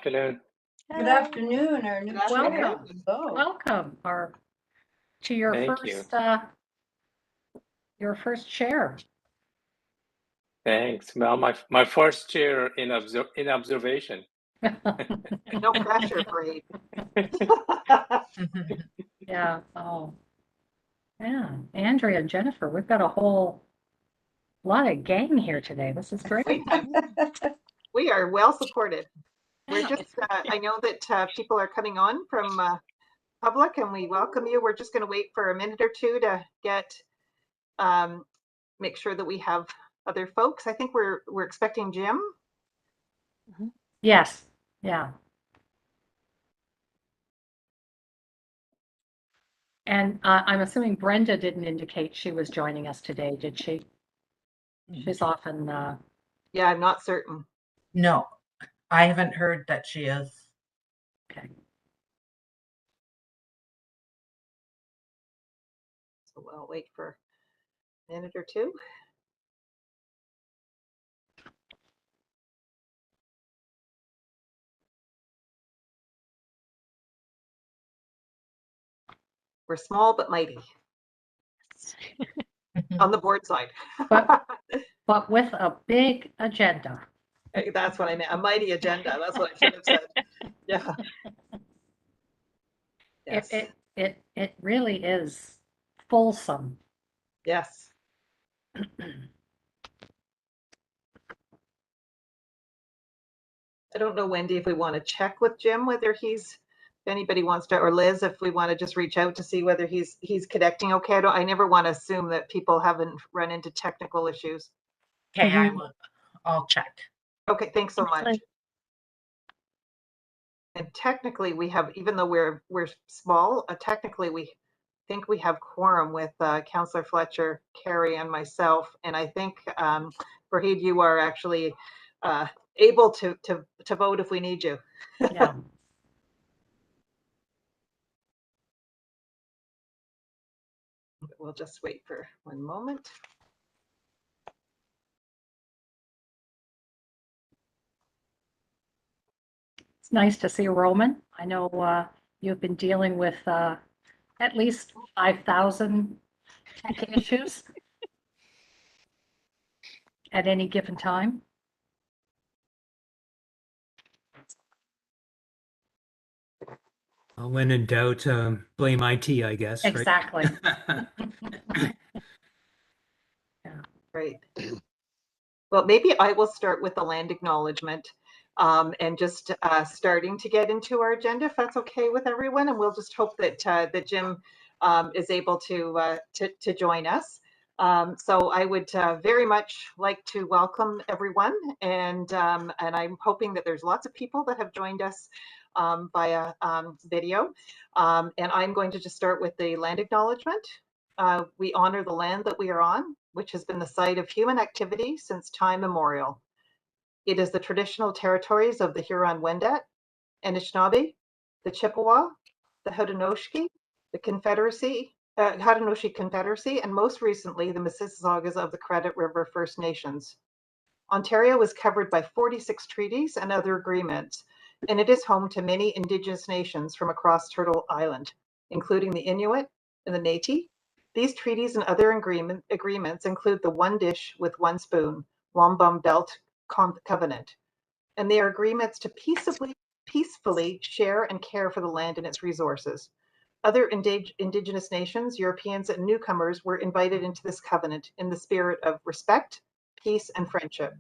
afternoon. Good afternoon, our new Good chair. afternoon. Oh, Welcome to your Thank first chair. Thanks. Well, my first chair in observation. No pressure, Bree. Yeah. Oh, yeah. Andrea and Jennifer, we've got a whole lot of gang here today. This is great. We are well supported. We're just, I know that people are coming on from public and we welcome you. We're just going to wait for a minute or two to get, make sure that we have other folks. I think we're expecting Jim. Yes. Yeah. And I'm assuming Brenda didn't indicate she was joining us today, did she? She's often. Yeah, I'm not certain. No, I haven't heard that she is. Okay. So we'll wait for a minute or two. We're small but mighty on the board side. But with a big agenda. That's what I meant. A mighty agenda. That's what I should have said. Yeah. Yes. It really is fulsome. Yes. I don't know, Wendy, if we want to check with Jim whether he's, if anybody wants to, or Liz, if we want to just reach out to see whether he's connecting okay. I never want to assume that people haven't run into technical issues. Okay, I'll check. Okay, thanks so much. Excellent. And technically we have, even though we're small, technically we think we have quorum with Councillor Fletcher, Carrie, and myself. And I think, Brahid, you are actually able to vote if we need you. Yeah. We'll just wait for one moment. It's nice to see Roman. I know you've been dealing with at least 5,000 tech issues at any given time. When in doubt, blame IT, I guess. right? Exactly. Great. Well, maybe I will start with the land acknowledgement and just starting to get into our agenda, if that's okay with everyone. And we'll just hope that that Jim is able to join us. So I would very much like to welcome everyone, and I'm hoping that there's lots of people that have joined us via video. And I'm going to just start with the land acknowledgement. We honor the land that we are on, which has been the site of human activity since time immemorial. It is the traditional territories of the Huron-Wendat, Anishinaabe, the Chippewa, the Haudenosaunee, the Haudenosaunee Confederacy, and most recently the Mississaugas of the Credit River First Nations. Ontario is covered by 46 treaties and other agreements, and it is home to many Indigenous nations from across Turtle Island, including the Inuit and the Métis. These treaties and other agreements include the One Dish with One Spoon, Wombum Belt Covenant, and they are agreements to peacefully share and care for the land and its resources. Other Indigenous nations, Europeans, and newcomers were invited into this covenant in the spirit of respect, peace, and friendship.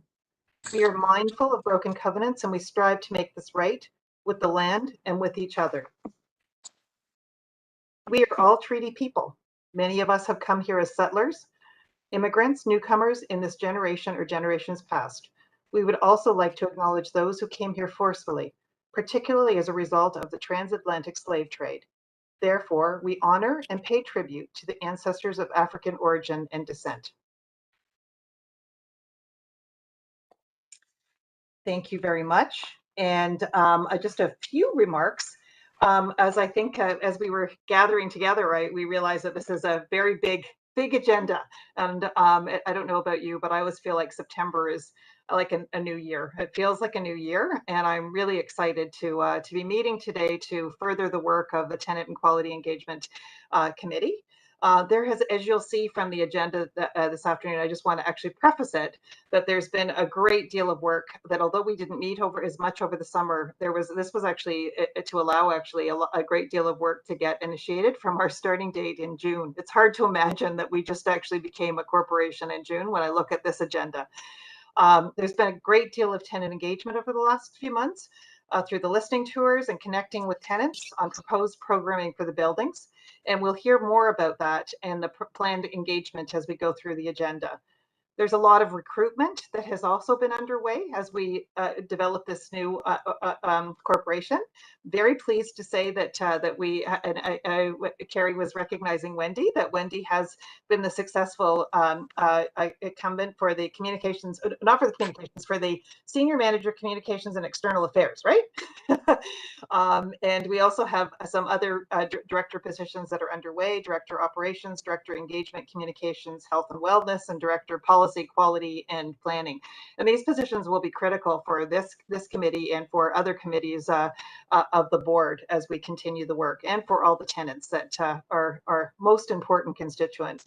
We are mindful of broken covenants, and we strive to make this right with the land and with each other. We are all treaty people. Many of us have come here as settlers, immigrants, newcomers in this generation or generations past. We would also like to acknowledge those who came here forcefully, particularly as a result of the transatlantic slave trade. Therefore, we honor and pay tribute to the ancestors of African origin and descent. Thank you very much. And just a few remarks. As I think, as we were gathering together, right, we realized that this is a very big agenda. And I don't know about you, but I always feel like September is like a new year. It feels like a new year, and I'm really excited to be meeting today to further the work of the Tenant and Quality Engagement Committee. There has, as you'll see from the agenda this afternoon, I just want to actually preface it that there's been a great deal of work that, although we didn't meet over as much over the summer, this was actually to allow actually a great deal of work to get initiated from our starting date in June. It's hard to imagine that we just actually became a corporation in June when I look at this agenda. There's been a great deal of tenant engagement over the last few months through the listening tours and connecting with tenants on proposed programming for the buildings. And we'll hear more about that and the planned engagement as we go through the agenda. There's a lot of recruitment that has also been underway as we develop this new corporation. Very pleased to say that Carrie was recognizing Wendy, that Wendy has been the successful incumbent for the communications, not for the communications, for the senior manager communications and external affairs, right? And we also have some other director positions that are underway: director operations, director engagement communications, health and wellness, and director policy, quality, and planning. And these positions will be critical for this committee and for other committees of the board as we continue the work, and for all the tenants that are our most important constituents.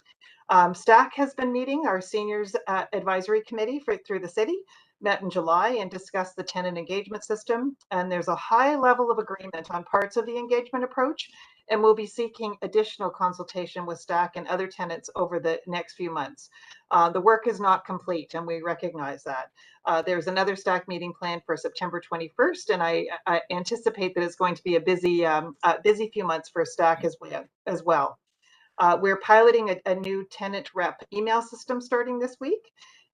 STAC has been meeting, our seniors advisory committee through the city, met in July and discussed the tenant engagement system. And there's a high level of agreement on parts of the engagement approach, and we'll be seeking additional consultation with STAC and other tenants over the next few months. The work is not complete, and we recognize that. There's another STAC meeting planned for September 21st, and I anticipate that it's going to be a busy few months for STAC as well. We're piloting a new tenant rep email system starting this week,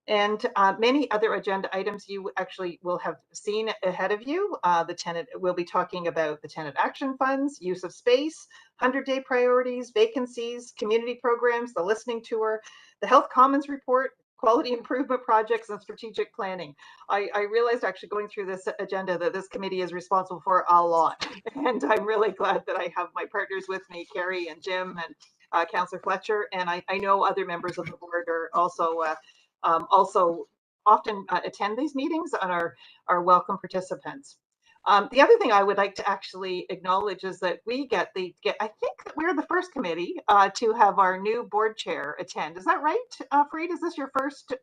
and many other agenda items you actually will have seen ahead of you. The tenant will be talking about the tenant action funds, use of space, 100-day priorities, vacancies, community programs, the listening tour, the Health Commons report, quality improvement projects, and strategic planning. I realized actually going through this agenda that this committee is responsible for a lot. And I'm really glad that I have my partners with me, Carrie and Jim and Councillor Fletcher. And I know other members of the board are also often attend these meetings and are welcome participants. The other thing I would like to actually acknowledge is that I think that we're the first committee to have our new board chair attend. Is that right, Fareed? Is this your first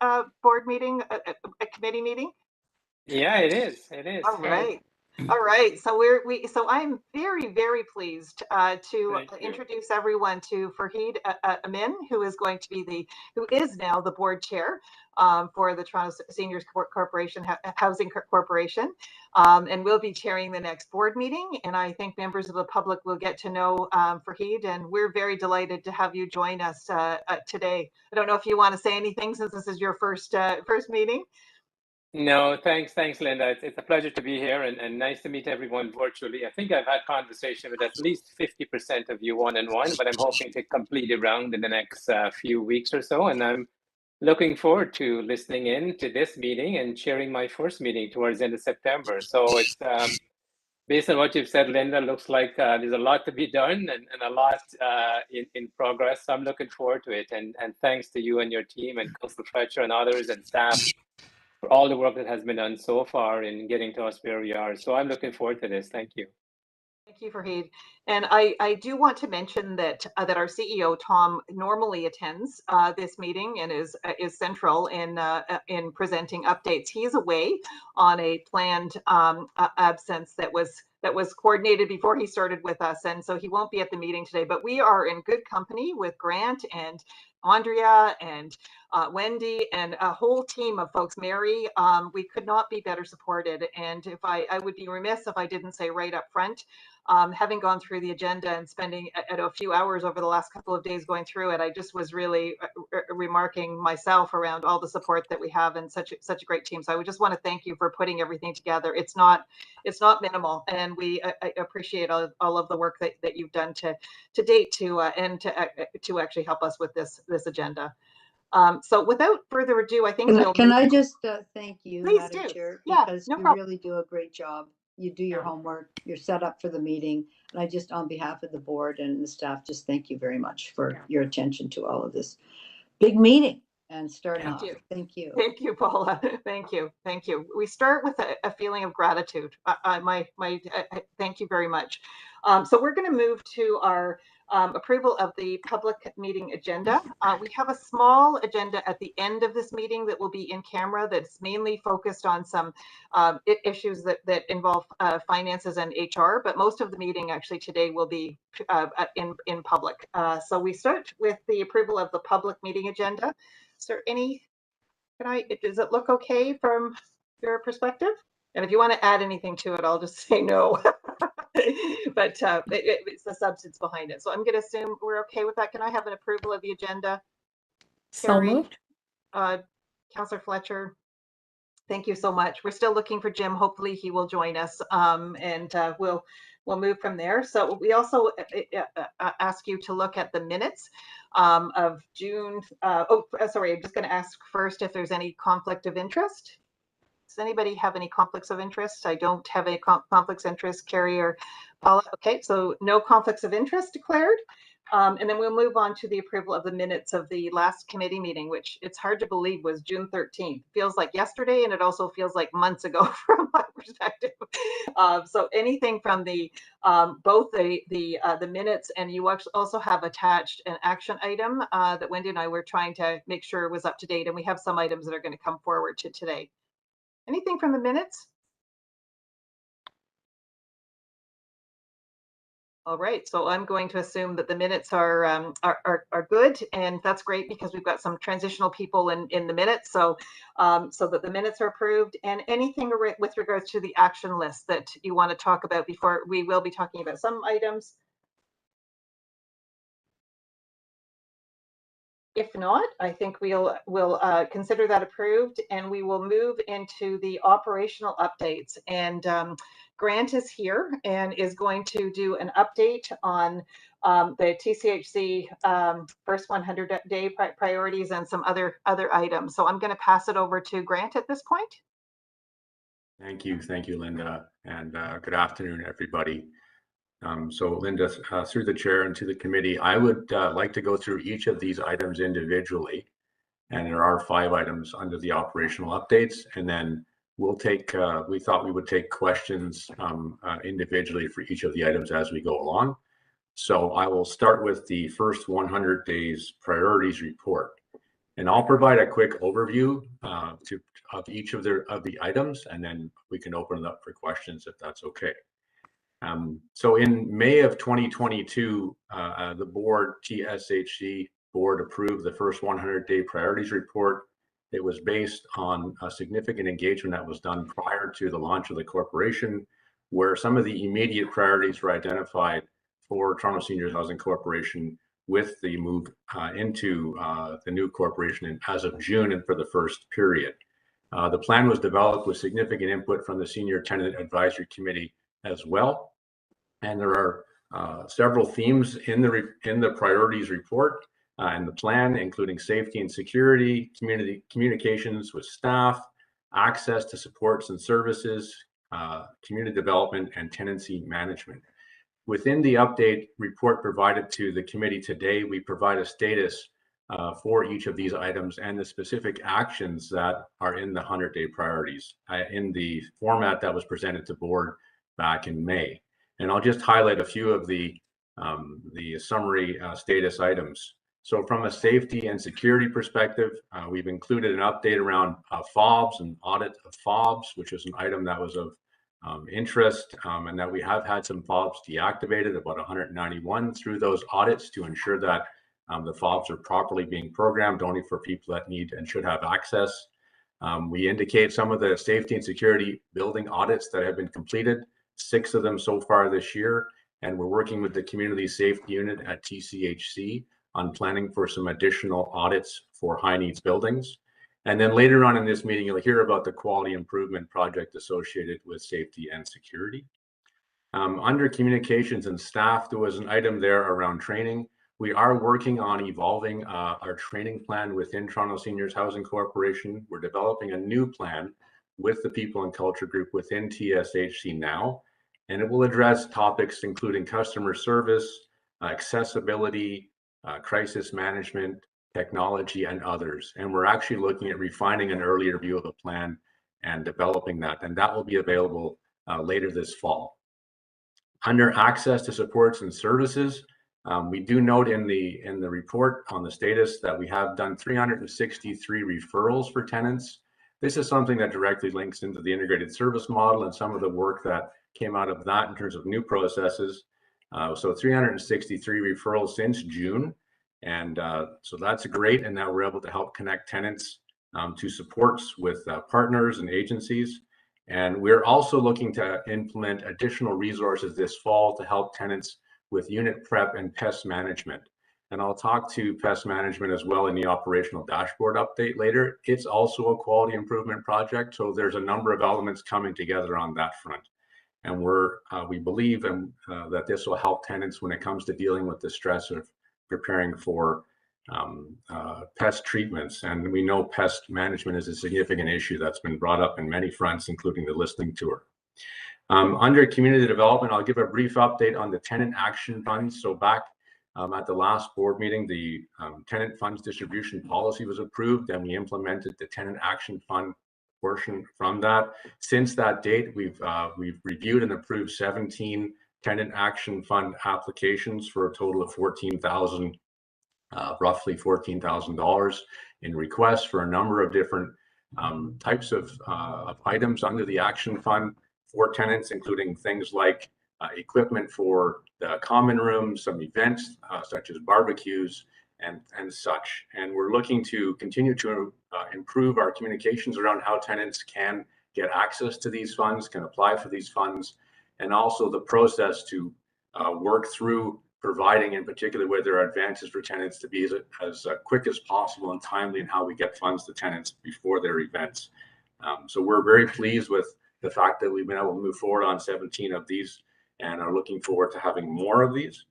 board meeting, a committee meeting? Yeah, it is. It is. All right. All right. So I'm very, very pleased to introduce everyone to Fareed Amin, who is now the board chair for the Toronto Seniors Corporation, Housing Corporation, and will be chairing the next board meeting. And I think members of the public will get to know Fareed, and we're very delighted to have you join us today. I don't know if you want to say anything since this is your first meeting. No, thanks, Linda. It's a pleasure to be here, and nice to meet everyone virtually. I think I've had conversation with at least 50% of you one-on-one, but I'm hoping to complete it around in the next few weeks or so. And I'm looking forward to listening in to this meeting and chairing my first meeting towards the end of September. So it's based on what you've said, Linda, looks like there's a lot to be done and a lot in progress. So I'm looking forward to it. And thanks to you and your team and Councillor Fletcher and others and staff for all the work that has been done so far in getting to us where we are. So I'm looking forward to this. Thank you. Thank you, Fareed. And I do want to mention that our CEO Tom normally attends this meeting and is central in presenting updates. He is away on a planned absence that was coordinated before he started with us, and so he won't be at the meeting today. But we are in good company with Grant and Andrea and Wendy and a whole team of folks. Mary, we could not be better supported. And if I would be remiss if I didn't say right up front, having gone through the agenda and spending a few hours over the last couple of days going through it, I just was really remarking myself around all the support that we have and such a great team. So I would just want to thank you for putting everything together. It's not minimal, and we appreciate all of the work that you've done to date to actually help us with this agenda. So without further ado, I think can I just thank you, Please Madam do. Chair, Yeah, because no you problem. really do a great job. You do your homework, you're set up for the meeting. And I just, on behalf of the board and the staff, just thank you very much for your attention to all of this big meeting. and start Thank off. you. Thank you. Thank you, Paula. Thank you. Thank you. We start with a feeling of gratitude. Thank you very much. So we're going to move to our approval of the public meeting agenda. We have a small agenda at the end of this meeting that will be in camera that's mainly focused on some issues that involve finances and HR, but most of the meeting actually today will be in public. So we start with the approval of the public meeting agenda. Is there any, does it look okay from your perspective? And if you want to add anything to it, I'll just say no. But it's the substance behind it. So I'm going to assume we're okay with that. Can I have an approval of the agenda? So Carrie, moved. Councillor Fletcher, thank you so much. We're still looking for Jim. Hopefully he will join us, and we'll move from there. So we also ask you to look at the minutes of June. Sorry, I'm just going to ask first if there's any conflict of interest. Does anybody have any conflicts of interest? I don't have any conflicts of interest, Carrie or Paula. Okay, so no conflicts of interest declared. And then we'll move on to the approval of the minutes of the last committee meeting, which it's hard to believe was June 13th. Feels like yesterday, and it also feels like months ago from my perspective. So anything from the both the minutes, and you also have attached an action item that Wendy and I were trying to make sure was up to date, and we have some items that are going to come forward to today. Anything from the minutes? All right, so I'm going to assume that the minutes are good, and that's great because we've got some transitional people in the minutes, so so that the minutes are approved. And anything with regards to the action list that you want to talk about before, we will be talking about some items. If not, I think we'll consider that approved, and we will move into the operational updates. And Grant is here and is going to do an update on the TCHC first 100-day priorities and some other items. So I'm going to pass it over to Grant at this point. Thank you, Linda, and good afternoon, everybody. So Linda, through the chair and to the committee, I would like to go through each of these items individually. And there are 5 items under the operational updates. And then we'll take, we thought we would take questions individually for each of the items as we go along. So I will start with the first 100 days priorities report. And I'll provide a quick overview of each of the items, and then we can open it up for questions if that's okay. So in May of 2022, the board, TSHC board, approved the first 100-day priorities report. It was based on a significant engagement that was done prior to the launch of the corporation, where some of the immediate priorities were identified for Toronto Seniors Housing Corporation with the move into the new corporation as of June and for the first period. The plan was developed with significant input from the Senior Tenant Advisory Committee as well. And there are several themes in the priorities report and the plan, including safety and security, communications with staff, access to supports and services, community development, and tenancy management. Within the update report provided to the committee today, we provide a status for each of these items and the specific actions that are in the 100-day priorities in the format that was presented to board back in May. And I'll just highlight a few of the summary status items. So from a safety and security perspective, we've included an update around FOBs and audit of FOBs, which is an item that was of interest, and that we have had some FOBs deactivated, about 191 through those audits, to ensure that the FOBs are properly being programmed only for people that need and should have access. We indicate some of the safety and security building audits that have been completed, 6 of them so far this year, and we're working with the Community Safety Unit at TCHC on planning for some additional audits for high needs buildings. And then later on in this meeting, you'll hear about the quality improvement project associated with safety and security. Under communications and staff, there was an item there around training. We are working on evolving our training plan within Toronto Seniors Housing Corporation. We're developing a new plan with the People and Culture Group within TSHC now, and it will address topics including customer service, accessibility, crisis management, technology, and others. And we're actually looking at refining an earlier view of the plan and developing that. And that will be available later this fall. Under access to supports and services, we do note in the report on the status that we have done 363 referrals for tenants. This is something that directly links into the integrated service model and some of the work that came out of that in terms of new processes. So 363 referrals since June. And so that's great. And now we're able to help connect tenants to supports with partners and agencies. And we're also looking to implement additional resources this fall to help tenants with unit prep and pest management. And I'll talk to pest management as well in the operational dashboard update later. It's also a quality improvement project. So there's a number of elements coming together on that front. And we believe that this will help tenants when it comes to dealing with the stress of preparing for pest treatments. And we know pest management is a significant issue that's been brought up in many fronts, including the listening tour. Under community development, I'll give a brief update on the tenant action funds. So back at the last board meeting, the tenant funds distribution policy was approved, and we implemented the tenant action fund portion from that. Since that date, we've reviewed and approved 17 tenant action fund applications for a total of roughly $14,000 in requests for a number of different types of items under the action fund for tenants, including things like equipment for the common rooms, some events such as barbecues and such. And we're looking to continue to improve our communications around how tenants can get access to these funds, can apply for these funds, and also the process to work through providing, in particular, where there are advances for tenants to be as quick as possible and timely in how we get funds to tenants before their events. So we're very pleased with the fact that we've been able to move forward on 17 of these and are looking forward to having more of these.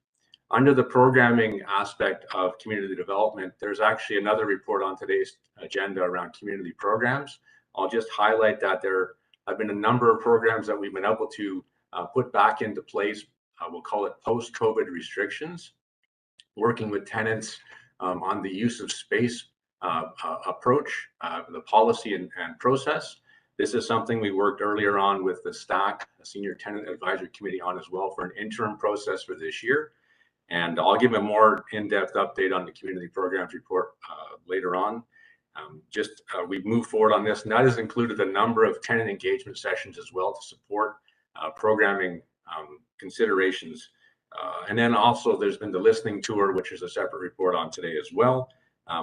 Under the programming aspect of community development, there's actually another report on today's agenda around community programs. I'll just highlight that there have been a number of programs that we've been able to put back into place. We'll call it post-COVID restrictions, working with tenants on the use of space approach, the policy and process. This is something we worked earlier on with the STAC, a Senior Tenant Advisory Committee, on as well for an interim process for this year. And I'll give a more in-depth update on the community programs report later on. We've moved forward on this, and that has included a number of tenant engagement sessions as well to support programming considerations. And then also there's been the listening tour, which is a separate report on today as well,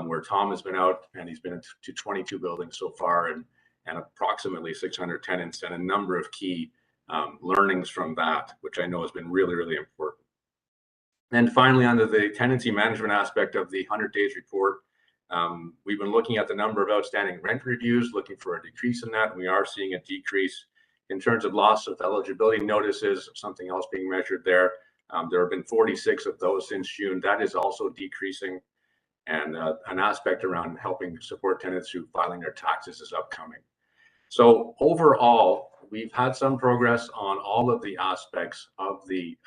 where Tom has been out and he's been to 22 buildings so far and approximately 600 tenants, and a number of key learnings from that, which I know has been really, really important. And finally, under the tenancy management aspect of the 100 days report, we've been looking at the number of outstanding rent reviews, looking for a decrease in that. We are seeing a decrease. In terms of loss of eligibility notices, something else being measured there. There have been 46 of those since June. That is also decreasing. And an aspect around helping support tenants who filing their taxes is upcoming. So overall, we've had some progress on all of the aspects of the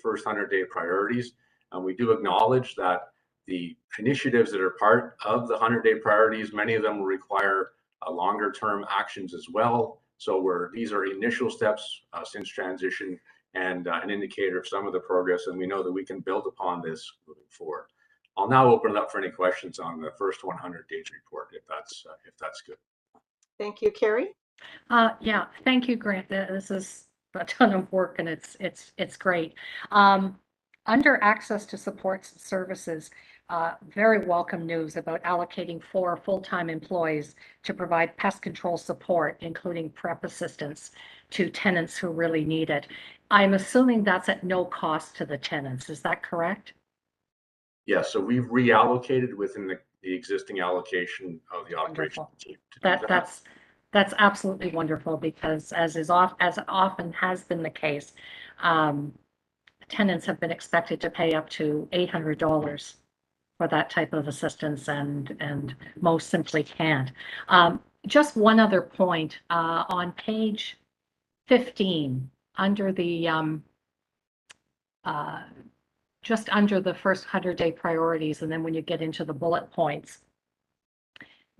first 100-day priorities. And we do acknowledge that the initiatives that are part of the 100-day priorities, many of them will require longer-term actions as well. So these are initial steps since transition and an indicator of some of the progress, and we know that we can build upon this moving forward. I'll now open it up for any questions on the first 100 days report, if that's good. Thank you, Carrie. Yeah, thank you, Grant. This is a ton of work, and it's great. Under access to supports and services, very welcome news about allocating 4 full-time employees to provide pest control support, including prep assistance to tenants who really need it. I'm assuming that's at no cost to the tenants. Is that correct? Yeah, so we've reallocated within the existing allocation of the operations team. That's absolutely wonderful, because as often has been the case, tenants have been expected to pay up to $800 for that type of assistance, and most simply can't. Just one other point, on page 15, under the just under the first 100-day priorities, and then when you get into the bullet points,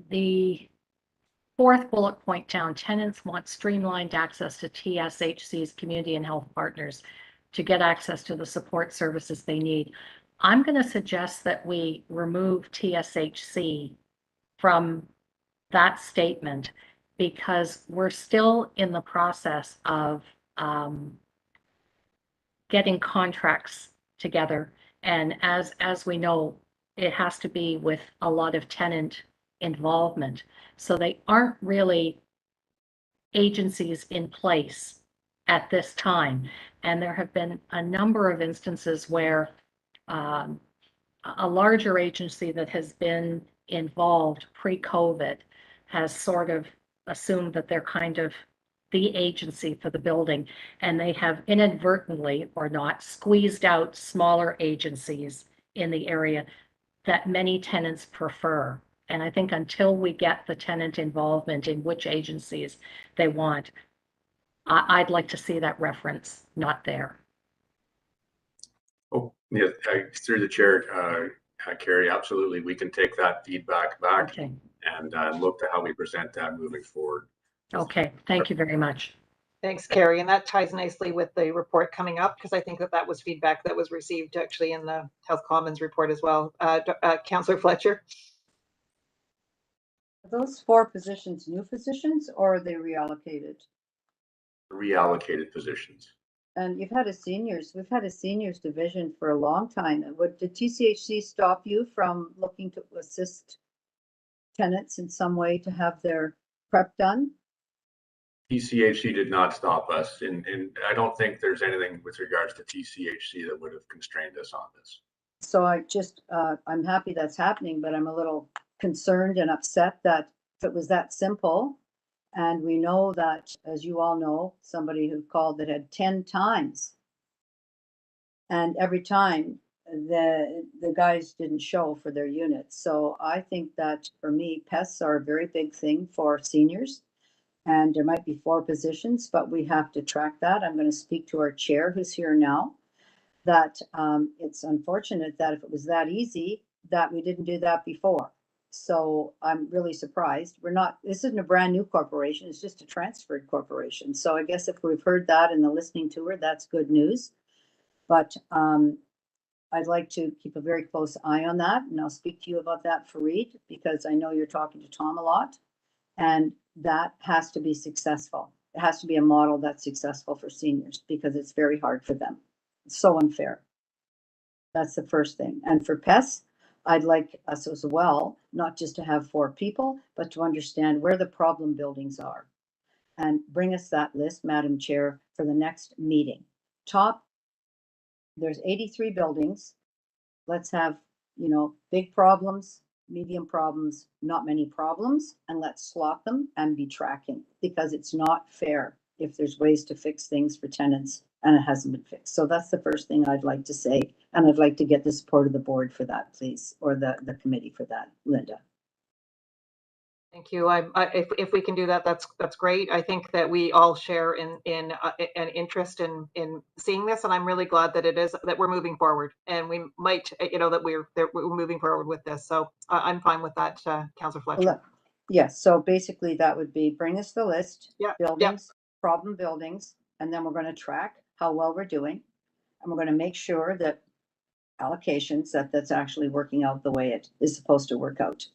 the fourth bullet point down, tenants want streamlined access to TSHC's community and health partners to get access to the support services they need. I'm going to suggest that we remove TSHC from that statement because we're still in the process of getting contracts together. And as we know, it has to be with a lot of tenant involvement. So they aren't really agencies in place at this time. And there have been a number of instances where a larger agency that has been involved pre-COVID has sort of assumed that they're kind of the agency for the building, and they have inadvertently or not squeezed out smaller agencies in the area that many tenants prefer. And I think until we get the tenant involvement in which agencies they want, I'd like to see that reference not there. Oh, yeah, through the chair, Carrie, absolutely. We can take that feedback back Okay. and look at how we present that moving forward. Okay, thank you very much. Thanks, Carrie. And that ties nicely with the report coming up, because I think that that was feedback that was received actually in the Health Commons report as well. Councillor Fletcher. Are those 4 positions new positions or are they reallocated? Reallocated positions. And we've had a seniors division for a long time. And did TCHC stop you from looking to assist tenants in some way to have their prep done? TCHC did not stop us, and I don't think there's anything with regards to TCHC that would have constrained us on this. So I'm happy that's happening, but I'm a little concerned and upset that if it was that simple, and we know that, as you all know, somebody who called that had 10 times, and every time the guys didn't show for their units. So I think that for me, pests are a very big thing for seniors. And there might be 4 positions, but we have to track that. I'm going to speak to our chair who's here now, that it's unfortunate that if it was that easy, that we didn't do that before. So I'm really surprised. This isn't a brand new corporation, it's just a transferred corporation. So I guess if we've heard that in the listening tour, that's good news. But I'd like to keep a very close eye on that. And I'll speak to you about that, Fareed, because I know you're talking to Tom a lot. And that has to be successful. It has to be a model that's successful for seniors because it's very hard for them. It's so unfair. That's the first thing. And for pests, I'd like us as well, not just to have 4 people, but to understand where the problem buildings are. And bring us that list, Madam Chair, for the next meeting. There's 83 buildings. Let's have, big problems, medium problems, not many problems, and let's slot them and be tracking, because it's not fair if there's ways to fix things for tenants and it hasn't been fixed. So that's the first thing I'd like to say. And I'd like to get the support of the board for that, please, or the committee for that, Linda. Thank you. If we can do that, that's great. I think that we all share in an interest in seeing this, and I'm really glad that we're moving forward, and we might, that we're moving forward with this. So I'm fine with that, Councillor Fletcher. Yes. So basically, that would be bring us the list, buildings, yeah. problem buildings, and then we're going to track how well we're doing, and we're going to make sure that allocations that's actually working out the way it is supposed to work out.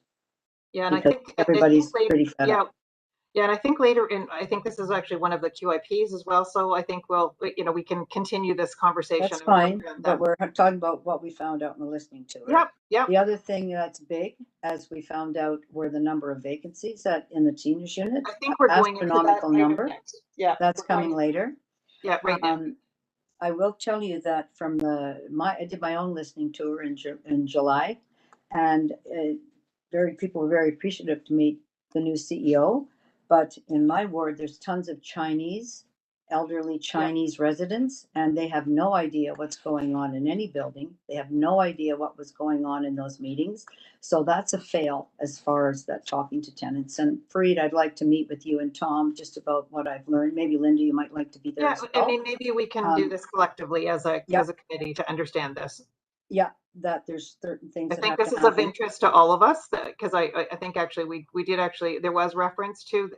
Yeah, and because I think everybody's pretty fed up. Yeah, and I think later I think this is actually one of the QIPs as well. So I think we can continue this conversation. That's fine, but we're talking about what we found out in the listening to it. Yeah. The other thing that's big, as we found out, were the number of vacancies in the seniors unit. I think we're going into that astronomical number. next. Yeah, that's coming later. Yeah, right now. I will tell you that I did my own listening tour in July, and people were very appreciative to meet the new CEO. But in my ward, there's tons of elderly Chinese residents, and they have no idea what's going on in any building. They have no idea what was going on in those meetings. So that's a fail as far as that talking to tenants. And Fareed, I'd like to meet with you and Tom just about what I've learned. Maybe Linda, you might like to be there as well. I mean, maybe we can do this collectively as a committee to understand this. Yeah, that there's certain things I that think have this to is of happen. interest to all of us, because I think actually we did actually, there was reference to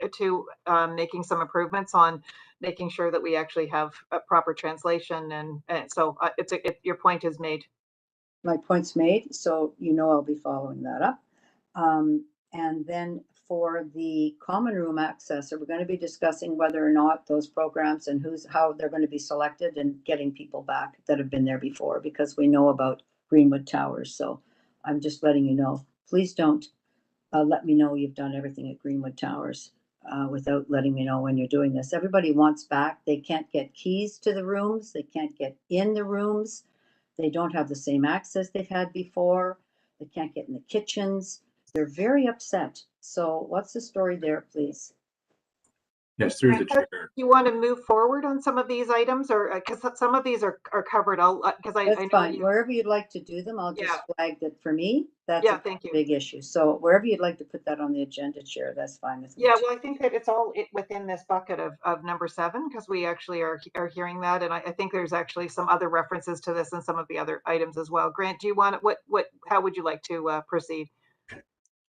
making some improvements on making sure that we actually have a proper translation, and so your point is made. My point's made, so you know I'll be following that up. And then for the common room access, are we going to be discussing whether or not those programs and how they're going to be selected and getting people back that have been there before? Because we know about Greenwood Towers, so I'm just letting you know. Please don't let me know you've done everything at Greenwood Towers without letting me know when you're doing this. Everybody wants back. They can't get keys to the rooms. They can't get in the rooms. They don't have the same access they've had before. They can't get in the kitchens. They're very upset. So what's the story there, please? Yes, through the Do chair. you want to move forward on some of these items, or because some of these are covered? Because I That's know fine. you. Wherever you'd like to do them, I'll just Yeah. flag that for me. That's Yeah, a thank you. big issue. So wherever you'd like to put that on the agenda, Chair, that's fine with me. Yeah, well, I think that it's all within this bucket of number 7, because we actually are hearing that, and I think there's actually some other references to this in some of the other items as well. Grant, do you want how would you like to proceed?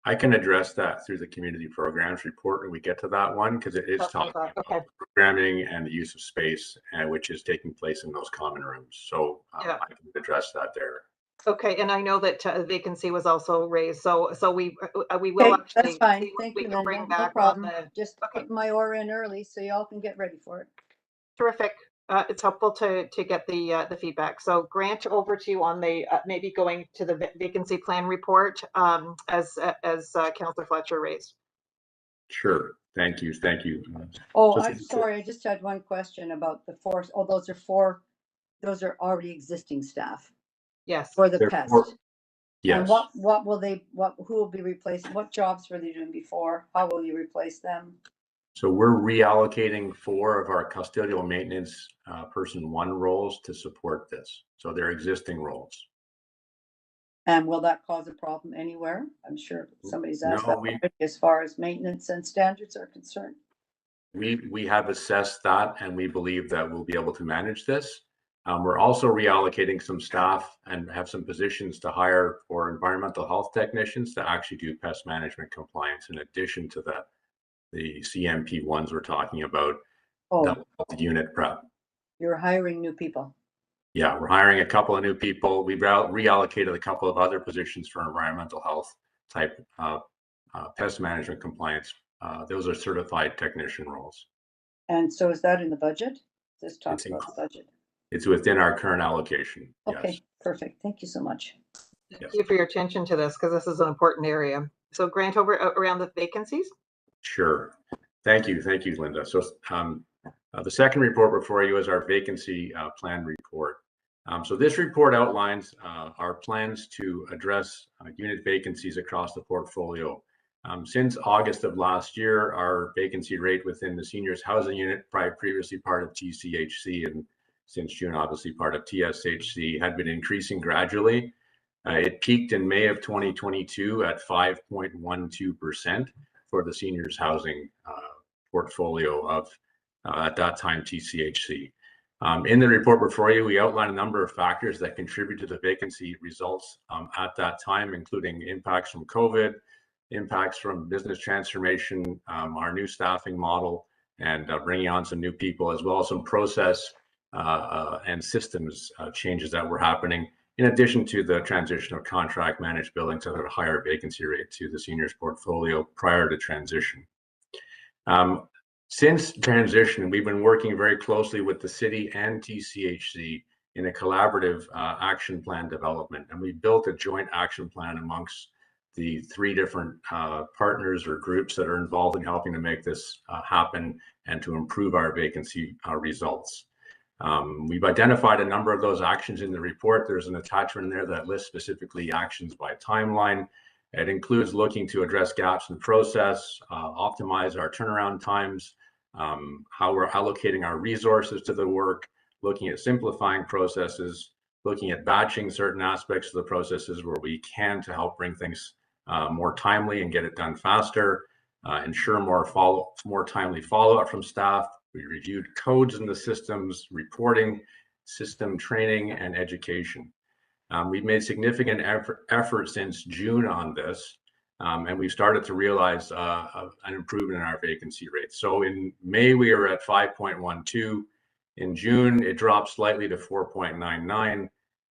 I can address that through the community programs report when we get to that one, because it is That's what I talking thought. about Okay. programming and the use of space, which is taking place in those common rooms. So Yeah. I can address that there. Okay, and I know that vacancy was also raised, so we will Okay, actually that's fine. see what Thank we you, can bring Linda. No back on problem. the. Just Okay. put my oar in early so y'all can get ready for it. Terrific. It's helpful to get the feedback. So Grant, over to you on the maybe going to the vacancy plan report as Councillor Fletcher raised. Sure. Thank you. Thank you. Oh, So I'm sorry. I just had one question about the 4. Oh, those are already existing staff Yes. for the They're pest. for- Yes. And who will be replacing? What jobs were they doing before? How will you replace them? So we're reallocating 4 of our custodial maintenance person 1 roles to support this. So they're existing roles. And will that cause a problem anywhere? I'm sure somebody's asked No, that we- already as far as maintenance and standards are concerned. We have assessed that, and we believe that we'll be able to manage this. We're also reallocating some staff and have some positions to hire for environmental health technicians to actually do pest management compliance in addition to the CMP ones we're talking about, Oh, the unit prep. you're hiring new people. Yeah, we're hiring a couple of new people. We've reallocated a couple of other positions for environmental health type pest management compliance. Those are certified technician roles. And so is that in the budget? This talks It's about the budget. It's within our current allocation. Okay, Yes. perfect. Thank you so much. Thank you for your attention to this, because this is an important area. So Grant, over around the vacancies. Sure. Thank you. Thank you, Linda. So the second report before you is our vacancy plan report. So this report outlines our plans to address unit vacancies across the portfolio. Since August of last year, our vacancy rate within the seniors housing unit, previously part of TCHC, and since June, obviously part of TSHC, had been increasing gradually. It peaked in May of 2022 at 5.12% for the seniors housing portfolio of, at that time, TCHC. In the report before you, we outline a number of factors that contribute to the vacancy results at that time, including impacts from COVID, impacts from business transformation, our new staffing model, and bringing on some new people, as well as some process and systems changes that were happening, in addition to the transition of contract managed buildings at a higher vacancy rate to the seniors portfolio prior to transition. Since transition, we've been working very closely with the city and TCHC in a collaborative action plan development, and we built a joint action plan amongst the 3 different partners or groups that are involved in helping to make this happen and to improve our vacancy results. We've identified a number of those actions in the report. There's an attachment in there that lists specifically actions by timeline. It includes looking to address gaps in process, optimize our turnaround times, how we're allocating our resources to the work, looking at simplifying processes, looking at batching certain aspects of the processes where we can to help bring things more timely and get it done faster, ensure more timely follow-up from staff. We reviewed codes in the systems, reporting, system training, and education. We've made significant effort since June on this, and we've started to realize an improvement in our vacancy rate. So in May, we were at 5.12. In June, it dropped slightly to 4.99.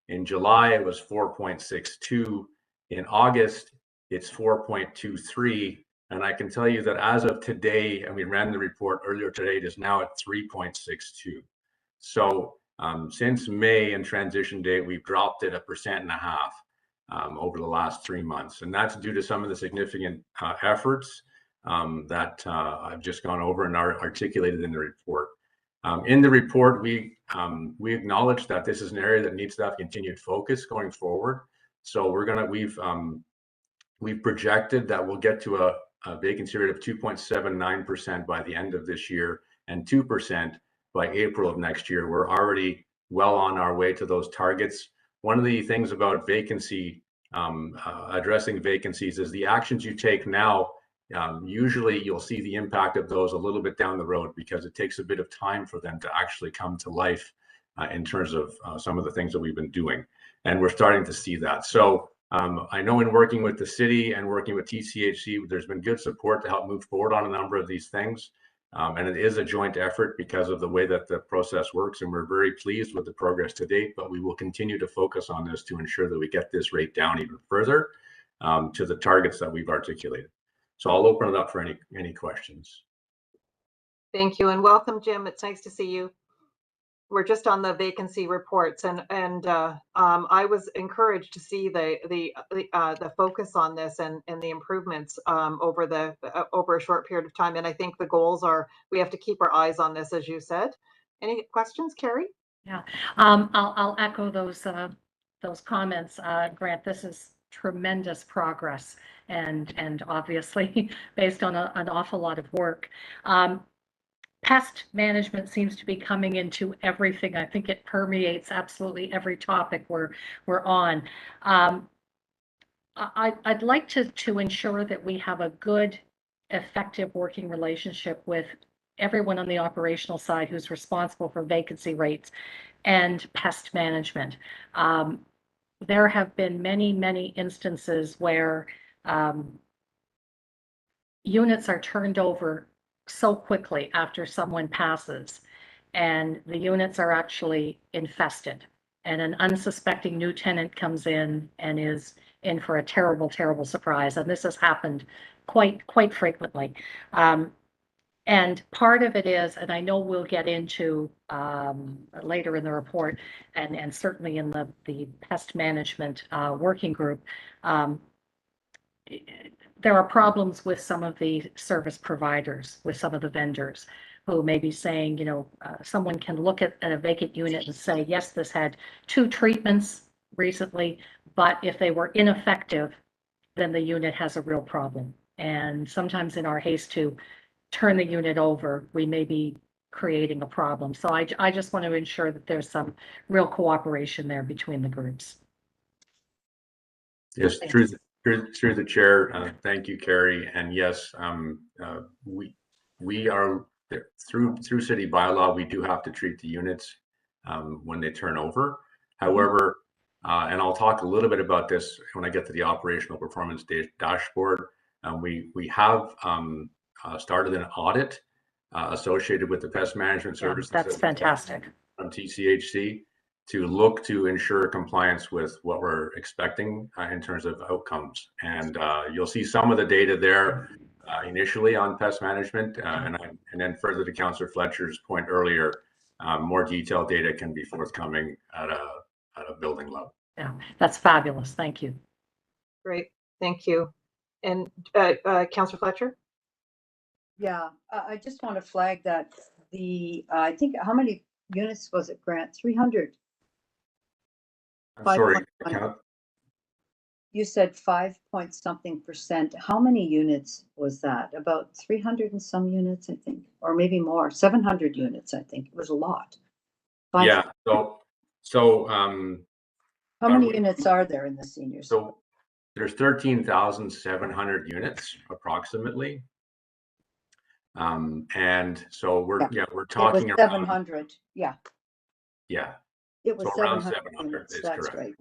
In July, it was 4.62. In August, it's 4.23. And I can tell you that as of today, and we ran the report earlier today, it is now at 3.62. So since May and transition date, we've dropped it 1.5% over the last 3 months. And that's due to some of the significant efforts that I've just gone over and are articulated in the report. In the report, we acknowledge that this is an area that needs to have continued focus going forward. So we've projected that we'll get to a vacancy rate of 2.79% by the end of this year and 2% by April of next year. We're already well on our way to those targets. One of the things about vacancy, addressing vacancies, is the actions you take now, usually you'll see the impact of those a little bit down the road because it takes a bit of time for them to actually come to life in terms of some of the things that we've been doing. And we're starting to see that. So I know in working with the city and working with TCHC, there's been good support to help move forward on a number of these things. And it is a joint effort because of the way that the process works. And we're very pleased with the progress to date, but we will continue to focus on this to ensure that we get this rate down even further to the targets that we've articulated. So I'll open it up for any questions. Thank you, and welcome, Jim. It's nice to see you. We're just on the vacancy reports, and I was encouraged to see the focus on this and the improvements over a short period of time. And I think the goals are, we have to keep our eyes on this, as you said. Any questions, Carrie? Yeah, I'll echo those comments, Grant. This is tremendous progress, and obviously based on an awful lot of work. Pest management seems to be coming into everything. I think it permeates absolutely every topic we're on. I'd like to ensure that we have a good, effective working relationship with everyone on the operational side who's responsible for vacancy rates and pest management. There have been many instances where units are turned over so quickly after someone passes, and the units are actually infested, and an unsuspecting new tenant comes in and is in for a terrible surprise. And this has happened quite frequently. And part of it is, and I know we'll get into later in the report, and certainly in the pest management working group, there are problems with some of the service providers, with some of the vendors who may be saying, someone can look at a vacant unit and say, yes, this had 2 treatments recently, but if they were ineffective, then the unit has a real problem. And sometimes in our haste to turn the unit over, we may be creating a problem. So I just want to ensure that there's some real cooperation there between the groups. Yes, through the chair. Thank you, Carrie. And yes, we are through city bylaw. We do have to treat the units when they turn over. However, and I'll talk a little bit about this when I get to the operational performance dashboard. We have started an audit associated with the pest management services. That's fantastic. From TCHC to look to ensure compliance with what we're expecting in terms of outcomes. And you'll see some of the data there initially on pest management, and then further to Councillor Fletcher's point earlier, more detailed data can be forthcoming at a building level. Yeah, that's fabulous. Thank you. Great, thank you. And Councillor Fletcher? Yeah, I just want to flag that I think, how many units was it, Grant? 300. I'm sorry, You said 5-point-something%. How many units was that? About 300 and some units, I think, or maybe more. 700 units, I think. It was a lot. Yeah. So how many units are there in the seniors? So there's 13,700 units approximately. And so we're talking around 700. Yeah. Yeah. It was so around 700 units. That's correct. right.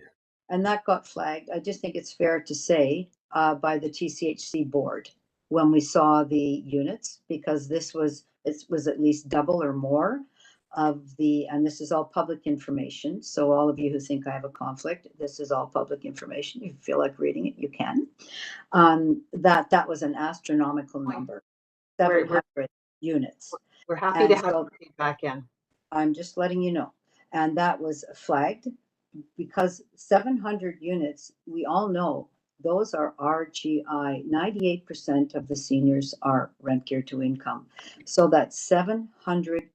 And that got flagged. I just think it's fair to say by the TCHC board when we saw the units, because it was at least double or more of the, and this is all public information. So all of you who think I have a conflict, this is all public information. If you feel like reading it, you can. That was an astronomical number, 700 units. We're happy And to have so feedback in. I'm just letting you know. And that was flagged because 700 units, we all know those are RGI. 98% of the seniors are rent geared to income. So that's 700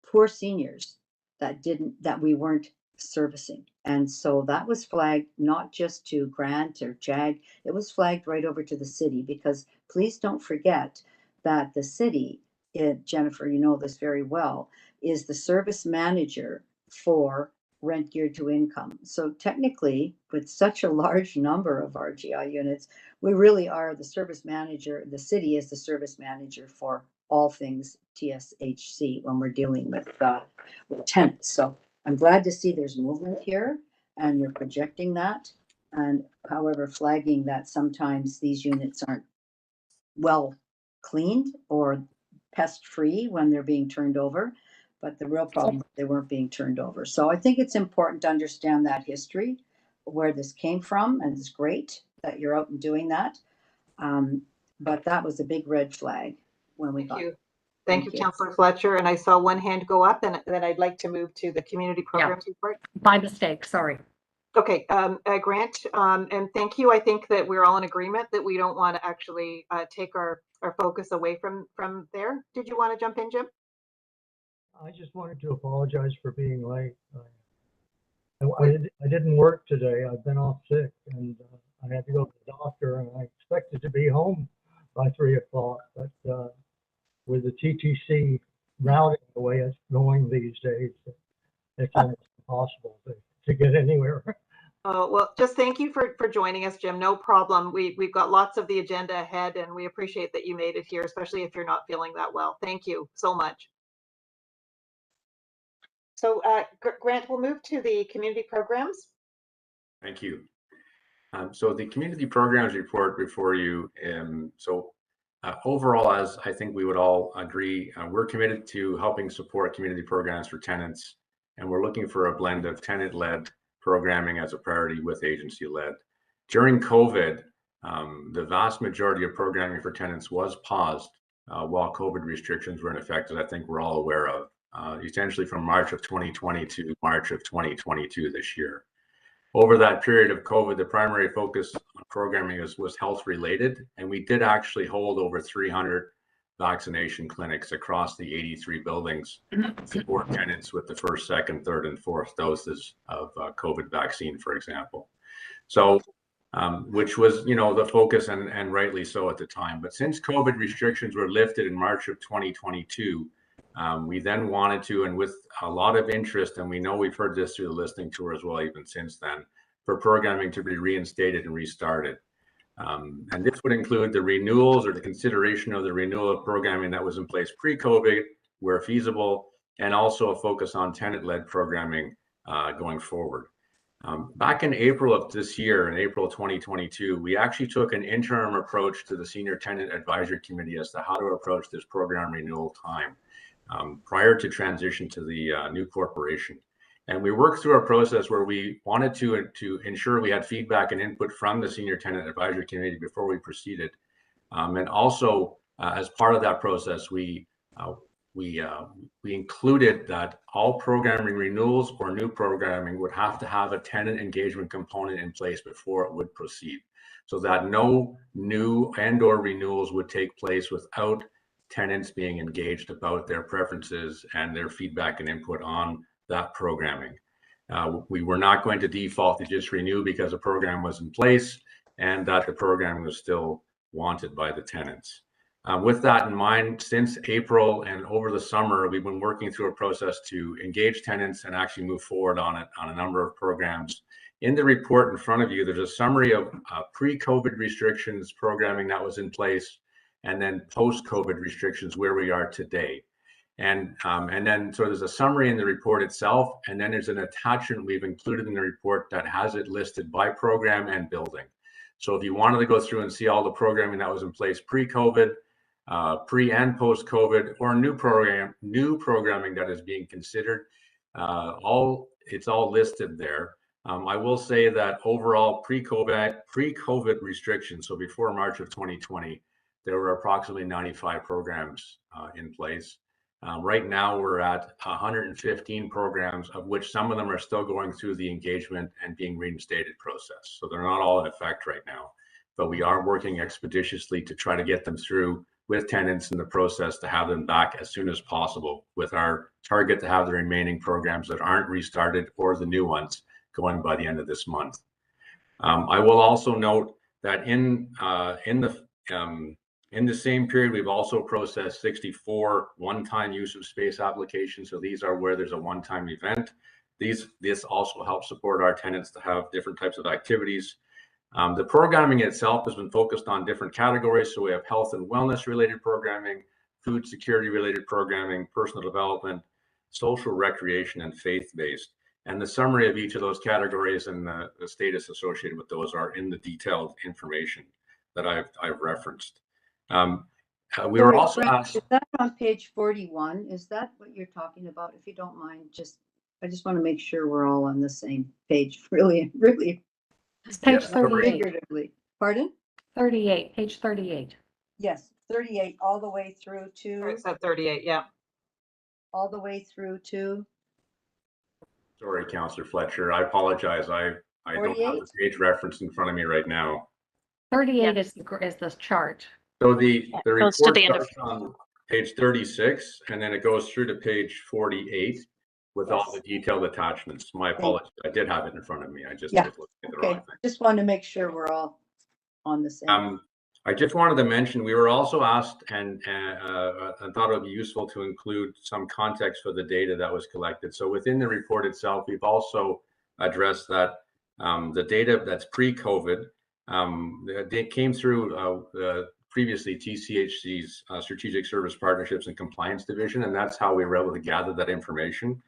poor seniors that we weren't servicing. And so that was flagged not just to Grant or JAG, it was flagged right over to the city, because please don't forget that the city, Jennifer, you know this very well, is the service manager for rent geared to income. So technically, with such a large number of RGI units, we really are the service manager. The city is the service manager for all things TSHC when we're dealing with tenants. So I'm glad to see there's movement here and you're projecting that. And however, flagging that sometimes these units aren't well cleaned or pest free when they're being turned over. But the real problem, they weren't being turned over. So I think it's important to understand that history, where this came from, and it's great that you're out and doing that. But that was a big red flag when we got. Thank you, Councillor Fletcher. And I saw one hand go up, and then I'd like to move to the community programs report. By mistake, sorry. Okay, Grant, and thank you. I think that we're all in agreement that we don't want to actually take our focus away from there. Did you want to jump in, Jim? I just wanted to apologize for being late. I didn't work today. I've been off sick, and I had to go to the doctor, and I expected to be home by 3 o'clock. But with the TTC routing the way it's going these days, it's almost impossible to get anywhere. Well, just thank you for joining us, Jim. No problem. We've got lots of the agenda ahead, and we appreciate that you made it here, especially if you're not feeling that well. Thank you so much. So Grant, we'll move to the community programs. Thank you. So the community programs report before you. Overall, as I think we would all agree, we're committed to helping support community programs for tenants, and we're looking for a blend of tenant-led programming as a priority with agency-led. During COVID, the vast majority of programming for tenants was paused while COVID restrictions were in effect, as I think we're all aware of, essentially from March of 2020 to March of 2022 this year. Over that period of COVID, the primary focus on programming was health related, and we did actually hold over 300 vaccination clinics across the 83 buildings to support tenants with the first, second, third, and fourth doses of COVID vaccine, for example. So, which was, the focus, and rightly so at the time. But since COVID restrictions were lifted in March of 2022, we then wanted to, and with a lot of interest, and we know we've heard this through the listening tour as well, even since then, for programming to be reinstated and restarted. And this would include the renewals or the consideration of the renewal of programming that was in place pre-COVID, where feasible, and also a focus on tenant-led programming going forward. Back in April of this year, in April 2022, we actually took an interim approach to the Senior Tenant Advisory Committee as to how to approach this program renewal time prior to transition to the new corporation. And we worked through a process where we wanted to ensure we had feedback and input from the Senior Tenant Advisory Committee before we proceeded. And also, as part of that process, we included that all programming renewals or new programming would have to have a tenant engagement component in place before it would proceed, so that no new and/or renewals would take place without tenants being engaged about their preferences and their feedback and input on that programming. We were not going to default to just renew because the program was in place and that the program was still wanted by the tenants. With that in mind, since April and over the summer, we've been working through a process to engage tenants and actually move forward on it on a number of programs. In the report in front of you, there's a summary of pre-COVID restrictions programming that was in place, and then post-COVID restrictions where we are today. And then, so there's a summary in the report itself, and then there's an attachment we've included in the report that has it listed by program and building. So if you wanted to go through and see all the programming that was in place pre-COVID, pre and post-COVID, or new programming that is being considered, it's all listed there. I will say that overall pre-COVID restrictions, so before March of 2020, there were approximately 95 programs in place. Right now, we're at 115 programs, of which some of them are still going through the engagement and being reinstated process. So they're not all in effect right now, but we are working expeditiously to try to get them through with tenants in the process to have them back as soon as possible, with our target to have the remaining programs that aren't restarted or the new ones going by the end of this month. I will also note that in the same period, we've also processed 64 one-time use of space applications. So these are where there's a one-time event. This also helps support our tenants to have different types of activities. The programming itself has been focused on different categories. So we have health and wellness related programming, food security related programming, personal development, social recreation, and faith-based. And the summary of each of those categories and the status associated with those are in the detailed information that I've referenced. We were also asked. Is that on page 41? Is that what you're talking about? If you don't mind, I just want to make sure we're all on the same page. Really. It's page Yes, 38. Figuratively. Pardon? 38, page 38. Yes, 38 all the way through to. It's at 38, yeah. All the way through to. Sorry, Councillor Fletcher. I apologize. I don't have the page reference in front of me right now. 38 is the chart. So the report to the end starts on page 36, and then it goes through to page 48 with all the detailed attachments. My apologies. I did have it in front of me. I just looked at the wrong thing. Just wanted to make sure we're all on the same. I just wanted to mention, we were also asked, and I thought it would be useful to include some context for the data that was collected. So within the report itself, we've also addressed that the data that's pre-COVID, it came through previously TCHC's Strategic Service Partnerships and Compliance Division, and that's how we were able to gather that information.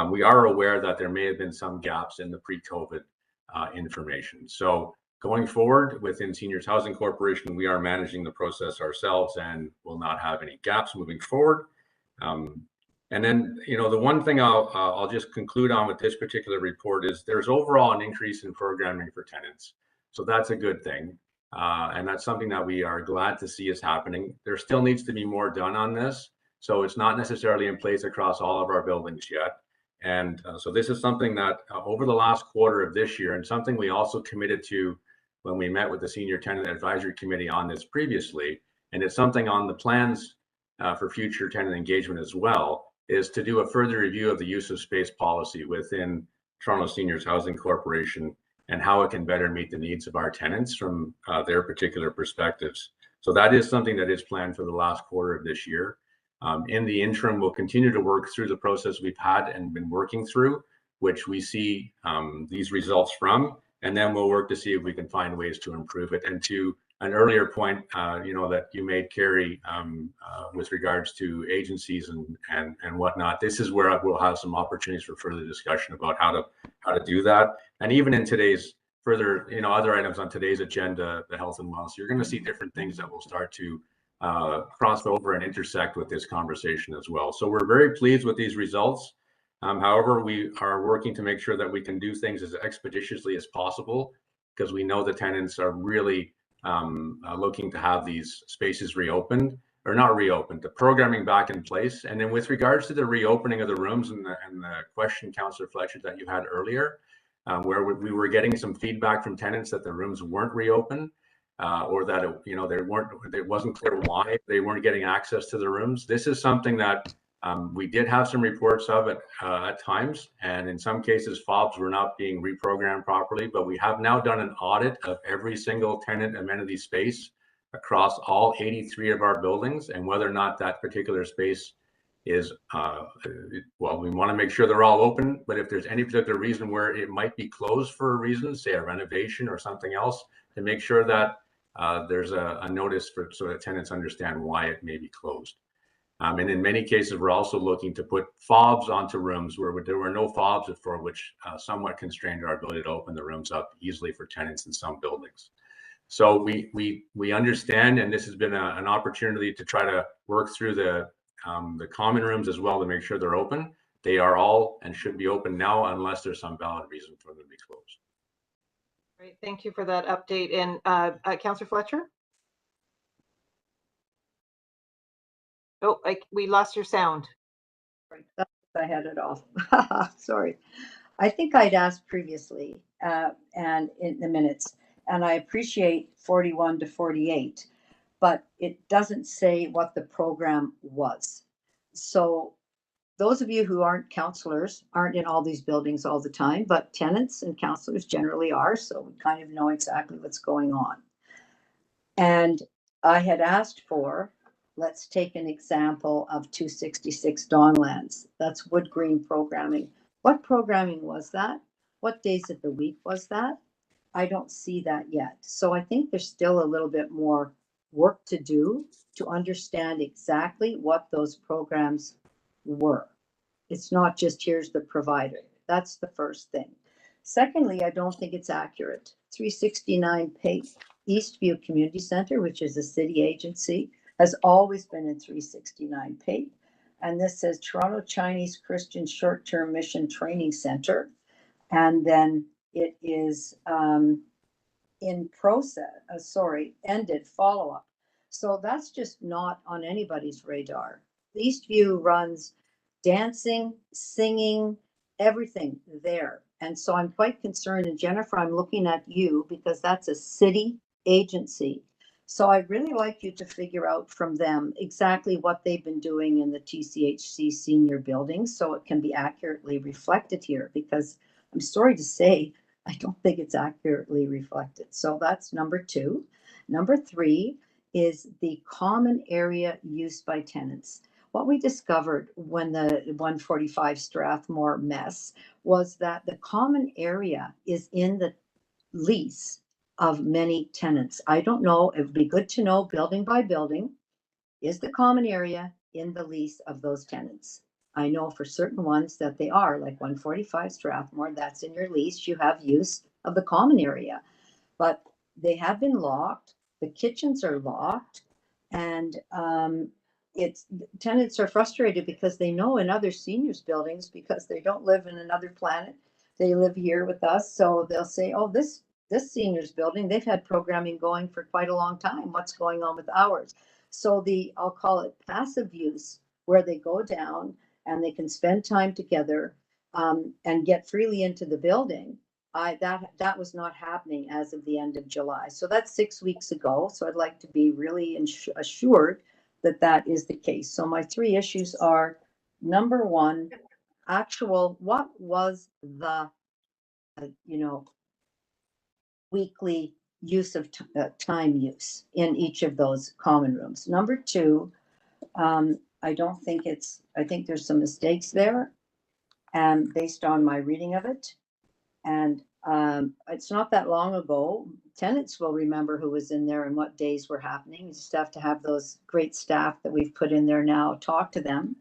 We are aware that there may have been some gaps in the pre-COVID information. So going forward within Seniors Housing Corporation, we are managing the process ourselves and will not have any gaps moving forward. And then, the one thing I'll just conclude on with this particular report is there's overall an increase in programming for tenants. So that's a good thing. And that's something that we are glad to see is happening. There still needs to be more done on this. So it's not necessarily in place across all of our buildings yet. And so this is something that over the last quarter of this year, and something we also committed to when we met with the Senior Tenant Advisory Committee on this previously, and it's something on the plans for future tenant engagement as well, is to do a further review of the use of space policy within Toronto Seniors Housing Corporation and how it can better meet the needs of our tenants from their particular perspectives. So that is something that is planned for the last quarter of this year. In the interim, we'll continue to work through the process we've had and been working through, which we see these results from, and then we'll work to see if we can find ways to improve it. And to an earlier point, that you made, Carrie, with regards to agencies and whatnot, this is where we'll have some opportunities for further discussion about how to do that. And even in today's further, other items on today's agenda, the health and wellness, you're going to see different things that will start to cross over and intersect with this conversation as well. So we're very pleased with these results. However, we are working to make sure that we can do things as expeditiously as possible, because we know the tenants are really looking to have these spaces reopened, or not reopened, the programming back in place. And then with regards to the reopening of the rooms and the question, Councillor Fletcher, that you had earlier, where we were getting some feedback from tenants that the rooms weren't reopened, or that it wasn't clear why they weren't getting access to the rooms. This is something that we did have some reports of at times, and in some cases fobs were not being reprogrammed properly, but we have now done an audit of every single tenant amenity space across all 83 of our buildings, and whether or not that particular space is, well, we want to make sure they're all open, but if there's any particular reason where it might be closed for a reason, say a renovation or something else, to make sure that there's a notice so that tenants understand why it may be closed. And in many cases, we're also looking to put fobs onto rooms where there were no fobs before, which somewhat constrained our ability to open the rooms up easily for tenants in some buildings. So we understand, and this has been an opportunity to try to work through the common rooms as well to make sure they're open. They are all and should be open now unless there's some valid reason for them to be closed. Great, thank you for that update. And Councillor Fletcher? Oh, we lost your sound. I had it off. Sorry. I think I'd asked previously and in the minutes, and I appreciate 41 to 48, but it doesn't say what the program was. So those of you who aren't counselors aren't in all these buildings all the time, but tenants and counselors generally are, so we kind of know exactly what's going on. And I had asked for, let's take an example of 266 Dawnlands. That's wood green programming. What programming was that? What days of the week was that? I don't see that yet. So I think there's still a little bit more work to do to understand exactly what those programs were. It's not just here's the provider. That's the first thing. Secondly, I don't think it's accurate. 369 Eastview Community Center, which is a city agency, has always been in 369 Pate. And this says Toronto Chinese Christian Short-Term Mission Training Center. And then it is in process, ended follow-up. So that's just not on anybody's radar. Eastview runs dancing, singing, everything there. And so I'm quite concerned, and Jennifer, I'm looking at you because that's a city agency. So I'd really like you to figure out from them exactly what they've been doing in the TCHC senior buildings so it can be accurately reflected here, because I'm sorry to say, I don't think it's accurately reflected. So that's number two. Number three is the common area used by tenants. What we discovered when the 145 Strathmore mess was that the common area is in the lease of many tenants. I don't know, it would be good to know building by building, is the common area in the lease of those tenants? I know for certain ones that they are, like 145 Strathmore, that's in your lease, you have use of the common area. But they have been locked, the kitchens are locked, and tenants are frustrated because they know in other seniors buildings, because they don't live in another planet, they live here with us, so they'll say, oh, this seniors building, they've had programming going for quite a long time, what's going on with ours? So I'll call it passive use, where they go down and they can spend time together and get freely into the building. That was not happening as of the end of July. So that's 6 weeks ago. So I'd like to be really assured that that is the case. So my three issues are, number one, what was the, weekly use of time use in each of those common rooms. Number two, I think there's some mistakes there, and based on my reading of it. And it's not that long ago. Tenants will remember who was in there and what days were happening. You just have to have those great staff that we've put in there now talk to them.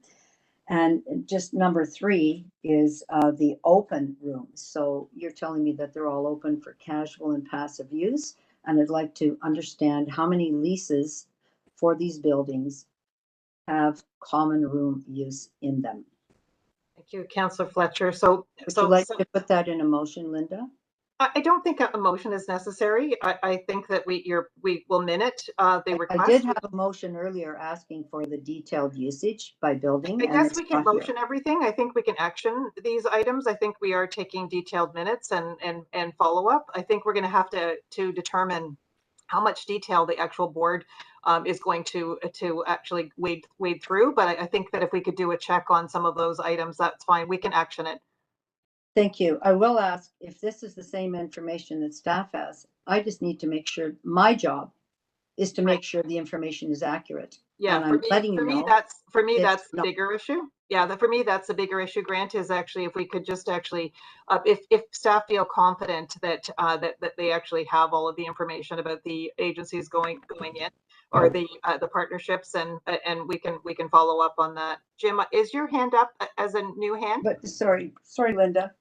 And just number three is the open rooms. So you're telling me that they're all open for casual and passive use. And I'd like to understand how many leases for these buildings have common room use in them. Thank you, Councillor Fletcher. Would you like to put that in a motion, Linda? I don't think a motion is necessary. I think that we will minute the request. I did have a motion earlier asking for the detailed usage by building. I guess we can motion everything. I think we can action these items. I think we are taking detailed minutes and follow up. I think we're going to have to determine how much detail the actual board is going to actually wade through. But I think that if we could do a check on some of those items, that's fine. We can action it. Thank you. I will ask if this is the same information that staff has. I just need to make sure, my job is to make sure the information is accurate. Yeah, for me, that's the bigger issue. Yeah, for me, that's the bigger issue, Grant, is actually if we could just actually, if staff feel confident that that they actually have all of the information about the agencies going in, or the partnerships, and we can follow up on that. Jim, is your hand up as a new hand? But sorry, Linda,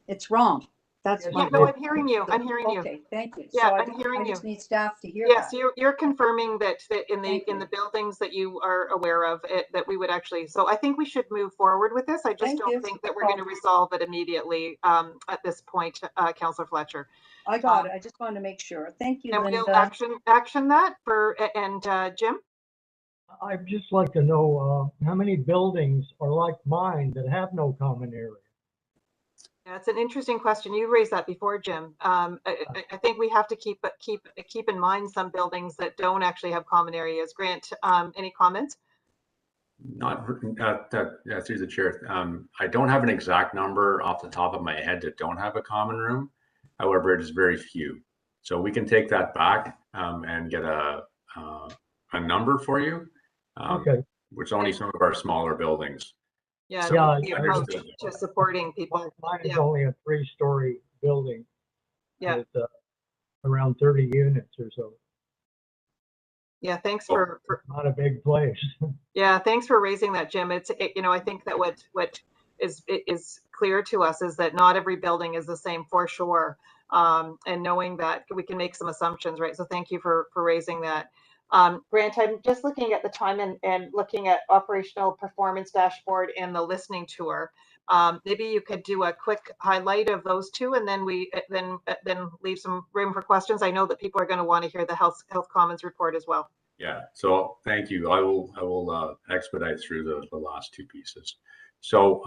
it's wrong. That's Yeah, my. Yeah, no, I'm hearing you. I'm hearing you. Okay, thank you. Yeah, So I'm hearing I you. just need staff to hear Yes, that. you're confirming that in Thank you. the buildings that you are aware of, that we would actually. So I think we should move forward with this. I just Thank don't you. think that we're going to resolve it immediately at this point, Councillor Fletcher. I got it. I just wanted to make sure. Thank you, And we'll Linda. action that for Jim. I'd just like to know how many buildings are like mine that have no common area. That's an interesting question. You raised that before, Jim. I think we have to keep in mind some buildings that don't actually have common areas. Grant, any comments? Not through the chair. I don't have an exact number off the top of my head that don't have a common room. However, it is very few. So we can take that back and get a number for you. Okay. Which only some of our smaller buildings. Yeah, So, the approach to supporting people. Mine is only a 3-story building. Yeah. With around 30 units or so. Yeah, thanks for Not a big place. Yeah, thanks for raising that, Jim. I think that what is clear to us is that not every building is the same, for sure. And knowing that, we can make some assumptions, right? So thank you for raising that. Grant, I'm just looking at the time and looking at operational performance dashboard and the listening tour. Maybe you could do a quick highlight of those two, and then we then leave some room for questions. I know that people are going to want to hear the Health Commons report as well. Yeah, so thank you. I will expedite through the last two pieces. So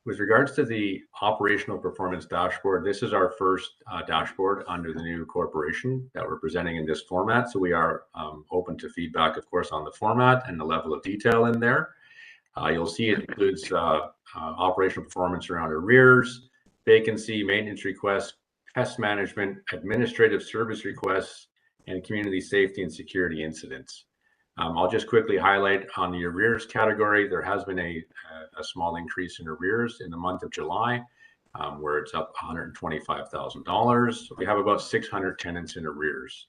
with regards to the operational performance dashboard, this is our first dashboard under the new corporation that we're presenting in this format. So we are open to feedback, of course, on the format and the level of detail in there. You'll see it includes operational performance around arrears, vacancy, maintenance requests, pest management, administrative service requests, and community safety and security incidents. I'll just quickly highlight on the arrears category, there has been a small increase in arrears in the month of July, where it's up $125,000. We have about 600 tenants in arrears.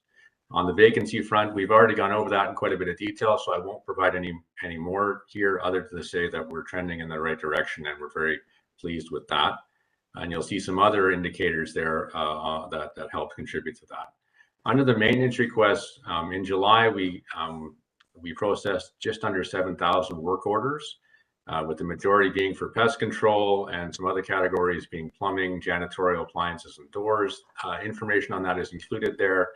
On the vacancy front, we've already gone over that in quite a bit of detail, so I won't provide any more here other than to say that we're trending in the right direction and we're very pleased with that. And you'll see some other indicators there that help contribute to that. Under the maintenance requests, in July, we processed just under 7,000 work orders, with the majority being for pest control and some other categories being plumbing, janitorial, appliances, and doors. Information on that is included there.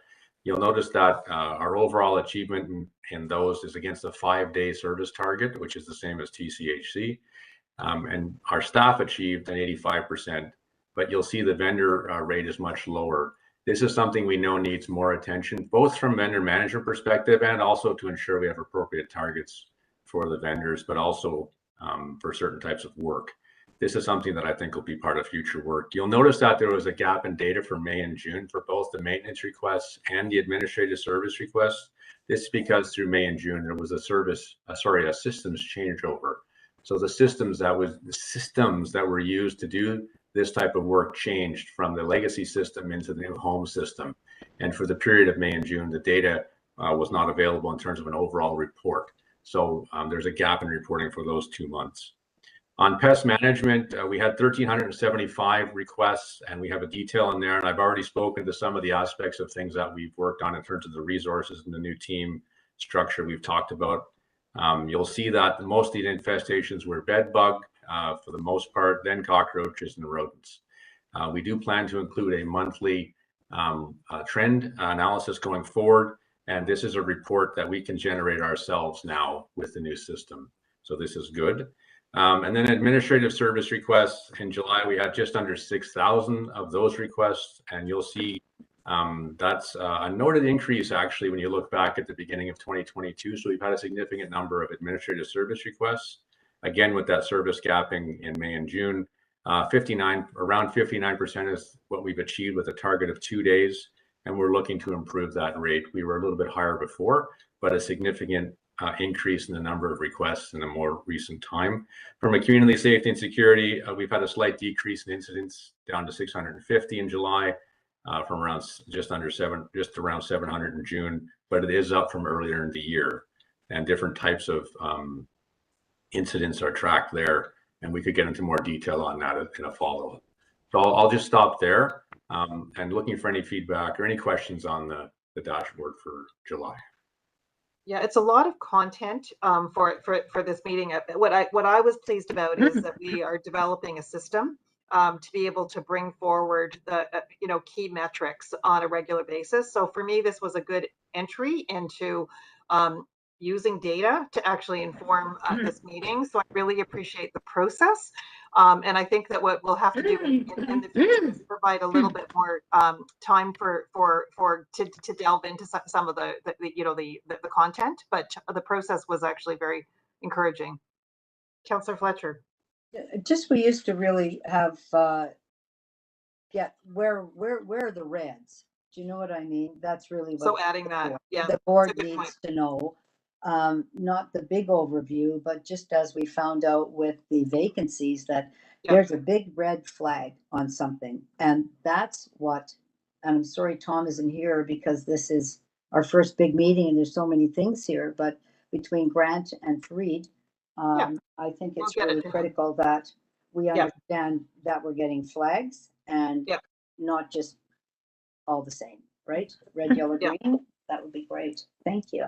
You'll notice that our overall achievement in those is against a 5-day service target, which is the same as TCHC. And our staff achieved an 85%, but you'll see the vendor rate is much lower. This is something we know needs more attention, both from vendor management perspective and also to ensure we have appropriate targets for the vendors, but also for certain types of work. This is something that I think will be part of future work. You'll notice that there was a gap in data for May and June for both the maintenance requests and the administrative service requests. This is because through May and June, there was a systems changeover. So the systems that were used to do this type of work changed from the legacy system into the new home system. And for the period of May and June, the data was not available in terms of an overall report. So there's a gap in reporting for those 2 months. On pest management, we had 1,375 requests, and we have a detail in there. And I've already spoken to some of the aspects of things that we've worked on in terms of the resources and the new team structure we've talked about. You'll see that most of the infestations were bed bug for the most part, then cockroaches and rodents. We do plan to include a monthly trend analysis going forward. And this is a report that we can generate ourselves now with the new system. So this is good. And then administrative service requests in July, we had just under 6,000 of those requests. And you'll see that's a noted increase, actually, when you look back at the beginning of 2022. So we've had a significant number of administrative service requests. Again, with that service gapping in May and June, around 59% is what we've achieved with a target of 2 days. And we're looking to improve that rate. We were a little bit higher before, but a significant increase in the number of requests in a more recent time. From a community safety and security, we've had a slight decrease in incidents down to 650 in July. from around just around 700 in June, but it is up from earlier in the year, and different types of incidents are tracked there, and we could get into more detail on that in a follow-up. So I'll just stop there, and looking for any feedback or any questions on the dashboard for July. Yeah, it's a lot of content for this meeting. What I was pleased about is that we are developing a system to be able to bring forward the key metrics on a regular basis. So for me, this was a good entry into using data to actually inform this meeting. So I really appreciate the process. And I think that what we'll have to do in the future is provide a little bit more time to delve into some of the content. But the process was actually very encouraging. Councillor Fletcher. Just we used to really have where are the reds? Do you know what I mean? That's really what. So adding that, yeah, the board needs to know. Not the big overview, but just as we found out with the vacancies that there's a big red flag on something. And that's what, and I'm sorry Tom isn't here because this is our first big meeting and there's so many things here, but between Grant and Fareed, I think it's really critical that we understand that we're getting flags and not just all the same, right? Red, yellow, green, that would be great. Thank you.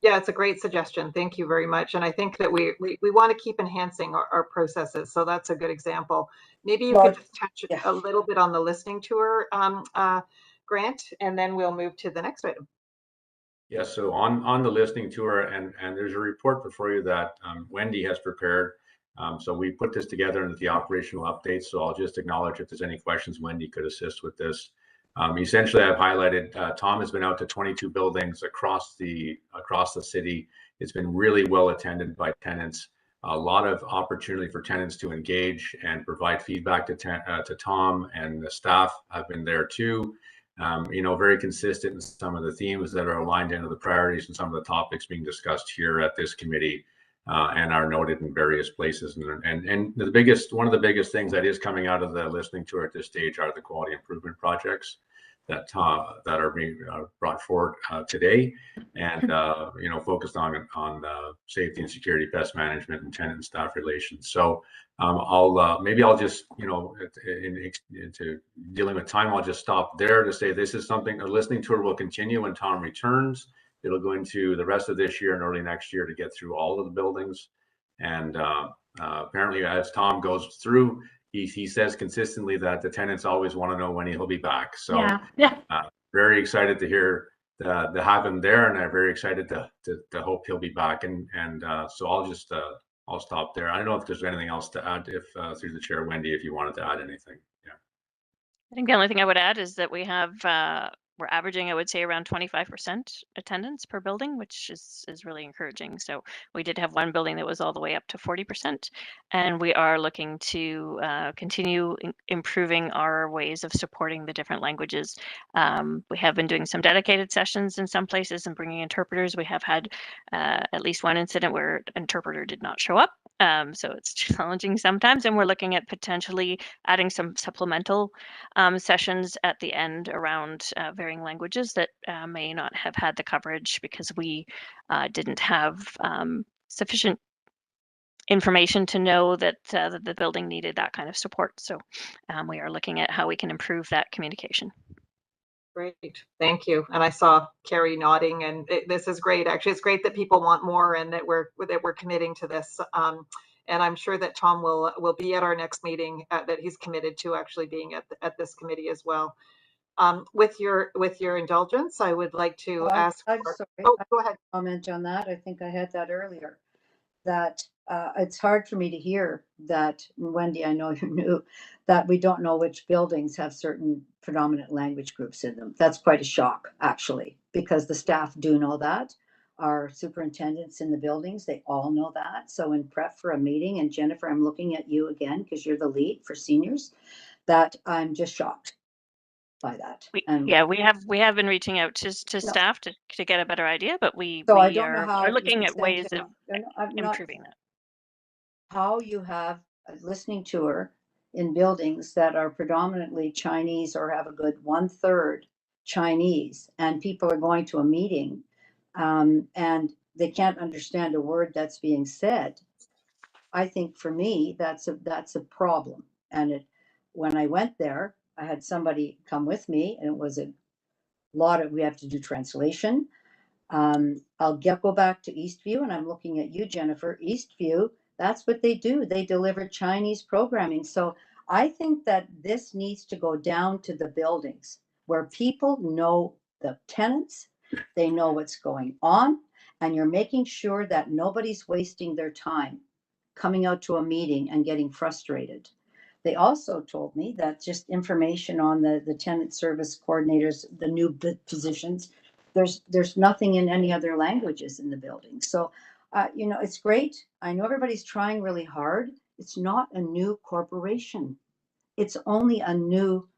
Yeah, it's a great suggestion. Thank you very much. And I think that we want to keep enhancing our processes. So that's a good example. Maybe you could just touch a little bit on the listening tour, Grant, and then we'll move to the next item. Yeah, so on the listening tour, and there's a report before you that Wendy has prepared. So we put this together into the operational updates. So I'll just acknowledge if there's any questions, Wendy could assist with this. Essentially, I've highlighted, Tom has been out to 22 buildings across the city. It's been really well attended by tenants. A lot of opportunity for tenants to engage and provide feedback to Tom, and the staff have been there too. Very consistent in some of the themes that are aligned into the priorities and some of the topics being discussed here at this committee, and are noted in various places. And one of the biggest things that is coming out of the listening tour at this stage are the quality improvement projects that are being brought forward today, and focused on safety and security, pest management, and tenant and staff relations. So I'll just into dealing with time, I'll just stop there to say this is something. A listening tour will continue when Tom returns. It'll go into the rest of this year and early next year to get through all of the buildings. And apparently, as Tom goes through, he says consistently that the tenants always want to know when he'll be back. So very excited to hear to have him there, and I'm very excited to hope he'll be back. And so I'll stop there. I don't know if there's anything else to add, if through the chair, Wendy, if you wanted to add anything. Yeah. I think the only thing I would add is that we have we're averaging, I would say, around 25% attendance per building, which is really encouraging. So we did have one building that was all the way up to 40%, and we are looking to continue improving our ways of supporting the different languages. We have been doing some dedicated sessions in some places and bringing interpreters. We have had at least one incident where an interpreter did not show up. So it's challenging sometimes, and we're looking at potentially adding some supplemental sessions at the end around varying languages that may not have had the coverage because we didn't have sufficient information to know that the building needed that kind of support. So we are looking at how we can improve that communication. Great, thank you. And I saw Carrie nodding, and this is great. Actually, it's great that people want more and that we're committing to this. And I'm sure that Tom will be at our next meeting, that he's committed to actually being at this committee as well. With your indulgence, I would like to ask. I'm sorry. Go ahead. Comment on that. I think I had that earlier. That it's hard for me to hear that, Wendy, I know you knew that we don't know which buildings have certain predominant language groups in them. That's quite a shock, actually, because the staff do know that. Our superintendents in the buildings, they all know that. So in prep for a meeting, and Jennifer, I'm looking at you again because you're the lead for seniors, that I'm just shocked by that. We have been reaching out to staff to get a better idea, but we are looking at ways of improving that. How you have a listening tour in buildings that are predominantly Chinese or have a good 1/3 Chinese, and people are going to a meeting and they can't understand a word that's being said. I think for me, that's a problem. And when I went there, I had somebody come with me, and it was a lot of, we have to do translation. Go back to Eastview, and I'm looking at you, Jennifer. Eastview, that's what they do. They deliver Chinese programming. So I think that this needs to go down to the buildings where people know the tenants, they know what's going on, and you're making sure that nobody's wasting their time coming out to a meeting and getting frustrated. They also told me that just information on the tenant service coordinators, the new positions, there's nothing in any other languages in the building. So, it's great. I know everybody's trying really hard. It's not a new corporation. It's only a new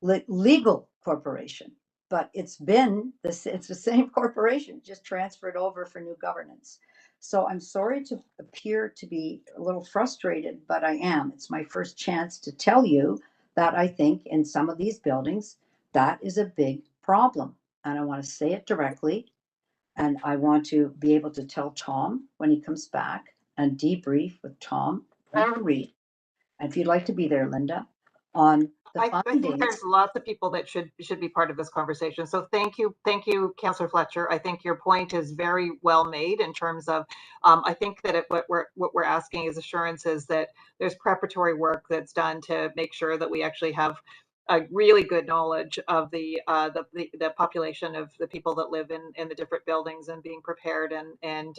legal corporation, but it's the same corporation, just transferred over for new governance. So I'm sorry to appear to be a little frustrated, but I am. It's my first chance to tell you that I think in some of these buildings, that is a big problem. And I want to say it directly. And I want to be able to tell Tom when he comes back and debrief with Tom and Reed. And if you'd like to be there, Linda, on the I think findings. there's lots of people that should be part of this conversation. So thank you, Councillor Fletcher. I think your point is very well made in terms of, I think that what we're asking is assurances that there's preparatory work that's done to make sure that we actually have a really good knowledge of the population of the people that live in the different buildings and being prepared, and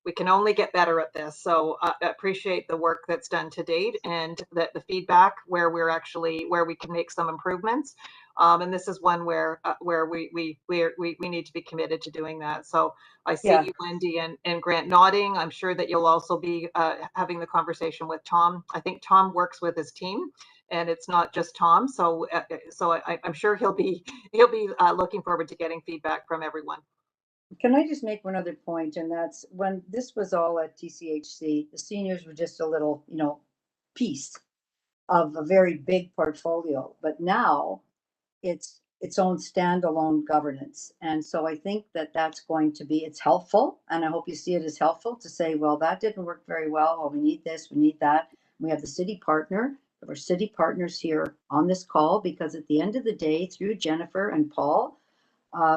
we can only get better at this. So I appreciate the work that's done to date and the feedback where we can make some improvements. And this is one where we need to be committed to doing that. So I see you, Wendy and Grant, nodding. I'm sure that you'll also be having the conversation with Tom. I think Tom works with his team, and it's not just Tom. So I'm sure he'll be looking forward to getting feedback from everyone. Can I just make one other point? And that's when this was all at TCHC, the seniors were just a little, piece of a very big portfolio. But now it's its own standalone governance. And so I think that that's going to be, it's helpful. And I hope you see it as helpful to say, well, that didn't work very well. Well, we need this, we need that. We have the city partner. Our city partners here on this call, because at the end of the day, through Jennifer and Paul,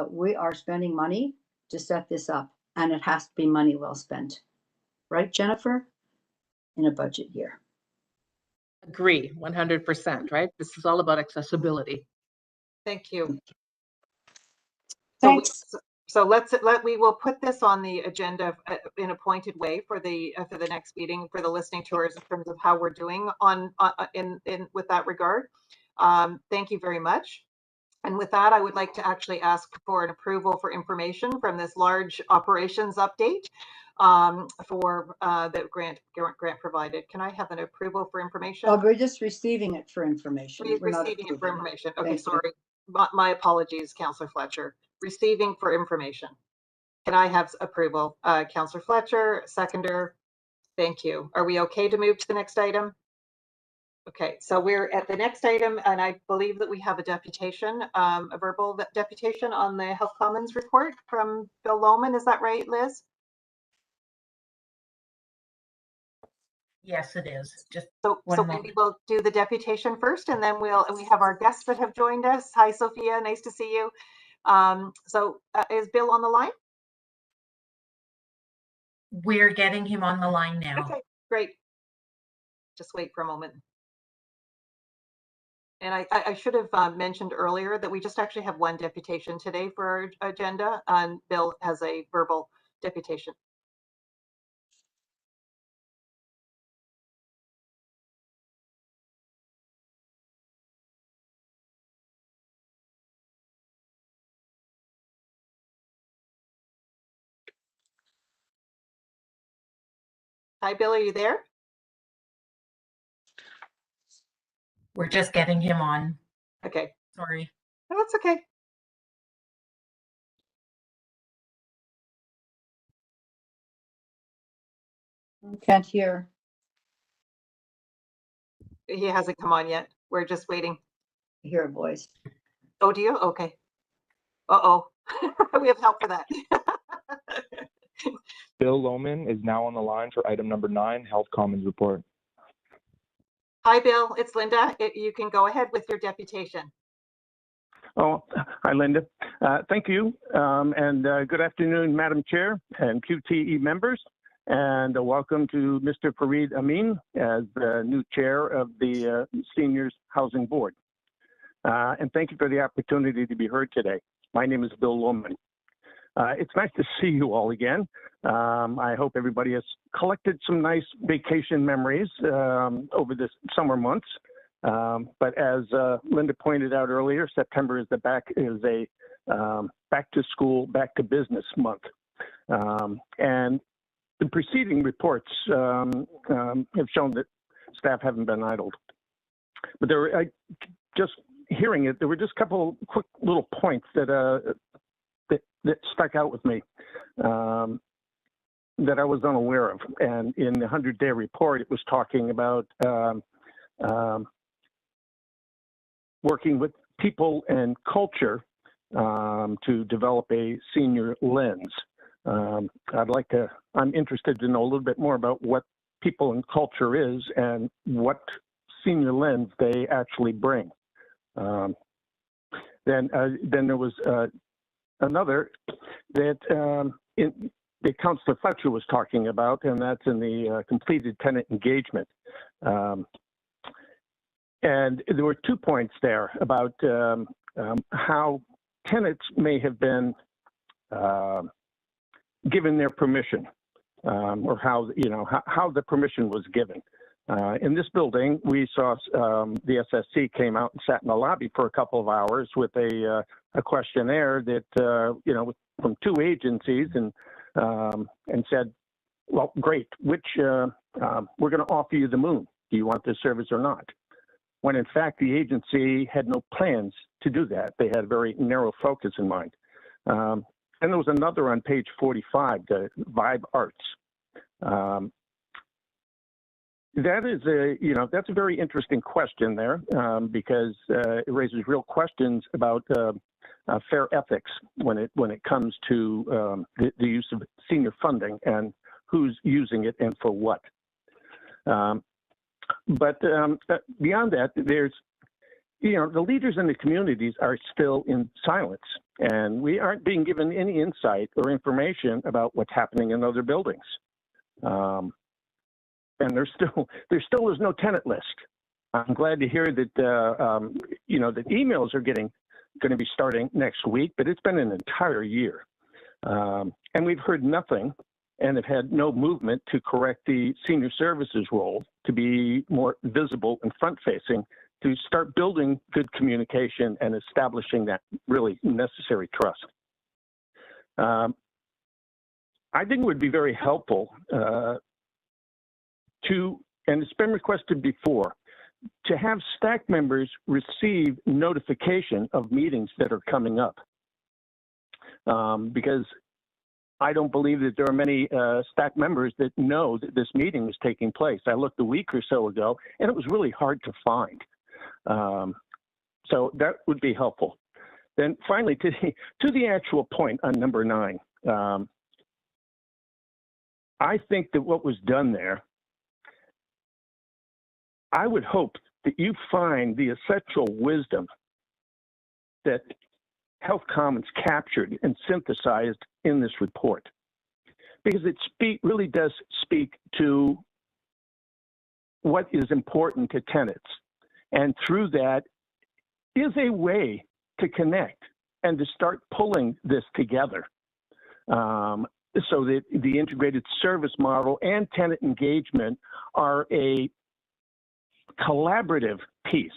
we are spending money to set this up, and it has to be money well spent. Right, Jennifer? In a budget year. Agree, 100%, right? This is all about accessibility. Thank you. Thanks. So we will put this on the agenda in a pointed way for the next meeting, for the listening tours, in terms of how we're doing with that regard. Thank you very much. And with that, I would like to actually ask for an approval for information from this large operations update for that Grant provided. Can I have an approval for information? Oh, we're just receiving it for information. We're receiving it for information. Okay, Thank sorry. My apologies, Councillor Fletcher. Receiving for information. Can I have approval? Councillor Fletcher, seconder. Thank you. Are we okay to move to the next item? Okay, so we're at the next item, and I believe that we have a deputation, a verbal deputation on the Health Commons report from Bill Lohman. Is that right, Liz? Yes, it is. Just so maybe we'll do the deputation first, and then we have our guests that have joined us. Hi, Sophia. Nice to see you. Is Bill on the line? We're getting him on the line now. Okay, great. Just wait for a moment. And I should have mentioned earlier that we just actually have one deputation today for our agenda, and Bill has a verbal deputation. Hi, Bill, are you there? We're just getting him on. Okay. Sorry. No, that's okay. Can't hear. He hasn't come on yet. We're just waiting. I hear a voice. Oh, do you? Okay. Uh-oh. We have help for that. Bill Lohman is now on the line for item number 9, Health Commons Report. Hi, Bill. It's Linda. You can go ahead with your deputation. Oh, hi, Linda. Thank you. And good afternoon, Madam Chair and QTE members. And welcome to Mr. Fareed Amin as the new chair of the Seniors Housing Board. And thank you for the opportunity to be heard today. My name is Bill Lohman. It's nice to see you all again. I hope everybody has collected some nice vacation memories over the summer months. But as Linda pointed out earlier, September is a back to school, back to business month. And the preceding reports have shown that staff haven't been idled. But there were, just hearing it, there were just a couple quick little points that stuck out with me that I was unaware of. And in the 100-day report, it was talking about working with people and culture to develop a senior lens. I'm interested to know a little bit more about what people and culture is and what senior lens they actually bring. Then there was another that that Councillor Fletcher was talking about, and that's in the completed tenant engagement. And there were 2 points there about how tenants may have been given their permission, or how the permission was given. In this building, we saw the SSC came out and sat in the lobby for a couple of hours with a questionnaire that from 2 agencies and said, well, great, which we're going to offer you the moon. Do you want this service or not? When in fact the agency had no plans to do that. They had a very narrow focus in mind. And there was another on page 45, the Vibe Arts. That is that's a very interesting question there because it raises real questions about fair ethics when it comes to the use of senior funding and who's using it and for what. But beyond that, there's the leaders in the communities are still in silence, and we aren't being given any insight or information about what's happening in other buildings. And there still is no tenant list. I'm glad to hear that that emails are going to be starting next week, but it's been an entire year, and we've heard nothing, and have had no movement to correct the senior services role to be more visible and front-facing, to start building good communication and establishing that really necessary trust. I think it would be very helpful and it's been requested before, to have staff members receive notification of meetings that are coming up. Because I don't believe that there are many staff members that know that this meeting is taking place. I looked a week or so ago, and it was really hard to find. So that would be helpful. Then finally, to the actual point on number 9, I think that what was done there, I would hope that you find the essential wisdom that Health Commons captured and synthesized in this report, because it really does speak to what is important to tenants. And through that is a way to connect and to start pulling this together so that the integrated service model and tenant engagement are a collaborative piece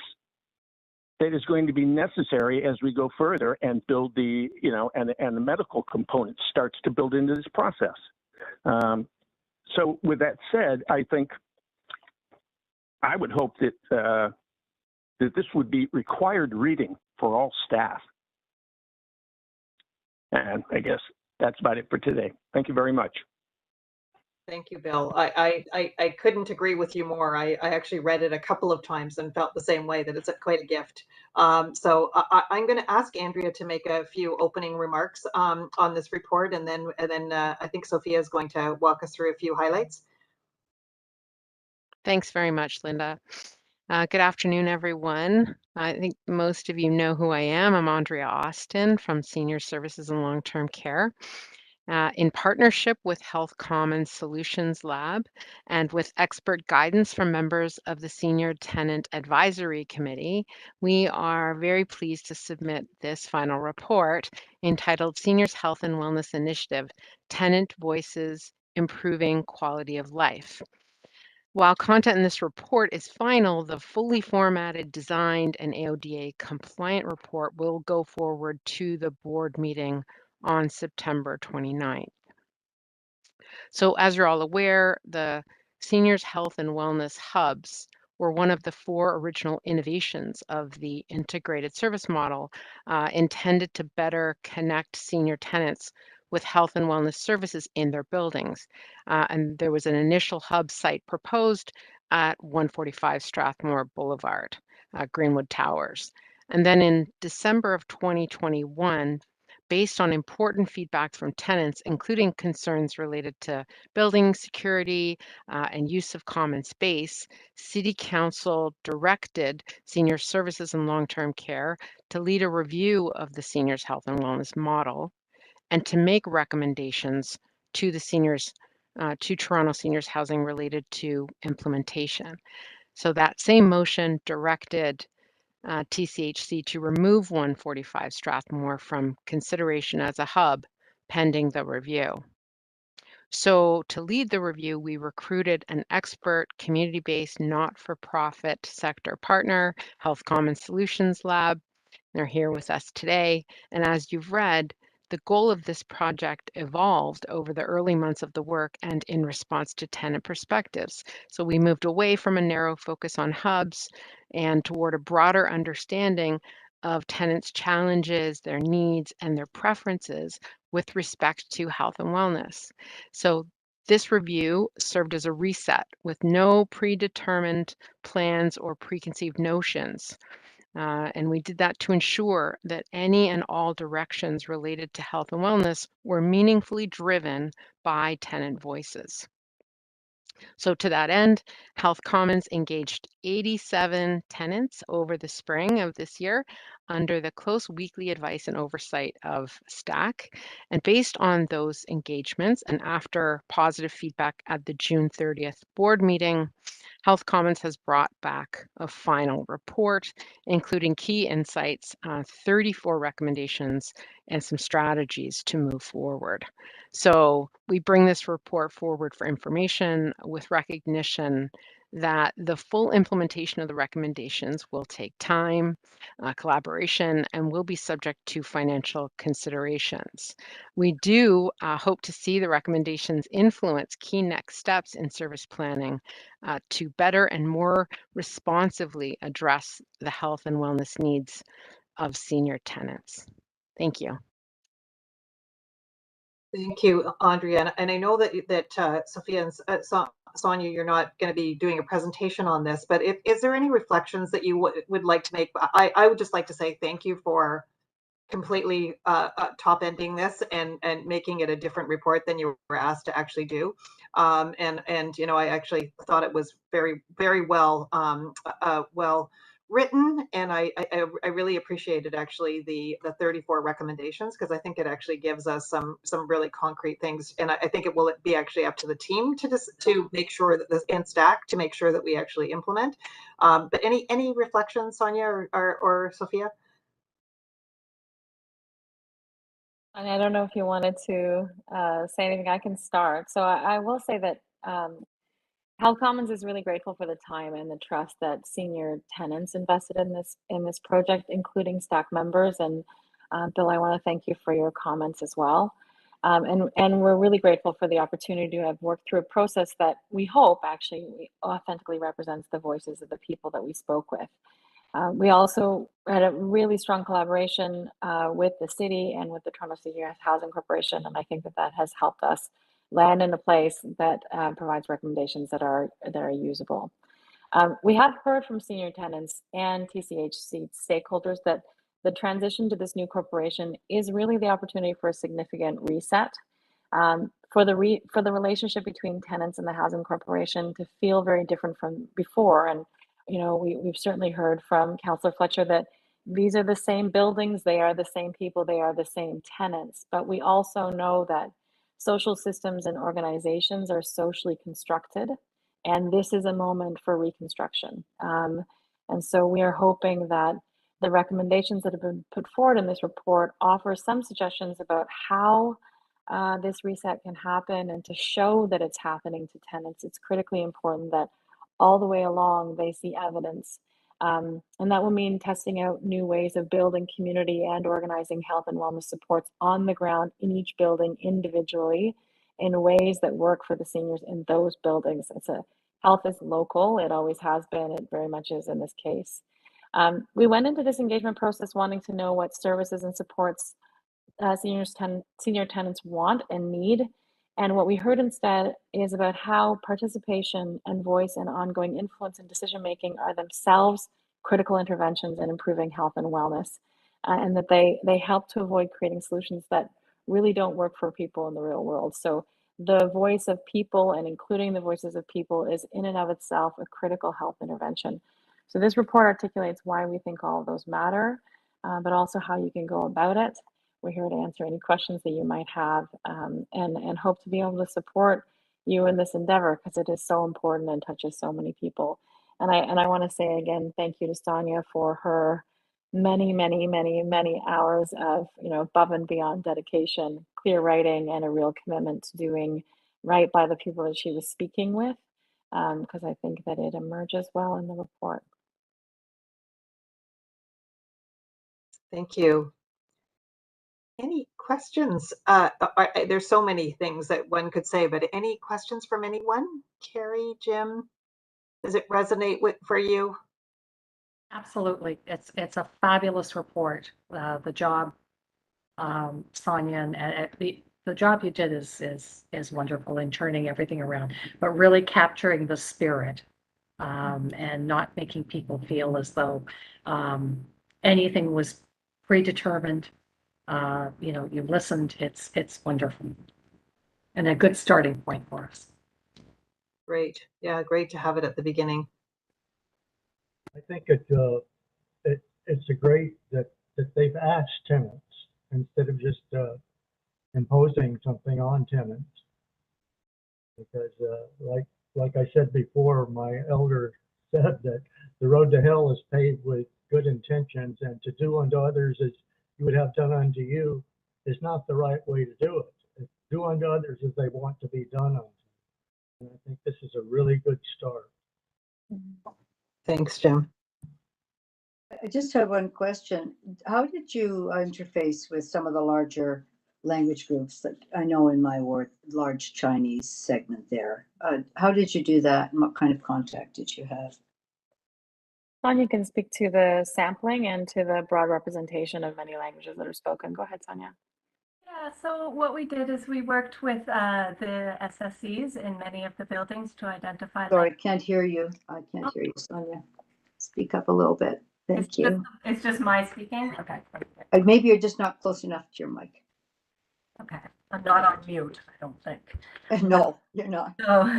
that is going to be necessary as we go further and build the, and the medical component starts to build into this process. So with that said, I think I would hope that that this would be required reading for all staff. And I guess that's about it for today. Thank you very much. Thank you, Bill. I couldn't agree with you more. I actually read it a couple of times and felt the same way, that it's quite a gift. So I'm going to ask Andrea to make a few opening remarks on this report, and then I think Sophia is going to walk us through a few highlights. Thanks very much, Linda. Good afternoon, everyone. I think most of you know who I am. I'm Andrea Austin from Senior Services and Long-Term Care. In partnership with Health Commons Solutions Lab and with expert guidance from members of the Senior Tenant Advisory Committee, we are very pleased to submit this final report entitled Seniors Health and Wellness Initiative, Tenant Voices Improving Quality of Life. While content in this report is final, the fully formatted, designed, and AODA compliant report will go forward to the board meeting on September 29th. So as you're all aware, the Seniors Health and Wellness Hubs were one of the 4 original innovations of the integrated service model intended to better connect senior tenants with health and wellness services in their buildings. And there was an initial hub site proposed at 145 Strathmore Boulevard, Greenwood Towers. And then in December of 2021, based on important feedback from tenants, including concerns related to building security and use of common space, City Council directed Senior Services and Long-Term Care to lead a review of the seniors' health and wellness model and to make recommendations to the seniors, to Toronto Seniors Housing related to implementation. So that same motion directed TCHC to remove 145 Strathmore from consideration as a hub pending the review. So to lead the review, we recruited an expert community-based not-for-profit sector partner, Health Commons Solutions Lab. They're here with us today. And as you've read, the goal of this project evolved over the early months of the work and in response to tenant perspectives. So we moved away from a narrow focus on hubs and toward a broader understanding of tenants' challenges, their needs, and their preferences with respect to health and wellness. So this review served as a reset with no predetermined plans or preconceived notions. And we did that to ensure that any and all directions related to health and wellness were meaningfully driven by tenant voices. So to that end, Health Commons engaged 87 tenants over the spring of this year under the close weekly advice and oversight of STAC. And based on those engagements and after positive feedback at the June 30th board meeting, Health Commons has brought back a final report, including key insights, 34 recommendations, and some strategies to move forward. So we bring this report forward for information with recognition that the full implementation of the recommendations will take time, collaboration, and will be subject to financial considerations. We do hope to see the recommendations influence key next steps in service planning to better and more responsively address the health and wellness needs of senior tenants. Thank you. Thank you, Andrea. And I know that Sophia and Sonia, you're not going to be doing a presentation on this, but is there any reflections that you would like to make? I would just like to say thank you for completely top ending this and making it a different report than you were asked to actually do. And you know, I actually thought it was very, very well well written, and I really appreciated actually the 34 recommendations, because I think it actually gives us some really concrete things, and I think it will be actually up to the team to make sure that this, and STAC to make sure that we actually implement. But any reflections, Sonia or Sophia? And I don't know if you wanted to say anything. I can start. So I will say that Health Commons is really grateful for the time and the trust that senior tenants invested in this project, including STAC members. And Bill, I want to thank you for your comments as well. And we're really grateful for the opportunity to have worked through a process that we hope actually authentically represents the voices of the people that we spoke with. We also had a really strong collaboration with the city and with the Toronto Senior Housing Corporation, and I think that has helped us land in a place that provides recommendations that are usable. We have heard from senior tenants and TCHC stakeholders that the transition to this new corporation is really the opportunity for a significant reset, for the relationship between tenants and the housing corporation to feel very different from before. And we've certainly heard from Councillor Fletcher that these are the same buildings, they are the same people, they are the same tenants. But we also know that social systems and organizations are socially constructed, and this is a moment for reconstruction. And so we are hoping that the recommendations that have been put forward in this report offer some suggestions about how this reset can happen, and to show that it's happening to tenants. It's critically important that all the way along they see evidence. And that will mean testing out new ways of building community and organizing health and wellness supports on the ground in each building individually in ways that work for the seniors in those buildings. Health is local, it always has been, it very much is in this case. We went into this engagement process wanting to know what services and supports senior tenants want and need. And what we heard instead is about how participation and voice and ongoing influence in decision-making are themselves critical interventions in improving health and wellness, and that they help to avoid creating solutions that really don't work for people in the real world. So the voice of people, and including the voices of people, is in and of itself a critical health intervention. So this report articulates why we think all of those matter, but also how you can go about it. We're here to answer any questions that you might have, and hope to be able to support you in this endeavor, because it is so important and touches so many people. And I want to say again, thank you to Sonia for her many hours of above and beyond dedication, clear writing, and a real commitment to doing right by the people that she was speaking with, because I think that it emerges well in the report. Thank you. Any questions? There's so many things that one could say, but any questions from anyone? Carrie, Jim, does it resonate for you? Absolutely. It's a fabulous report. The job, Sonia, and the job you did is wonderful in turning everything around, but really capturing the spirit, and not making people feel as though anything was predetermined. You listened. It's wonderful, and a good starting point for us. Great. Yeah, great to have it at the beginning. I think it's a great that they've asked tenants instead of just imposing something on tenants. Because like I said before, my elder said that the road to hell is paved with good intentions, and to do unto others as you would have done unto you is not the right way to do it. Do unto others as they want to be done unto. And I think this is a really good start. Thanks, Jim. I just have one question. How did you interface with some of the larger language groups that I know in my ward, large Chinese segment there? How did you do that, and what kind of contact did you have? Sonia can speak to the sampling and to the broad representation of many languages that are spoken. Go ahead, Sonia. Yeah, so what we did is we worked with the SSCs in many of the buildings to identify. Sorry, I can't hear you. I can't hear you, Sonia. Speak up a little bit. Thank you. It's just my speaking? Okay. Maybe you're just not close enough to your mic. Okay, I'm not on mute, I don't think. No, you're not. So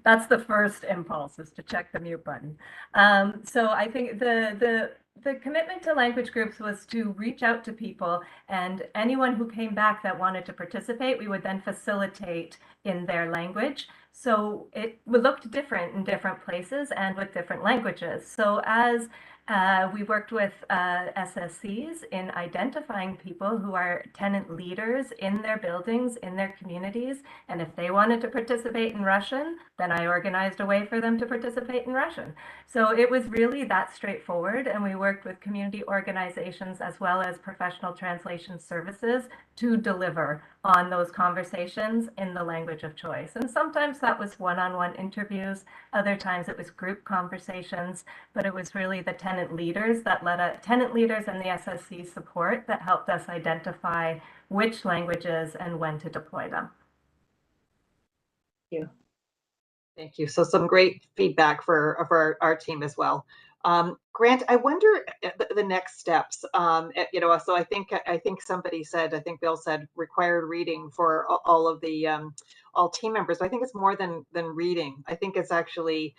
that's the first impulse, is to check the mute button. So I think the commitment to language groups was to reach out to people, and anyone who came back that wanted to participate, we would then facilitate in their language. So it looked different in different places and with different languages. So as we worked with SSCs in identifying people who are tenant leaders in their buildings, in their communities, and if they wanted to participate in Russian, then I organized a way for them to participate in Russian. So it was really that straightforward, and we worked with community organizations as well as professional translation services to deliver on those conversations in the language of choice. And sometimes that was one-on-one interviews, other times it was group conversations, but it was really the tenant leaders that tenant leaders and the SSC support that helped us identify which languages and when to deploy them. you. Thank you. So some great feedback for our team as well. Grant, I wonder the next steps. You know, so I think somebody said, I think Bill said, required reading for all of the all team members. I think it's more than reading. I think it's actually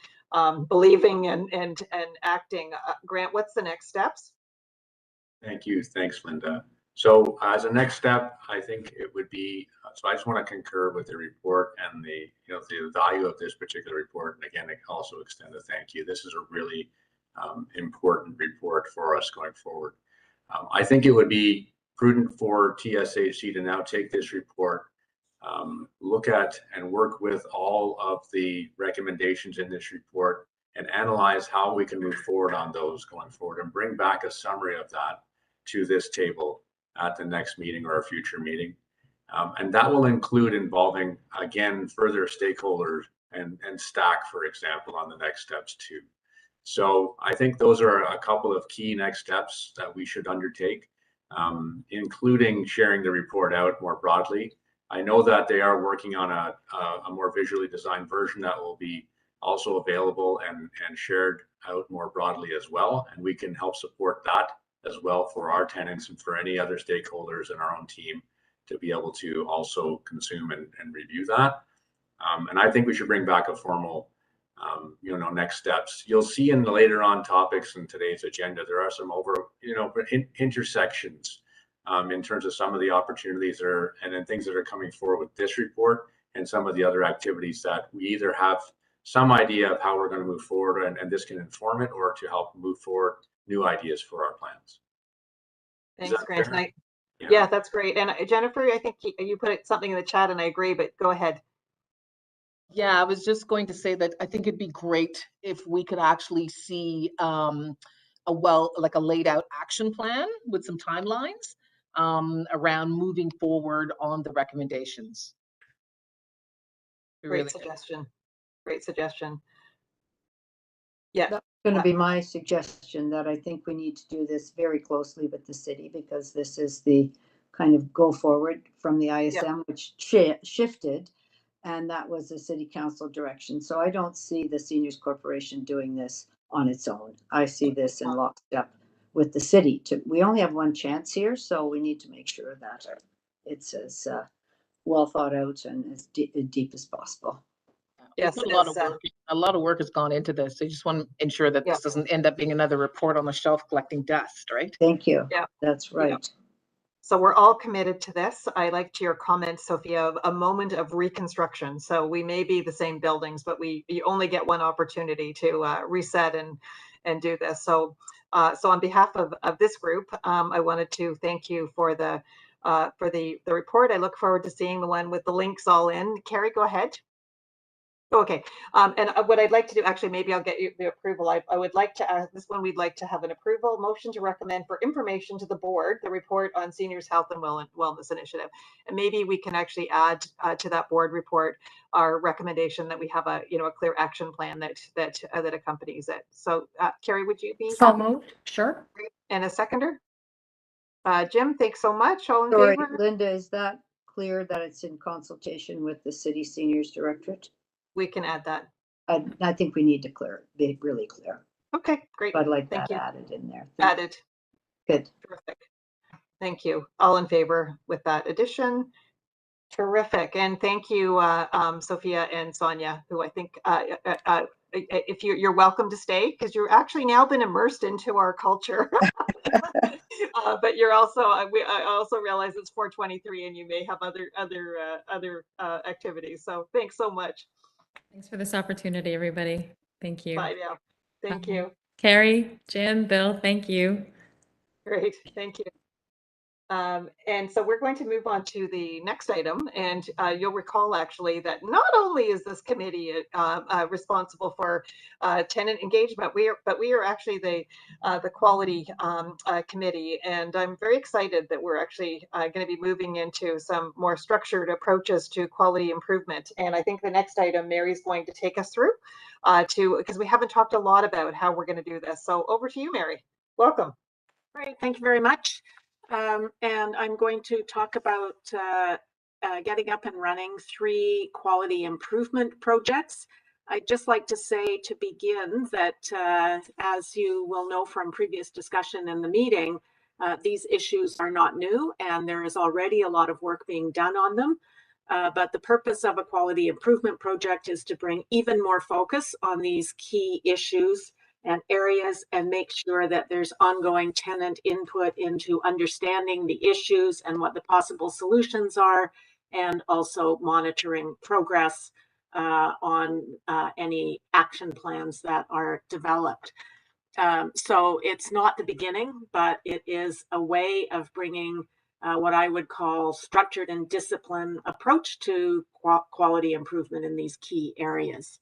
believing and acting. Grant, what's the next steps? Thank you. Thanks, Linda. So as a next step, I think it would be, so I just want to concur with the report and the value of this particular report. And again, I also extend a thank you. This is a really important report for us going forward. I think it would be prudent for TSHC to now take this report, look at and work with all of the recommendations in this report and analyze how we can move forward on those going forward and bring back a summary of that to this table at the next meeting or a future meeting. And that will include involving, again, further stakeholders and STAC, for example, on the next steps too. So I think those are a couple of key next steps that we should undertake, including sharing the report out more broadly. I know that they are working on a more visually designed version that will be also available and shared out more broadly as well. And we can help support that as well for our tenants and for any other stakeholders in our own team to be able to also consume and review that. And I think we should bring back a formal, next steps. You'll see in the later on topics in today's agenda, there are some intersections in terms of some of the opportunities and then things that are coming forward with this report and some of the other activities that we either have some idea of how we're going to move forward and this can inform it or to help move forward new ideas for our plans. Thanks, Grant. Yeah, that's great. And Jennifer, I think you put something in the chat and I agree, but go ahead. Yeah, I was just going to say that I think it'd be great if we could actually see a laid out action plan with some timelines around moving forward on the recommendations. Great suggestion. Great suggestion. Yeah. That's going to be my suggestion, that I think we need to do this very closely with the city, because this is the kind of go forward from the ISM, which shifted, and that was the city council direction. So I don't see the Seniors Corporation doing this on its own. I see this in lockstep with the city. We only have one chance here, so we need to make sure that it's as well thought out and as deep as possible. Yes, a lot of work has gone into this. So you just want to ensure that this doesn't end up being another report on the shelf collecting dust, right? Thank you. Yeah, that's right. Yeah. So we're all committed to this. I liked your comment, Sophia, of a moment of reconstruction. So we may be the same buildings, but you only get one opportunity to reset and do this. So on behalf of this group, I wanted to thank you for the report. I look forward to seeing the one with the links all in. Carrie, go ahead. Okay, and what I'd like to do, actually, maybe I'll get you the approval. I would like to, this one, we'd like to have an approval motion to recommend for information to the board, the report on Seniors Health and Wellness Initiative. And maybe we can actually add to that board report our recommendation that we have a clear action plan that accompanies it. So Carrie, would you be? So moved, sure. And a seconder? Jim, thanks so much. All in Sorry, favor? Linda, is that clear that it's in consultation with the City Seniors Directorate? We can add that. I think we need to be really clear. Okay, great. I'd like Thank that you. added in there. Added. Good. Terrific. Thank you. All in favor with that addition? Terrific. And thank you, Sophia and Sonia, who I think if you're welcome to stay, because you're actually now been immersed into our culture. But you're also, I also realize it's 4:23 and you may have other activities. So thanks so much. Thanks for this opportunity, everybody. Thank you. Bye now. Thank you. Carrie, Jim, Bill, thank you. Great. Thank you. And so we're going to move on to the next item, and you'll recall actually that not only is this committee responsible for tenant engagement, but we are actually the quality committee, and I'm very excited that we're actually going to be moving into some more structured approaches to quality improvement. And I think the next item Mary's going to take us through because we haven't talked a lot about how we're going to do this. So over to you, Mary. Welcome. Great, thank you very much. And I'm going to talk about getting up and running 3 quality improvement projects. I'd just like to say to begin that, as you will know from previous discussion in the meeting, these issues are not new and there is already a lot of work being done on them. But the purpose of a quality improvement project is to bring even more focus on these key issues and areas and make sure that there's ongoing tenant input into understanding the issues and what the possible solutions are, and also monitoring progress on any action plans that are developed. So it's not the beginning, but it is a way of bringing what I would call structured and disciplined approach to quality improvement in these key areas.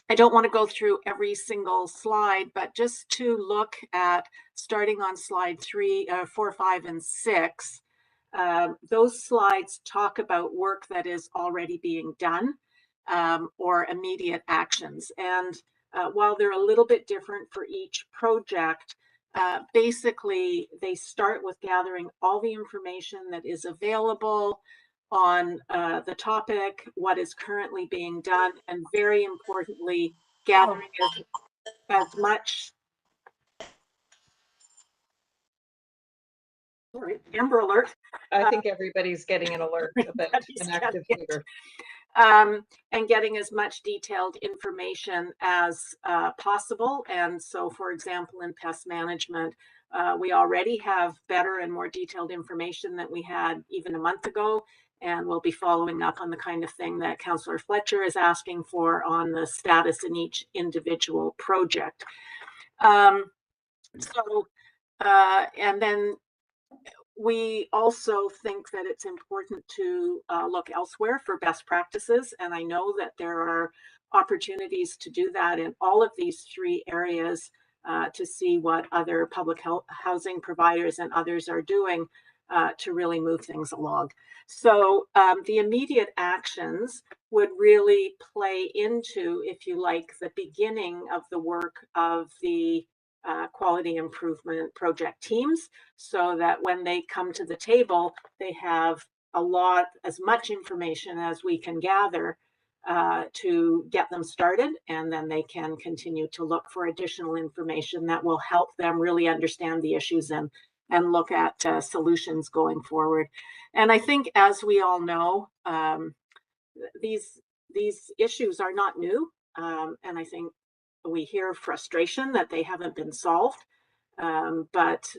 I don't want to go through every single slide, but just to look at starting on slide 4, 5, and 6, those slides talk about work that is already being done or immediate actions. And while they're a little bit different for each project, basically they start with gathering all the information that is available on the topic, what is currently being done, and very importantly, gathering as much. Sorry, Amber Alert. I think everybody's getting an alert about an active shooter. And getting as much detailed information as possible. And so, for example, in pest management, we already have better and more detailed information than we had even a month ago. And we'll be following up on the kind of thing that Councillor Fletcher is asking for on the status in each individual project. And then we also think that it's important to look elsewhere for best practices. And I know that there are opportunities to do that in all of these 3 areas to see what other public housing providers and others are doing to really move things along. So the immediate actions would really play into, if you like, the beginning of the work of the quality improvement project teams, so that when they come to the table, they have as much information as we can gather to get them started, and then they can continue to look for additional information that will help them really understand the issues and look at solutions going forward. And I think, as we all know, these issues are not new, and I think we hear frustration that they haven't been solved, but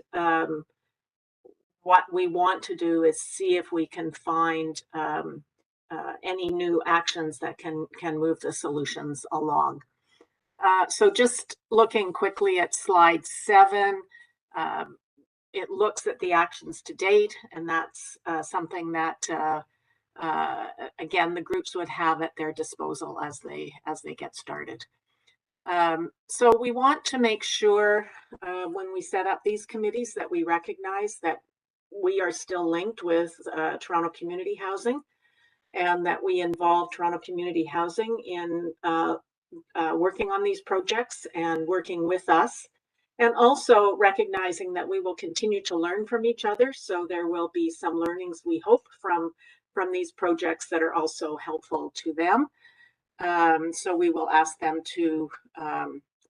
what we want to do is see if we can find any new actions that can move the solutions along. So just looking quickly at slide 7, it looks at the actions to date, and that's something that again, the groups would have at their disposal as they get started. So we want to make sure when we set up these committees that we recognize that we are still linked with Toronto Community Housing, and that we involve Toronto Community Housing in working on these projects and working with us, and also recognizing that we will continue to learn from each other. So there will be some learnings, we hope, from these projects that are also helpful to them. So we will ask them to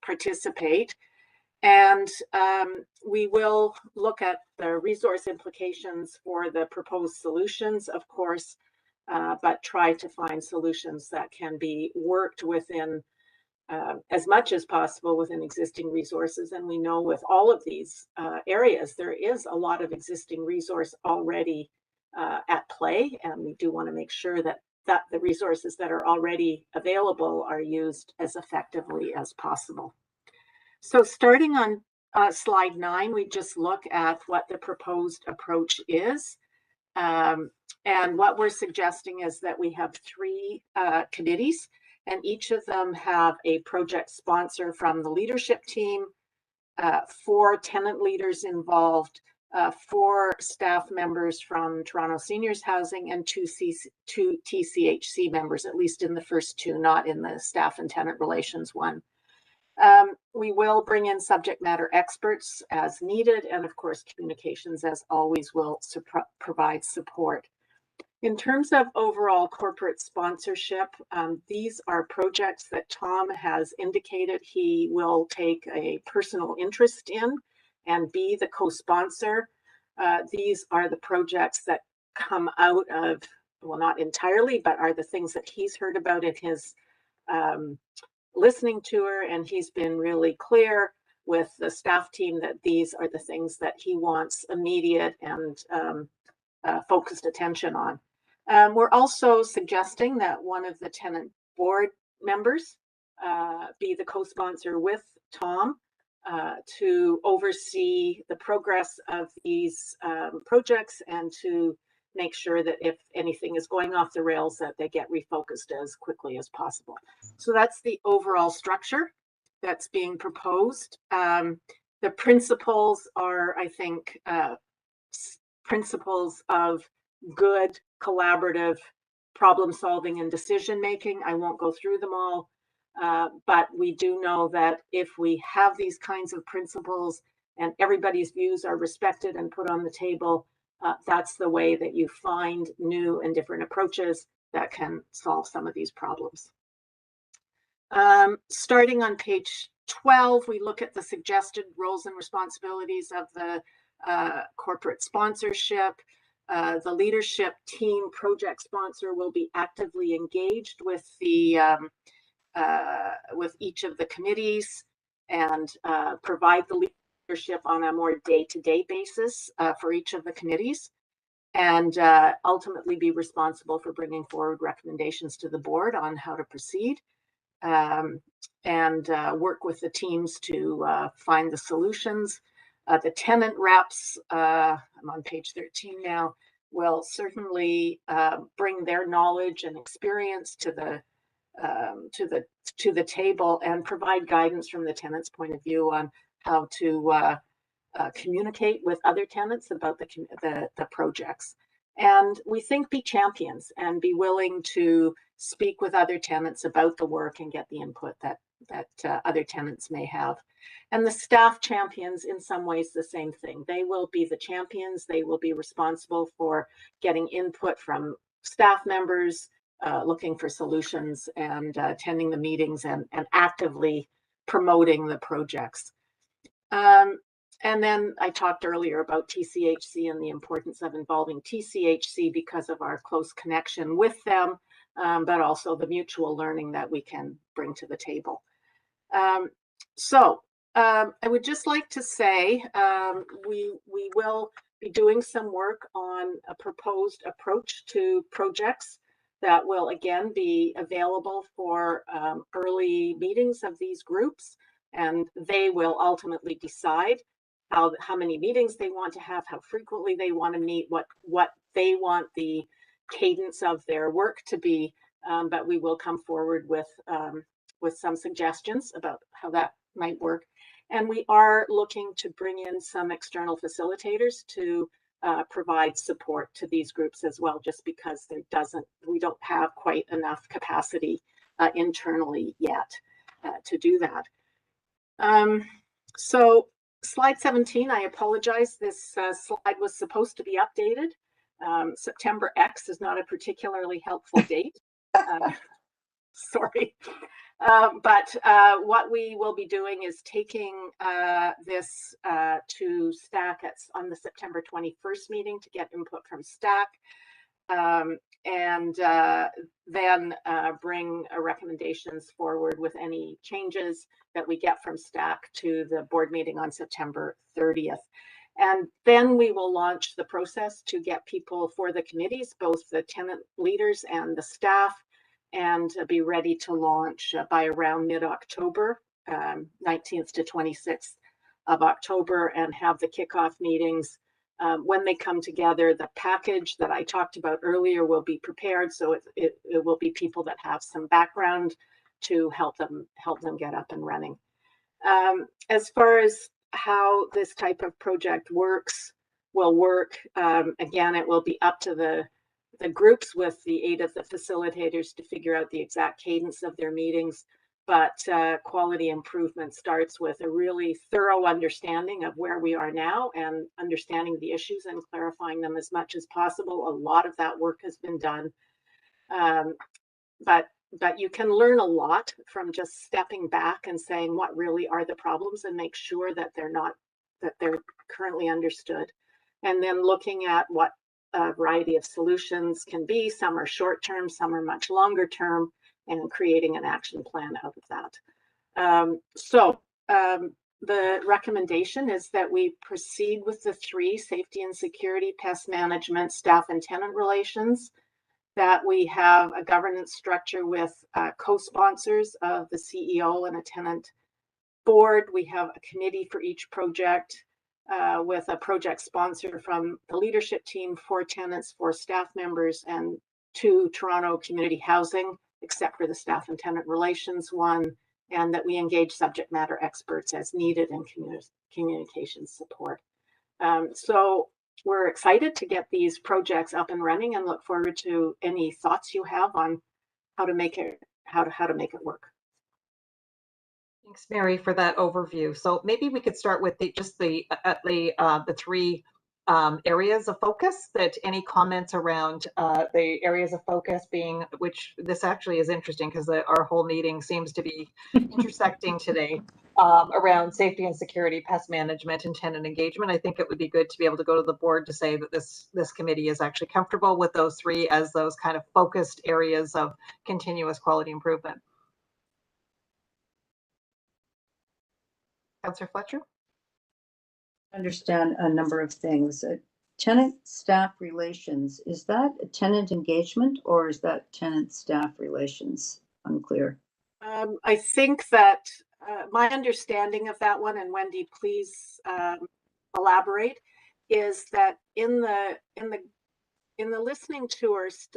participate, and we will look at the resource implications for the proposed solutions, of course, but try to find solutions that can be worked within as much as possible within existing resources. And we know with all of these areas, there is a lot of existing resource already at play, and we do want to make sure that the resources that are already available are used as effectively as possible. So starting on slide 9, we just look at what the proposed approach is. And what we're suggesting is that we have 3 committees, and each of them have a project sponsor from the leadership team, 4 tenant leaders involved, 4 staff members from Toronto Seniors Housing, and 2 TCHC members, at least in the first 2, not in the staff and tenant relations one. We will bring in subject matter experts as needed, and of course, communications, as always, will provide support. In terms of overall corporate sponsorship, these are projects that Tom has indicated he will take a personal interest in and be the co-sponsor. These are the projects that come out of, well, not entirely, but are the things that he's heard about in his listening tour, and he's been really clear with the staff team that these are the things that he wants immediate and focused attention on. We're also suggesting that one of the tenant board members be the co-sponsor with Tom to oversee the progress of these projects and to make sure that if anything is going off the rails, that they get refocused as quickly as possible. So that's the overall structure that's being proposed. The principles are, I think, principles of good collaborative problem solving and decision making. I won't go through them all, but we do know that if we have these kinds of principles and everybody's views are respected and put on the table, that's the way that you find new and different approaches that can solve some of these problems. Starting on page 12, we look at the suggested roles and responsibilities of the corporate sponsorship. The leadership team project sponsor will be actively engaged with the with each of the committees and provide the leadership on a more day-to-day basis for each of the committees, and ultimately be responsible for bringing forward recommendations to the board on how to proceed, and work with the teams to find the solutions. The tenant reps, I'm on page 13 now, will certainly bring their knowledge and experience to the table and provide guidance from the tenant's point of view on how to communicate with other tenants about the projects. And we think be champions and be willing to speak with other tenants about the work and get the input that other tenants may have. And the staff champions, in some ways, the same thing. They will be the champions. They will be responsible for getting input from staff members, looking for solutions and attending the meetings and actively promoting the projects. And then I talked earlier about TCHC and the importance of involving TCHC because of our close connection with them, but also the mutual learning that we can bring to the table. I would just like to say we will be doing some work on a proposed approach to projects that will again be available for early meetings of these groups, and they will ultimately decide how many meetings they want to have, how frequently they want to meet, what they want the cadence of their work to be, but we will come forward with some suggestions about how that might work. And we are looking to bring in some external facilitators to provide support to these groups as well, just because we don't have quite enough capacity internally yet to do that. So slide 17, I apologize. This slide was supposed to be updated. September X is not a particularly helpful date. Sorry. But what we will be doing is taking this to STAC on the September 21st meeting to get input from STAC, and then bring recommendations forward with any changes that we get from STAC to the board meeting on September 30th. And then we will launch the process to get people for the committees, both the tenant leaders and the staff, and be ready to launch by around mid-October, 19th to 26th of October, and have the kickoff meetings. When they come together, the package that I talked about earlier will be prepared, so it will be people that have some background to help them get up and running. As far as how this type of project will work, again, it will be up to the groups with the aid of the facilitators to figure out the exact cadence of their meetings. but quality improvement starts with a really thorough understanding of where we are now and understanding the issues and clarifying them as much as possible. A lot of that work has been done. But you can learn a lot from just stepping back and saying what really are the problems and make sure that they're currently understood. And then looking at what a variety of solutions can be. Some are short term, some are much longer term, and creating an action plan out of that. The recommendation is that we proceed with the 3: safety and security, pest management, staff and tenant relations, that we have a governance structure with co-sponsors of the CEO and a tenant board. We have a committee for each project with a project sponsor from the leadership team, 4 tenants, 4 staff members, and 2 Toronto community housing, except for the staff and tenant relations one, and that we engage subject matter experts as needed in communication support. So we're excited to get these projects up and running and look forward to any thoughts you have on how to make it work. Thanks, Mary, for that overview. So maybe we could start with the 3 areas of focus. That any comments around the areas of focus being, which this actually is interesting because our whole meeting seems to be intersecting today around safety and security, pest management, and tenant engagement. I think it would be good to be able to go to the board to say that this committee is actually comfortable with those 3 as those kind of focused areas of continuous quality improvement. Councillor Fletcher? Understand a number of things. Tenant staff relations, is that a tenant engagement or is that tenant staff relations? Unclear. I think that my understanding of that one, and Wendy, please elaborate, is that in the listening tours,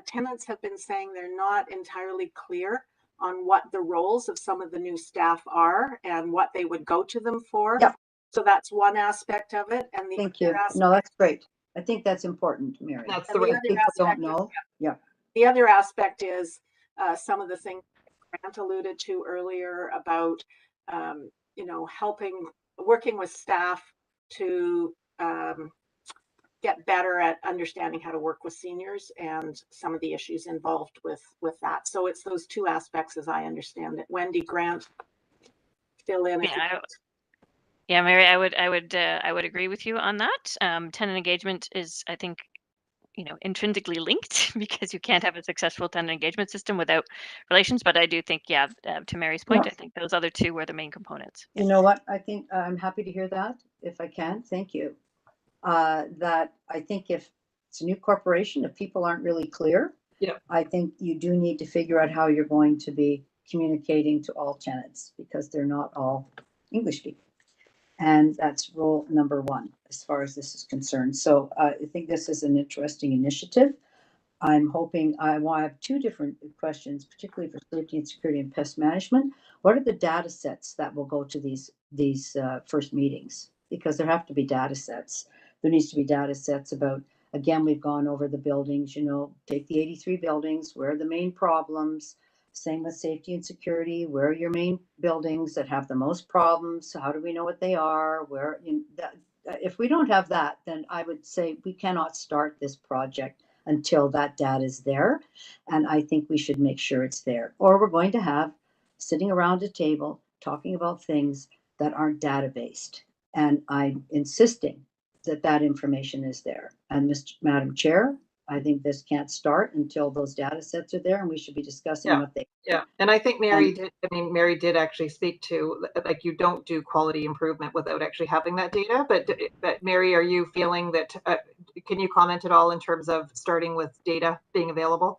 tenants have been saying they're not entirely clear on what the roles of some of the new staff are and what they would go to them for. Yeah. So that's one aspect of it. And the Thank you. No, that's great. I think that's important, Mary. That's the other people don't know. Yeah. The other aspect is some of the things Grant alluded to earlier about, working with staff to get better at understanding how to work with seniors and some of the issues involved with that. So it's those 2 aspects as I understand it. Wendy, Grant, fill in. Yeah, Mary, I would agree with you on that. Tenant engagement is, I think, intrinsically linked because you can't have a successful tenant engagement system without relations. But I do think, to Mary's point, I think those other 2 were the main components. You know what? I think I'm happy to hear that if I can. Thank you. That I think if it's a new corporation, if people aren't really clear, I think you do need to figure out how you're going to be communicating to all tenants because they're not all English speakers. And that's rule number 1 as far as this is concerned. So I think this is an interesting initiative. I'm hoping I have 2 different questions, particularly for safety and security and pest management. What are the data sets that will go to these first meetings? Because there have to be data sets. There needs to be data sets about, again, we've gone over the buildings, take the 83 buildings, where are the main problems? Same with safety and security, where are your main buildings that have the most problems? How do we know what they are? If we don't have that, then I would say we cannot start this project until that data is there. And I think we should make sure it's there. Or we're going to have sitting around a table talking about things that aren't data-based. And I'm insisting that information is there. And Madam Chair, I think this can't start until those data sets are there, and we should be discussing what they. Yeah, and I think Mary did actually speak to, like, you don't do quality improvement without actually having that data. But Mary, are you feeling that? Can you comment at all in terms of starting with data being available?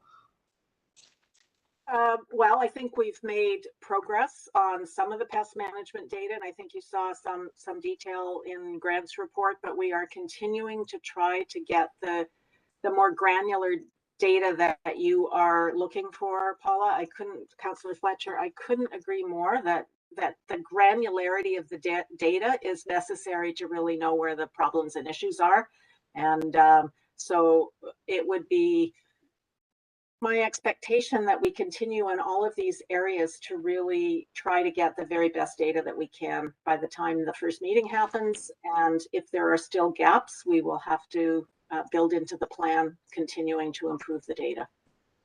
Well, I think we've made progress on some of the pest management data, and I think you saw some detail in Grant's report. But we are continuing to try to get the more granular data that you are looking for, Paula. Councillor Fletcher, I couldn't agree more that the granularity of the data is necessary to really know where the problems and issues are. And so it would be my expectation that we continue in all of these areas to really try to get the very best data that we can by the time the first meeting happens. And if there are still gaps, we will have to build into the plan, continuing to improve the data.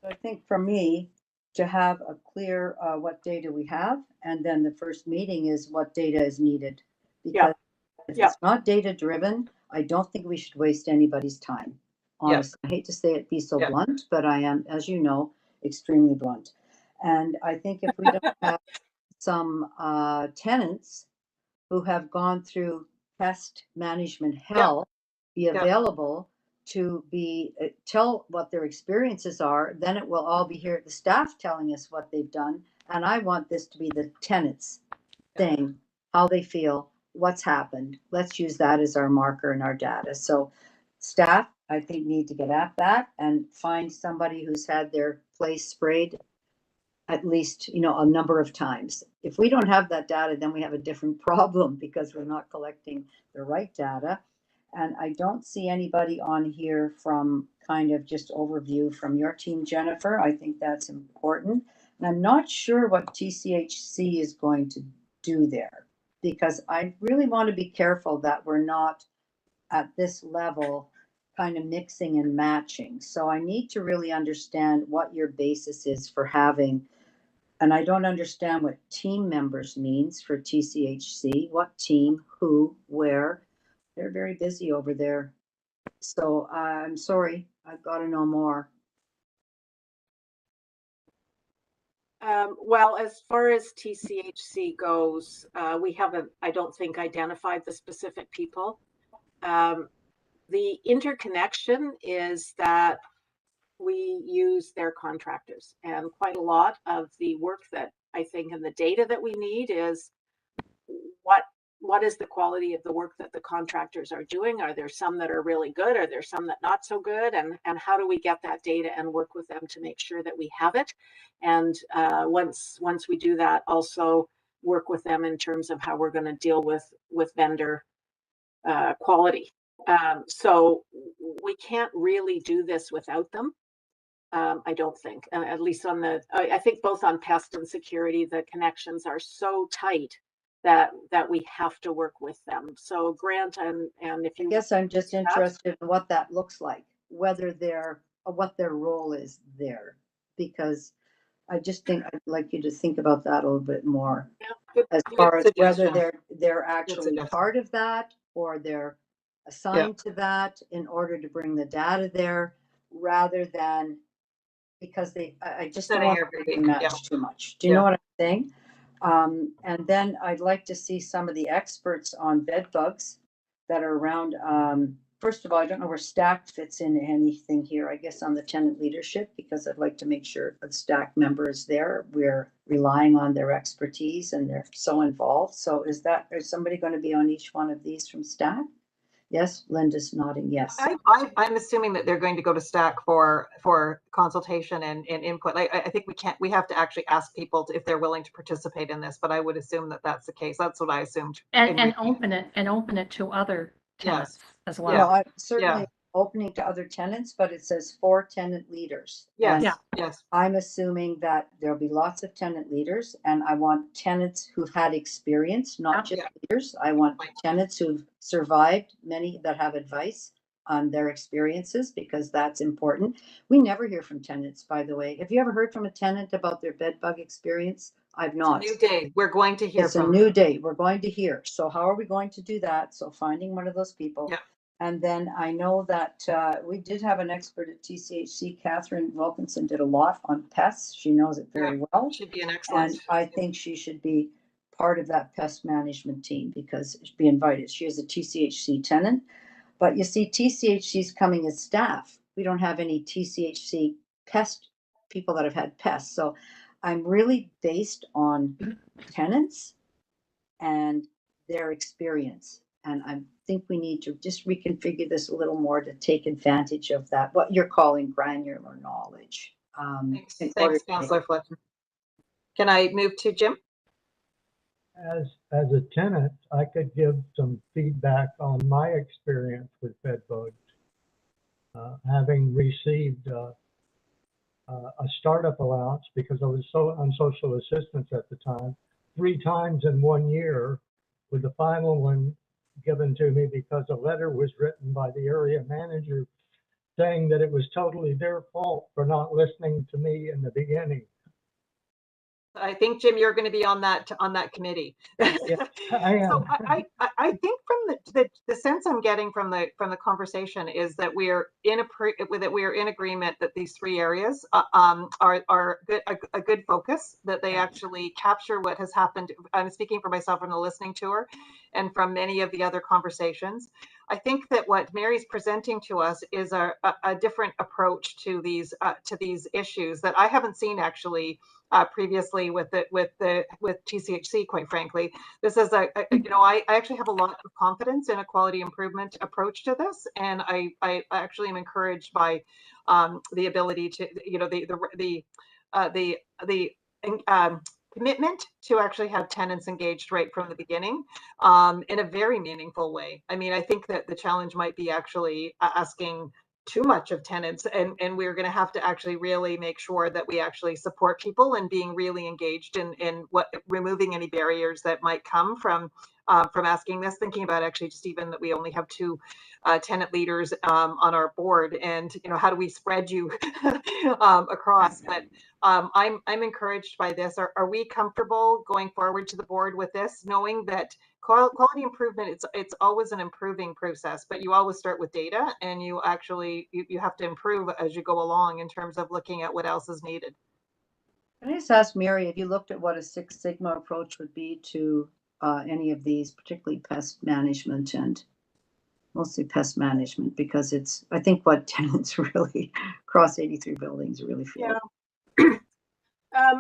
I think for me, to have a clear what data we have, and then the first meeting is what data is needed. Because if it's not data driven, I don't think we should waste anybody's time. Honestly, I hate to say it, be so blunt, but I am, as you know, extremely blunt. And I think if we don't have some tenants who have gone through pest management hell be available to be tell what their experiences are, then it will all be here at the staff telling us what they've done. And I want this to be the tenants thing, how they feel, what's happened. Let's use that as our marker in our data. So staff, I think, need to get at that and find somebody who's had their place sprayed at least, you know, a number of times. If we don't have that data, then we have a different problem because we're not collecting the right data. And I don't see anybody on here from kind of just overview from your team, Jennifer. I think that's important. And I'm not sure what TCHC is going to do there, because I really want to be careful that we're not at this level kind of mixing and matching. So I need to really understand what your basis is for having, and I don't understand what team members means for TCHC, what team, who, where. They're very busy over there. So I'm sorry, I've got to know more. Well, as far as TCHC goes, we haven't, I don't think, identified the specific people. The interconnection is that we use their contractors, and quite a lot of the work that I think and the data that we need is what is the quality of the work that the contractors are doing? Are there some that are really good? Are there some that not so good? And how do we get that data and work with them to make sure that we have it? And once we do that, also work with them in terms of how we're going to deal with vendor quality. So we can't really do this without them. I don't think, at least on the, I think both on pest and security, the connections are so tight that we have to work with them. So Grant, and if you, I guess I'm just interested in what that looks like, whether what their role is there, because I just think I'd like you to think about that a little bit more, as far as whether they're actually part of that or they're assigned to that in order to bring the data there, rather than because I just don't want to match too much. Do you know what I'm saying? And then I'd like to see some of the experts on bed bugs that are around. First of all, I don't know where STAC fits in anything here. I guess on the tenant leadership, because I'd like to make sure the STAC member is there. We're relying on their expertise and they're so involved. So is somebody going to be on each one of these from STAC? Yes, Linda's nodding yes. I'm assuming that they're going to go to STAC for consultation and input. I think we have to actually ask people if they're willing to participate in this, but I would assume that that's the case. That's what I assumed. And open it to other tenants as well. No, I'm certainly opening to other tenants, but it says 4 tenant leaders. Yes. I'm assuming that there'll be lots of tenant leaders, and I want tenants who've had experience, not just leaders. I want tenants who've survived, many that have advice on their experiences, because that's important. We never hear from tenants, by the way. Have you ever heard from a tenant about their bed bug experience? I've not. It's a new day. We're going to hear from them. It's a new day. We're going to hear. So how are we going to do that? So finding one of those people. Yeah. And then I know that we did have an expert at TCHC. Catherine Wilkinson did a lot on pests. She knows it very well. Should be an excellent. And I think she should be part of that pest management team, because she'd be invited. She is a TCHC tenant. But you see, TCHC is coming as staff. We don't have any TCHC pest people that have had pests. So I'm really based on tenants and their experience. And I think we need to just reconfigure this a little more to take advantage of that, what you're calling granular knowledge. Thanks, Councillor Fletcher. Can I move to Jim? As a tenant, I could give some feedback on my experience with bed bugs. Having received a startup allowance because I was on social assistance at the time, 3 times in 1 year, with the final one given to me because a letter was written by the area manager saying that it was totally their fault for not listening to me in the beginning. I think, Jim, you're going to be on that committee. Yeah, I am. So I think from the sense I'm getting from the conversation is that we are in agreement that these 3 areas are a good focus, that they actually capture what has happened. I'm speaking for myself from the listening tour and from many of the other conversations. I think that what Mary's presenting to us is a different approach to these issues that I haven't seen actually previously with TCHC. Quite frankly, this is I actually have a lot of confidence in a quality improvement approach to this, and I actually am encouraged by the ability to the commitment to actually have tenants engaged right from the beginning in a very meaningful way. I mean, I think that the challenge might be actually asking too much of tenants, and we're going to have to actually really make sure that we actually support people and being really engaged in what removing any barriers that might come from asking this. Thinking about actually just even that we only have 2 tenant leaders on our board, and how do we spread you across? But I'm encouraged by this. Are we comfortable going forward to the board with this, knowing that quality improvement, it's always an improving process, but you always start with data, and you actually you have to improve as you go along in terms of looking at what else is needed. Can I just ask Mary, have you looked at what a 6 Sigma approach would be to any of these, particularly pest management, and mostly pest management, because it's, I think, what tenants really across 83 buildings really feel. Yeah.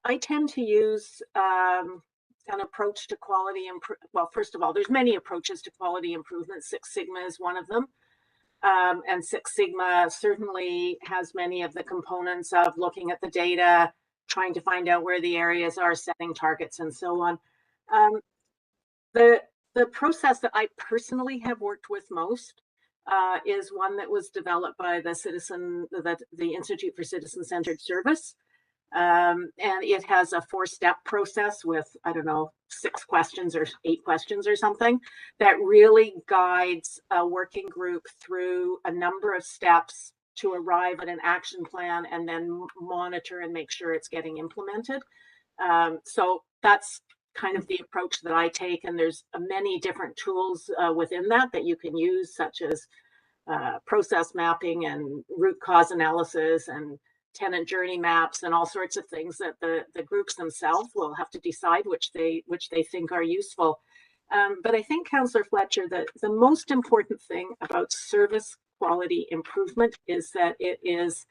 I tend to use an approach to quality improvement. Well, first of all, there's many approaches to quality improvement. 6 Sigma is one of them. And 6 Sigma certainly has many of the components of looking at the data, trying to find out where the areas are, setting targets, and so on. The process that I personally have worked with most is one that was developed by the Institute for Citizen-Centered Service. And it has a 4-step process with, I don't know, 6 questions or 8 questions or something that really guides a working group through a number of steps to arrive at an action plan and then monitor and make sure it's getting implemented. So that's kind of the approach that I take, and there's many different tools within that you can use, such as process mapping and root cause analysis and tenant journey maps and all sorts of things that the groups themselves will have to decide which they think are useful. But I think, Councillor Fletcher, that the most important thing about service quality improvement is that it is,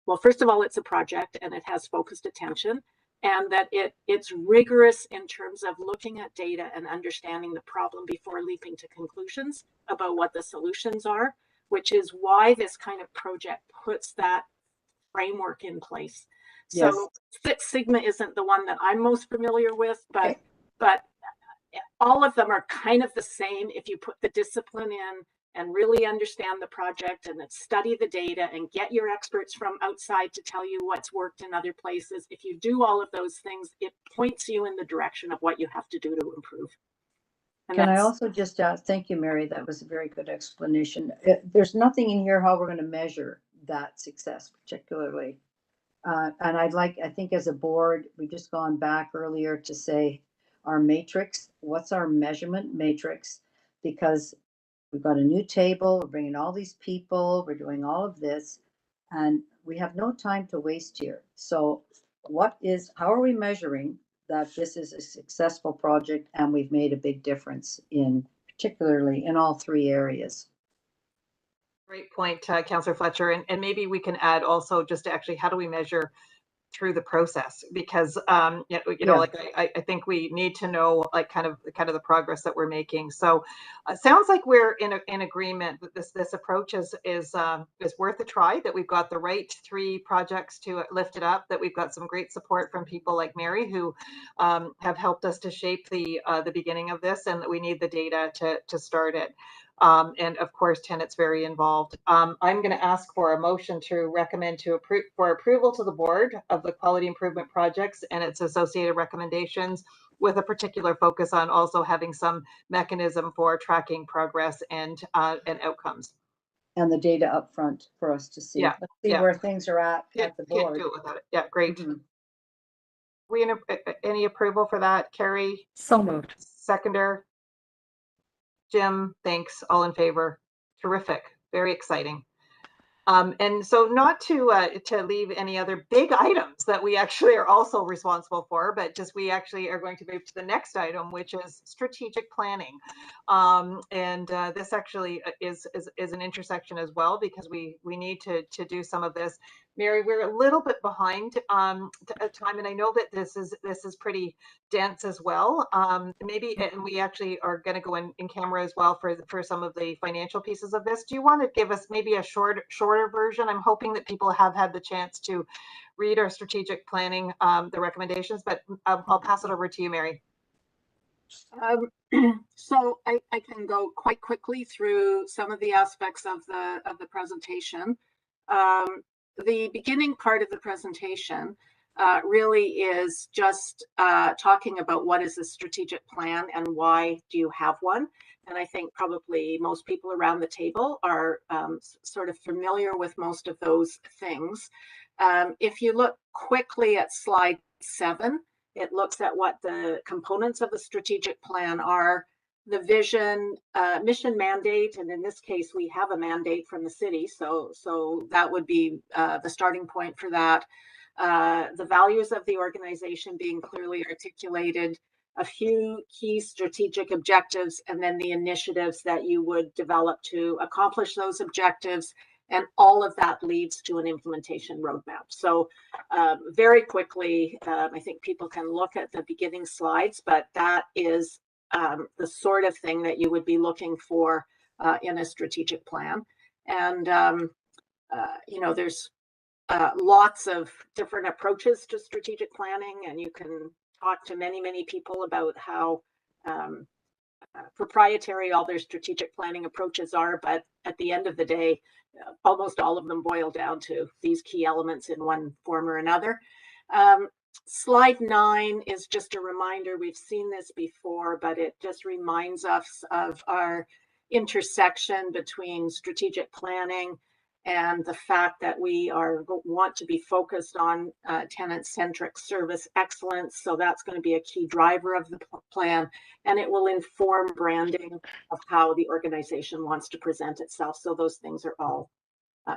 well, first of all, it's a project and it has focused attention, and that it's rigorous in terms of looking at data and understanding the problem before leaping to conclusions about what the solutions are, which is why this kind of project puts that framework in place. Yes. So 6 Sigma isn't the one that I'm most familiar with, but all of them are kind of the same if you put the discipline in and really understand the project and then study the data and get your experts from outside to tell you what's worked in other places. If you do all of those things, it points you in the direction of what you have to do to improve. And Can I also just thank you, Mary, that was a very good explanation. There's nothing in here how we're going to measure that success particularly. And I think as a board, we've just gone back earlier to say our matrix, what's our measurement matrix? Because we've got a new table, we're bringing all these people, we're doing all of this, and we have no time to waste here. So how are we measuring that this is a successful project and we've made a big difference particularly in all 3 areas? Great point, Councillor Fletcher. And maybe we can add also just actually, how do we measure through the process? Because like I think we need to know like kind of the progress that we're making. So sounds like we're in agreement that this approach is worth a try, that we've got the right 3 projects to lift it up, that we've got some great support from people like Mary who have helped us to shape the beginning of this, and that we need the data to start it. And of course, Tenant's very involved. I'm going to ask for a motion to recommend for approval to the board of the quality improvement projects and its associated recommendations, with a particular focus on also having some mechanism for tracking progress and outcomes. And the data up front for us to see. Yeah, Let's see where things are at the Can't board. do it without it. Yeah, great. Any approval for that, Carrie? So moved. Seconder? Jim, thanks. All in favor? Terrific. Very exciting. And so not to leave any other big items that we actually are also responsible for, but just we actually are going to move to the next item, which is strategic planning. This actually is an intersection as well, because we need to do some of this. Mary, we're a little bit behind time, and I know that this is pretty dense as well. Maybe, and we actually are going to go in camera as well for some of the financial pieces of this. Do you want to give us maybe a shorter version? I'm hoping that people have had the chance to read our strategic planning, the recommendations, but I'll pass it over to you, Mary. So I can go quite quickly through some of the aspects of the presentation. The beginning part of the presentation really is just talking about what is a strategic plan and why do you have one. And I think probably most people around the table are sort of familiar with most of those things. If you look quickly at slide 7, it looks at what the components of the strategic plan are: the vision, mission, mandate, and in this case, we have a mandate from the city, so that would be the starting point for that. The values of the organization being clearly articulated, a few key strategic objectives, and then the initiatives that you would develop to accomplish those objectives. And all of that leads to an implementation roadmap. So very quickly, I think people can look at the beginning slides, but that is the sort of thing that you would be looking for in a strategic plan. And, there's lots of different approaches to strategic planning, and you can talk to many people about how proprietary all their strategic planning approaches are, but at the end of the day, almost all of them boil down to these key elements in one form or another. Slide 9 is just a reminder. We've seen this before, but it just reminds us of our intersection between strategic planning and the fact that we want to be focused on tenant-centric service excellence. So that's going to be a key driver of the plan, and it will inform branding of how the organization wants to present itself. So those things are all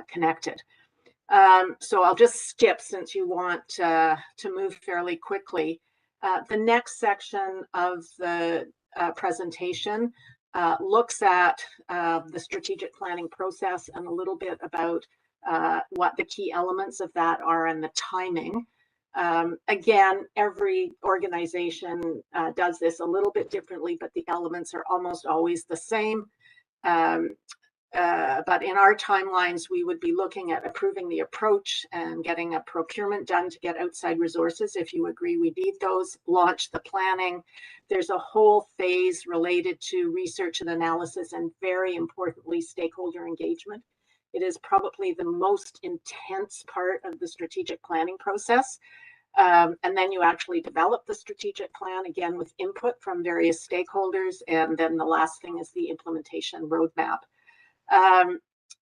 connected. So I'll just skip, since you want to move fairly quickly. The next section of the presentation looks at the strategic planning process and a little bit about what the key elements of that are and the timing. Again, every organization does this a little bit differently, but the elements are almost always the same. But in our timelines, we would be looking at approving the approach and getting a procurement done to get outside resources, if you agree we need those, launch the planning. There's a whole phase related to research and analysis, and very importantly, stakeholder engagement. It is probably the most intense part of the strategic planning process. And then you actually develop the strategic plan, again, with input from various stakeholders. And then the last thing is the implementation roadmap.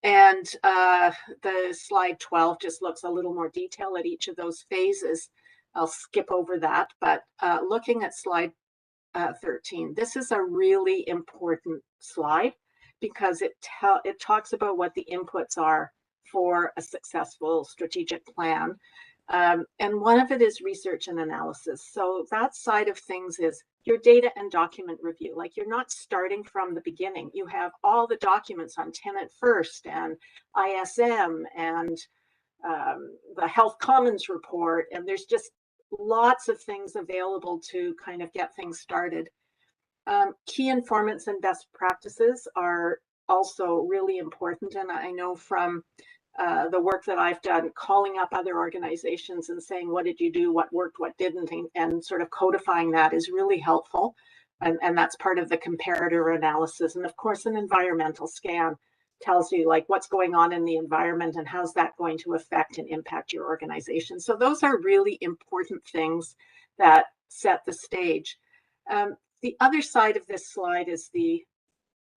The slide 12 just looks a little more detail at each of those phases. I'll skip over that, but looking at slide 13, this is a really important slide because it talks about what the inputs are for a successful strategic plan. And one of it is research and analysis. So that side of things is your data and document review. Like, you're not starting from the beginning. You have all the documents on Tenant First and ISM and the Health Commons report. And there's just lots of things available to kind of get things started. Key informants and best practices are also really important. And I know from the work that I've done, calling up other organizations and saying, what did you do, what worked, what didn't, and sort of codifying that is really helpful. and that's part of the comparator analysis. And of course, an environmental scan tells you like what's going on in the environment and how's that going to affect and impact your organization. So those are really important things that set the stage. The other side of this slide is the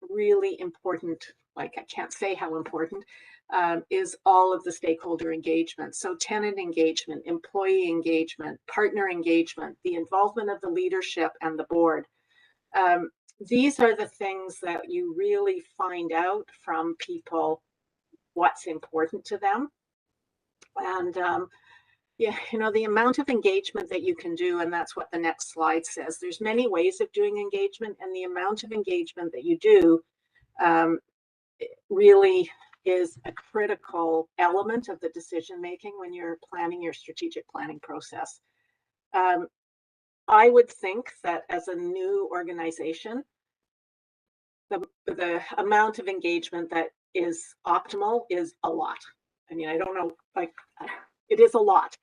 really important, like I can't say how important, is all of the stakeholder engagement. So tenant engagement, employee engagement, partner engagement, the involvement of the leadership and the board. These are the things that you really find out from people what's important to them. And yeah, you know, the amount of engagement that you can do, and that's what the next slide says. There's many ways of doing engagement, and the amount of engagement that you do really is a critical element of the decision making when you're planning your strategic planning process. I would think that as a new organization, the amount of engagement that is optimal is a lot. I mean, I don't know, like it is a lot.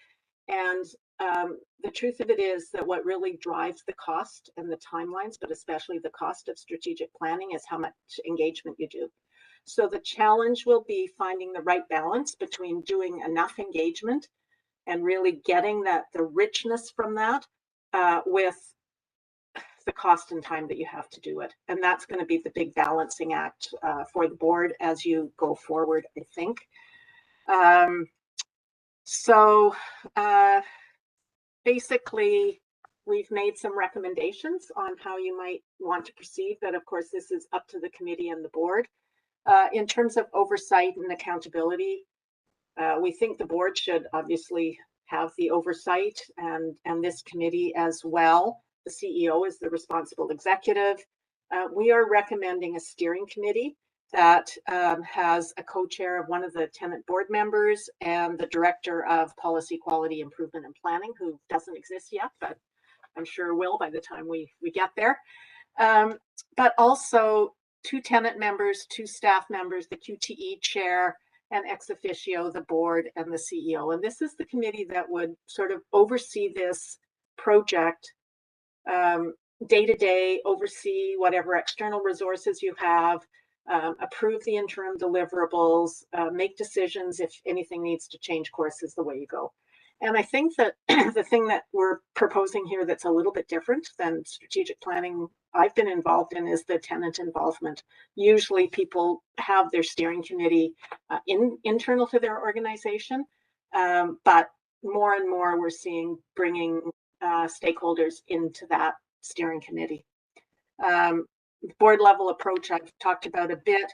And the truth of it is that what really drives the cost and the timelines, but especially the cost of strategic planning, is how much engagement you do. So the challenge will be finding the right balance between doing enough engagement and really getting the richness from that with the cost and time that you have to do it. And that's going to be the big balancing act for the board as you go forward, I think. Basically, we've made some recommendations on how you might want to proceed, but of course, this is up to the committee and the board. In terms of oversight and accountability, we think the board should obviously have the oversight and this committee as well. The CEO is the responsible executive. We are recommending a steering committee that has a co-chair of one of the tenant board members and the director of policy, quality, improvement, and planning, who doesn't exist yet, but I'm sure will by the time we get there. But also 2 tenant members, 2 staff members, the QTE chair, and ex officio, the board and the CEO. And this is the committee that would sort of oversee this project day to day, oversee whatever external resources you have, approve the interim deliverables, make decisions if anything needs to change course is the way you go. And I think that the thing that we're proposing here that's a little bit different than strategic planning I've been involved in is the tenant involvement. Usually people have their steering committee internal to their organization, but more and more we're seeing bringing stakeholders into that steering committee. Board level approach I've talked about a bit.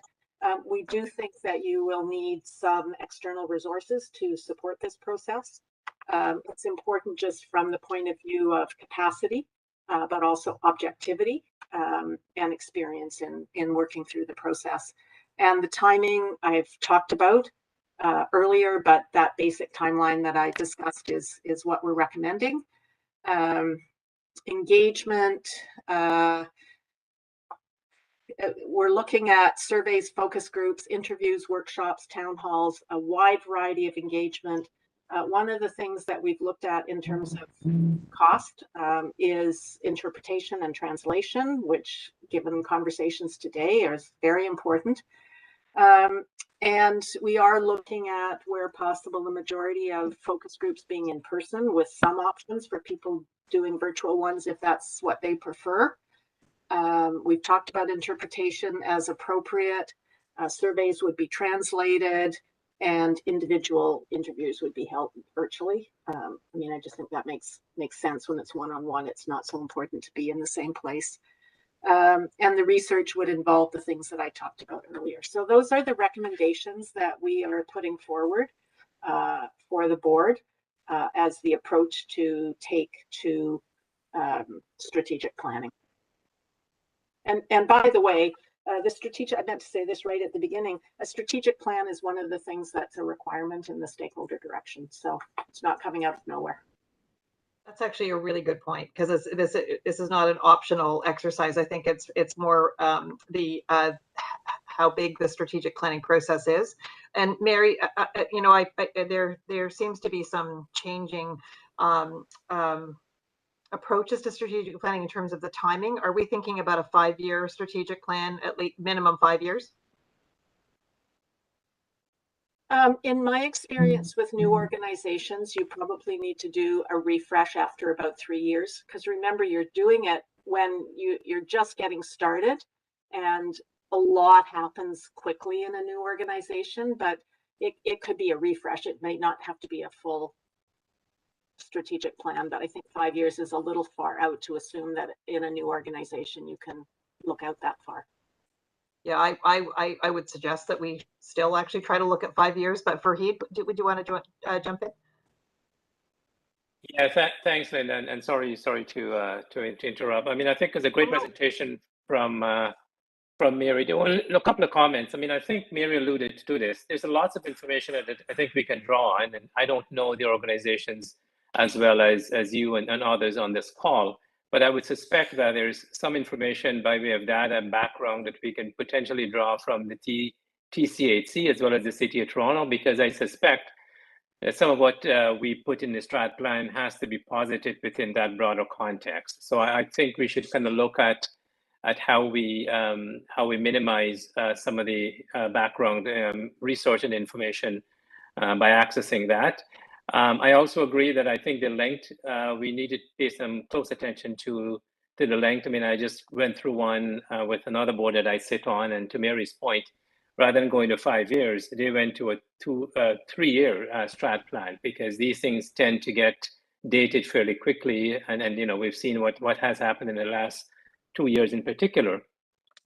We do think that you will need some external resources to support this process. It's important just from the point of view of capacity, but also objectivity and experience in working through the process. And the timing I've talked about earlier, but that basic timeline that I discussed is what we're recommending. Engagement, we're looking at surveys, focus groups, interviews, workshops, town halls, a wide variety of engagement. One of the things that we've looked at in terms of cost is interpretation and translation, which given conversations today is very important. And we are looking at, where possible, the majority of focus groups being in person, with some options for people doing virtual ones if that's what they prefer. We've talked about interpretation as appropriate. Surveys would be translated and individual interviews would be held virtually. I mean, I just think that makes sense when it's one-on-one. It's not so important to be in the same place. And the research would involve the things that I talked about earlier. So those are the recommendations that we are putting forward for the board as the approach to take to strategic planning. And by the way, the strategic, I meant to say this right at the beginning, a strategic plan is one of the things that's a requirement in the stakeholder direction. So it's not coming out of nowhere. That's actually a really good point, because this is not an optional exercise. I think it's more how big the strategic planning process is. And Mary, you know, there seems to be some changing approaches to strategic planning in terms of the timing? Are we thinking about a 5-year strategic plan, at least minimum 5 years? In my experience with new organizations, you probably need to do a refresh after about 3 years, because remember, you're doing it when you're just getting started, and a lot happens quickly in a new organization, but it could be a refresh. It may not have to be a full strategic plan, but I think 5 years is a little far out to assume that in a new organization you can look out that far. Yeah, I would suggest that we still actually try to look at 5 years, but Farhid, would you want to jump in? Yeah, thanks, Linda, and sorry to interrupt. I mean, I think it's a great presentation from Mary. There were a couple of comments. I mean, I think Mary alluded to this. There's lots of information that I think we can draw on, and I don't know the organizations as well as you and others on this call, but I would suspect that there's some information by way of data and background that we can potentially draw from the TCHC as well as the City of Toronto, because I suspect that some of what we put in the strat plan has to be posited within that broader context. So I think we should kind of look at how we minimize some of the background research and information by accessing that. I also agree that I think the length, we need to pay some close attention to the length. I mean, I just went through one with another board that I sit on, and to Mary's point, rather than going to 5 years, they went to a 3-year strat plan, because these things tend to get dated fairly quickly, and you know, we've seen what has happened in the last 2 years in particular.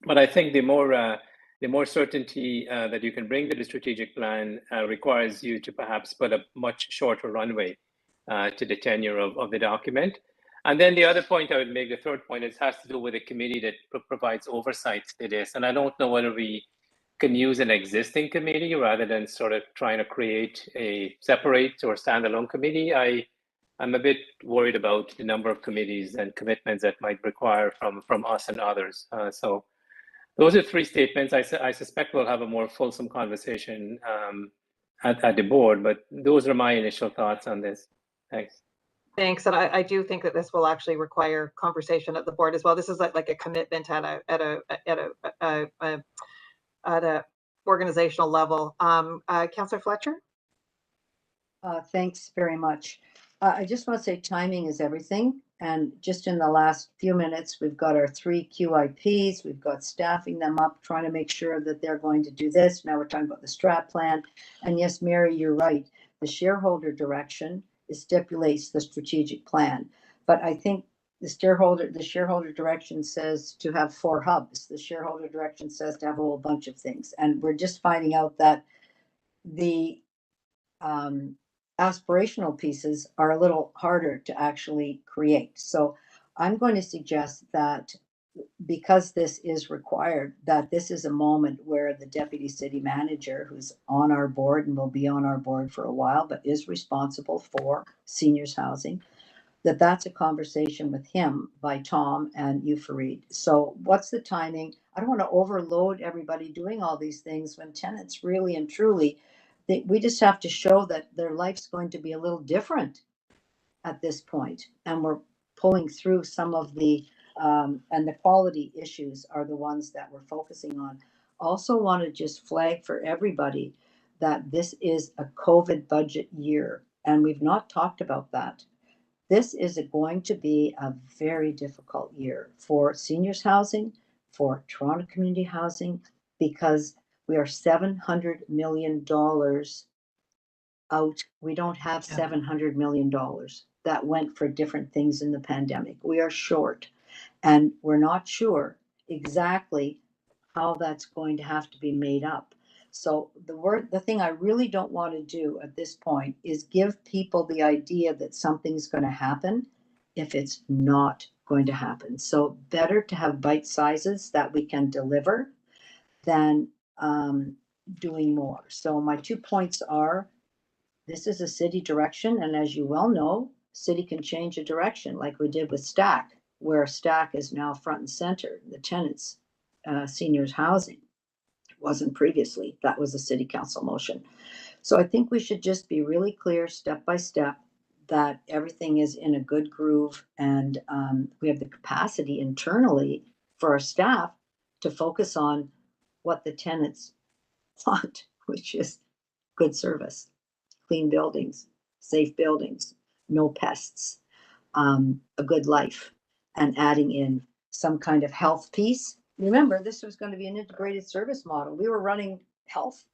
But I think the more certainty that you can bring to the strategic plan requires you to perhaps put a much shorter runway to the tenure of the document. And then the other point I would make, the third point, has to do with a committee that provides oversight to this. And I don't know whether we can use an existing committee rather than sort of trying to create a separate or standalone committee. I'm a bit worried about the number of committees and commitments that might require from us and others. So those are 3 statements. I suspect we'll have a more fulsome conversation at the board, but those are my initial thoughts on this. Thanks. Thanks, and I do think that this will actually require conversation at the board as well. This is like a commitment at a organizational level. Councillor Fletcher. Thanks very much. I just want to say timing is everything. And just in the last few minutes, we've got our 3 QIPs, we've got staffing them up, trying to make sure that they're going to do this. Now we're talking about the strat plan. And yes, Mary, you're right. The shareholder direction stipulates the strategic plan. But I think the shareholder direction says to have 4 hubs. The shareholder direction says to have a whole bunch of things. And we're just finding out that the aspirational pieces are a little harder to actually create. So I'm going to suggest that because this is required, that this is a moment where the deputy city manager, who's on our board and will be on our board for a while, but is responsible for seniors housing, that's a conversation with him by Tom and you, Fareed. So what's the timing? I don't want to overload everybody doing all these things when tenants really and truly, we just have to show that their life's going to be a little different at this point. And we're pulling through some of the, and the quality issues are the ones that we're focusing on. Also want to just flag for everybody that this is a COVID budget year, and we've not talked about that. This is going to be a very difficult year for seniors housing, for Toronto community housing, because we are $700 million out. We don't have $700 million that went for different things in the pandemic. We are short, and we're not sure exactly how that's going to have to be made up. So the thing I really don't want to do at this point is give people the idea that something's going to happen if it's not going to happen. So better to have bite sizes that we can deliver than doing more. So my 2 points are, this is a city direction, and as you well know, city can change a direction like we did with Stack, where Stack is now front and center, the tenants, seniors housing. Wasn't previously. That was a city council motion. So I think we should just be really clear, step by step, that everything is in a good groove, and we have the capacity internally for our staff to focus on what the tenants want, which is good service, clean buildings, safe buildings, no pests, a good life, and adding in some kind of health piece. Remember, this was going to be an integrated service model. We were running health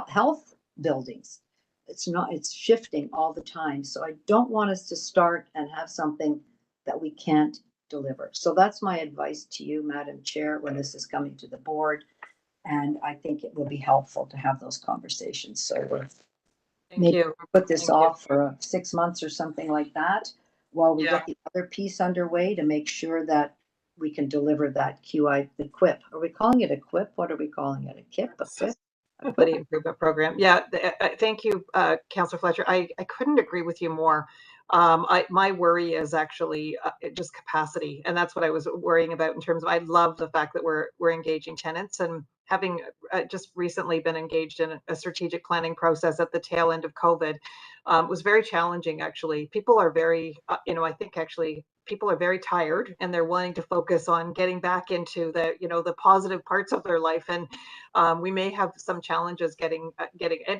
health buildings. It's not, it's shifting all the time. So I don't want us to start and have something that we can't deliver. So that's my advice to you, Madam Chair, when this is coming to the board. And I think it will be helpful to have those conversations. So we're maybe put this off for 6 months or something like that while we get the other piece underway to make sure that we can deliver that QI, the QUIP. Are we calling it a QUIP? What are we calling it? A KIP? A QUIP? Quality Improvement Program. Yeah, thank you, Councillor Fletcher. I couldn't agree with you more. My worry is actually just capacity, and that's what I was worrying about in terms of. I love the fact that we're engaging tenants, and having just recently been engaged in a strategic planning process at the tail end of COVID, was very challenging. Actually, people are very, I think actually people are very tired, and they're wanting to focus on getting back into the, the positive parts of their life, and we may have some challenges getting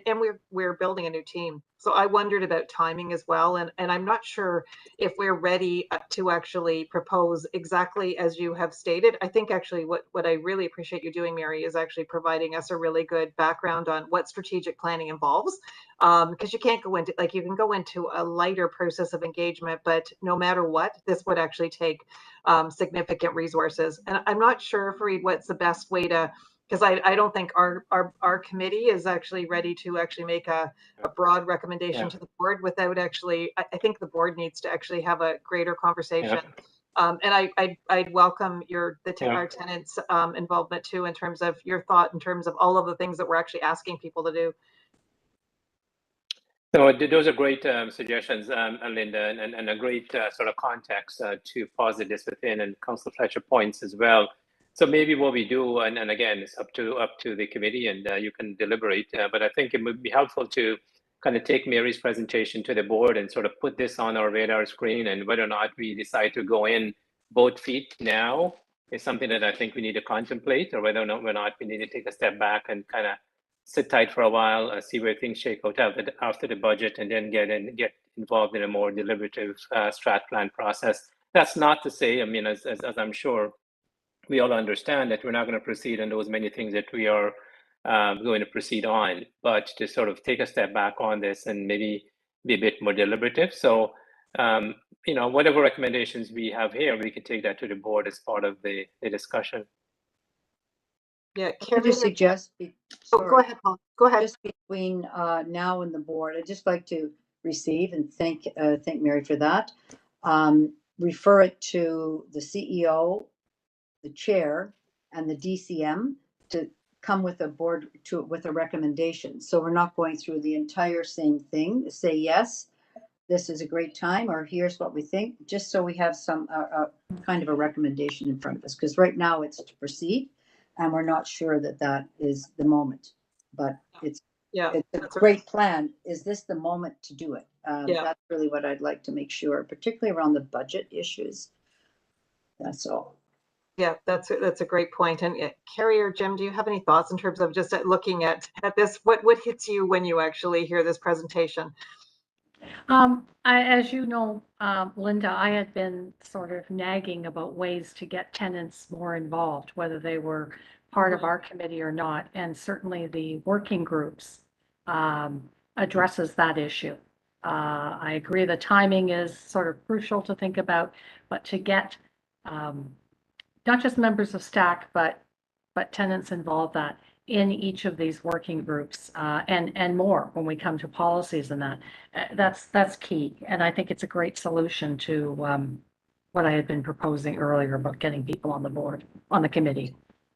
and we're building a new team. So I wondered about timing as well, and I'm not sure if we're ready to actually propose exactly as you have stated. I think actually what I really appreciate you doing, Mary, is actually providing us a really good background on what strategic planning involves, because you can't go into, like, you can go into a lighter process of engagement, but no matter what, this would actually take significant resources. And I'm not sure, Fareed, what's the best way to, because I don't think our committee is actually ready to actually make a broad recommendation to the board without actually, I think the board needs to actually have a greater conversation. And I'd welcome our tenants' involvement too, in terms of your thought, in terms of all of the things that we're actually asking people to do. So those are great suggestions, Linda, and a great sort of context to posit this within, and Councillor Fletcher points as well. So maybe what we do, and again, it's up to the committee, and you can deliberate. But I think it would be helpful to kind of take Mary's presentation to the board and sort of put this on our radar screen, and whether or not we decide to go in both feet now is something that I think we need to contemplate, or whether or not we need to take a step back and kind of sit tight for a while, see where things shake out after the budget, and then get involved in a more deliberative strat plan process. That's not to say, I mean, as I'm sure we all understand, that we're not going to proceed on those many things that we are going to proceed on, but to sort of take a step back on this and maybe be a bit more deliberative. So, whatever recommendations we have here, we can take that to the board as part of the discussion. Yeah, can I just suggest? Go ahead, Paul. Go ahead. Just between now and the board, I'd just like to receive and thank Mary for that. Refer it to the CEO, the chair, and the DCM to come with a board with a recommendation. So we're not going through the entire same thing. Say yes, this is a great time, or here's what we think. Just so we have some kind of a recommendation in front of us, because right now it's to proceed, and we're not sure that that is the moment. But it's a great plan. Is this the moment to do it? That's really what I'd like to make sure, particularly around the budget issues. That's all. Yeah, that's a great point. And Carrie or Jim, do you have any thoughts in terms of just looking at this? What hits you when you actually hear this presentation? As you know, Linda, I had been sort of nagging about ways to get tenants more involved, whether they were part of our committee or not. And certainly the working groups addresses that issue. I agree the timing is sort of crucial to think about, but to get not just members of STAC, but tenants involved that in each of these working groups, and more when we come to policies and that. That's key. And I think it's a great solution to what I had been proposing earlier about getting people on the board, on the committee.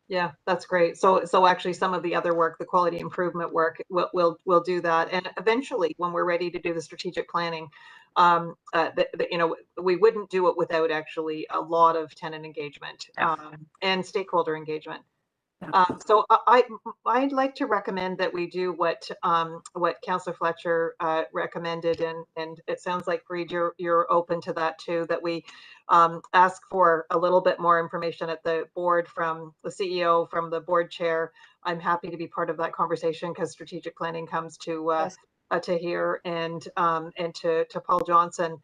Yeah, that's great. So actually some of the other work, the quality improvement work, we'll do that. And eventually when we're ready to do the strategic planning, we wouldn't do it without actually a lot of tenant engagement and stakeholder engagement. So I'd like to recommend that we do what Councillor Fletcher recommended, and it sounds like Reid, you're open to that too. That we ask for a little bit more information at the board from the CEO, from the board chair. I'm happy to be part of that conversation because strategic planning comes to here, and to Paul Johnson.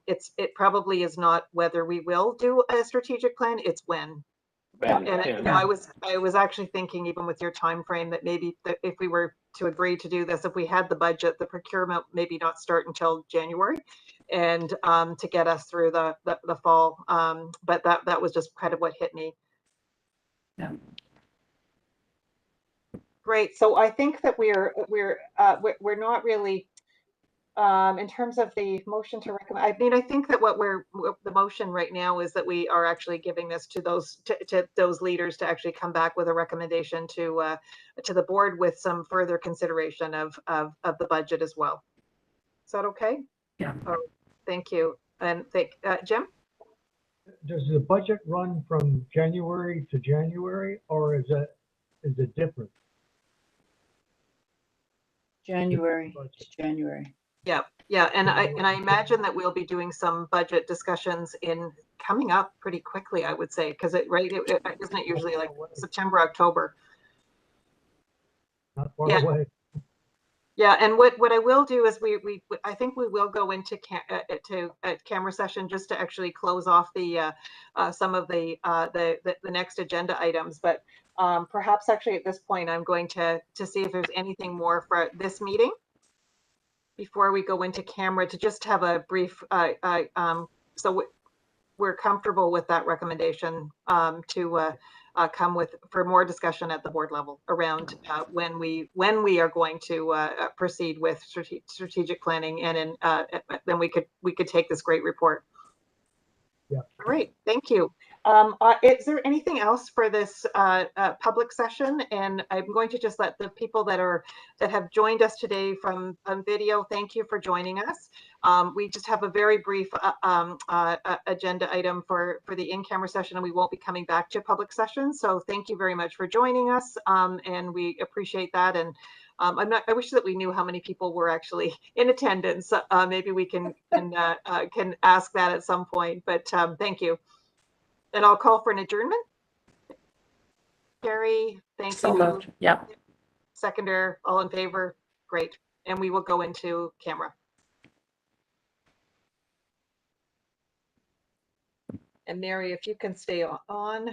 It probably is not whether we will do a strategic plan; it's when. And you know, I was actually thinking, even with your time frame, that maybe if we were to agree to do this, if we had the budget, the procurement maybe not start until January, and to get us through the fall. But that was just kind of what hit me. Yeah. Great. So I think that we're not really. In terms of the motion to recommend, I mean, I think that the motion right now is that we are actually giving this to those leaders to actually come back with a recommendation to the board with some further consideration of the budget as well. Is that okay? Yeah. Oh, thank you. And Jim? Does the budget run from January to January, or is it different? January to January. Yeah, and I imagine that we'll be doing some budget discussions coming up pretty quickly, I would say, because isn't it usually like September, October? Not far away. Yeah, and what I will do is I think we will go into camera session just to actually close off the some of the next agenda items. But perhaps actually at this point, I'm going to see if there's anything more for this meeting before we go into camera, to just have a brief, so we're comfortable with that recommendation to come for more discussion at the board level around when we are going to proceed with strategic planning, and then we could take this great report. Yeah. Great, thank you. Is there anything else for this public session? And I'm going to just let the people that have joined us today from video, thank you for joining us. We just have a very brief agenda item for the in-camera session, and we won't be coming back to public session. So thank you very much for joining us, and we appreciate that. And I wish that we knew how many people were actually in attendance. Maybe we can ask that at some point, but thank you. And I'll call for an adjournment. Carrie, thank you. Moved. Yep. Seconder, all in favor? Great. And we will go into camera. And Mary, if you can stay on.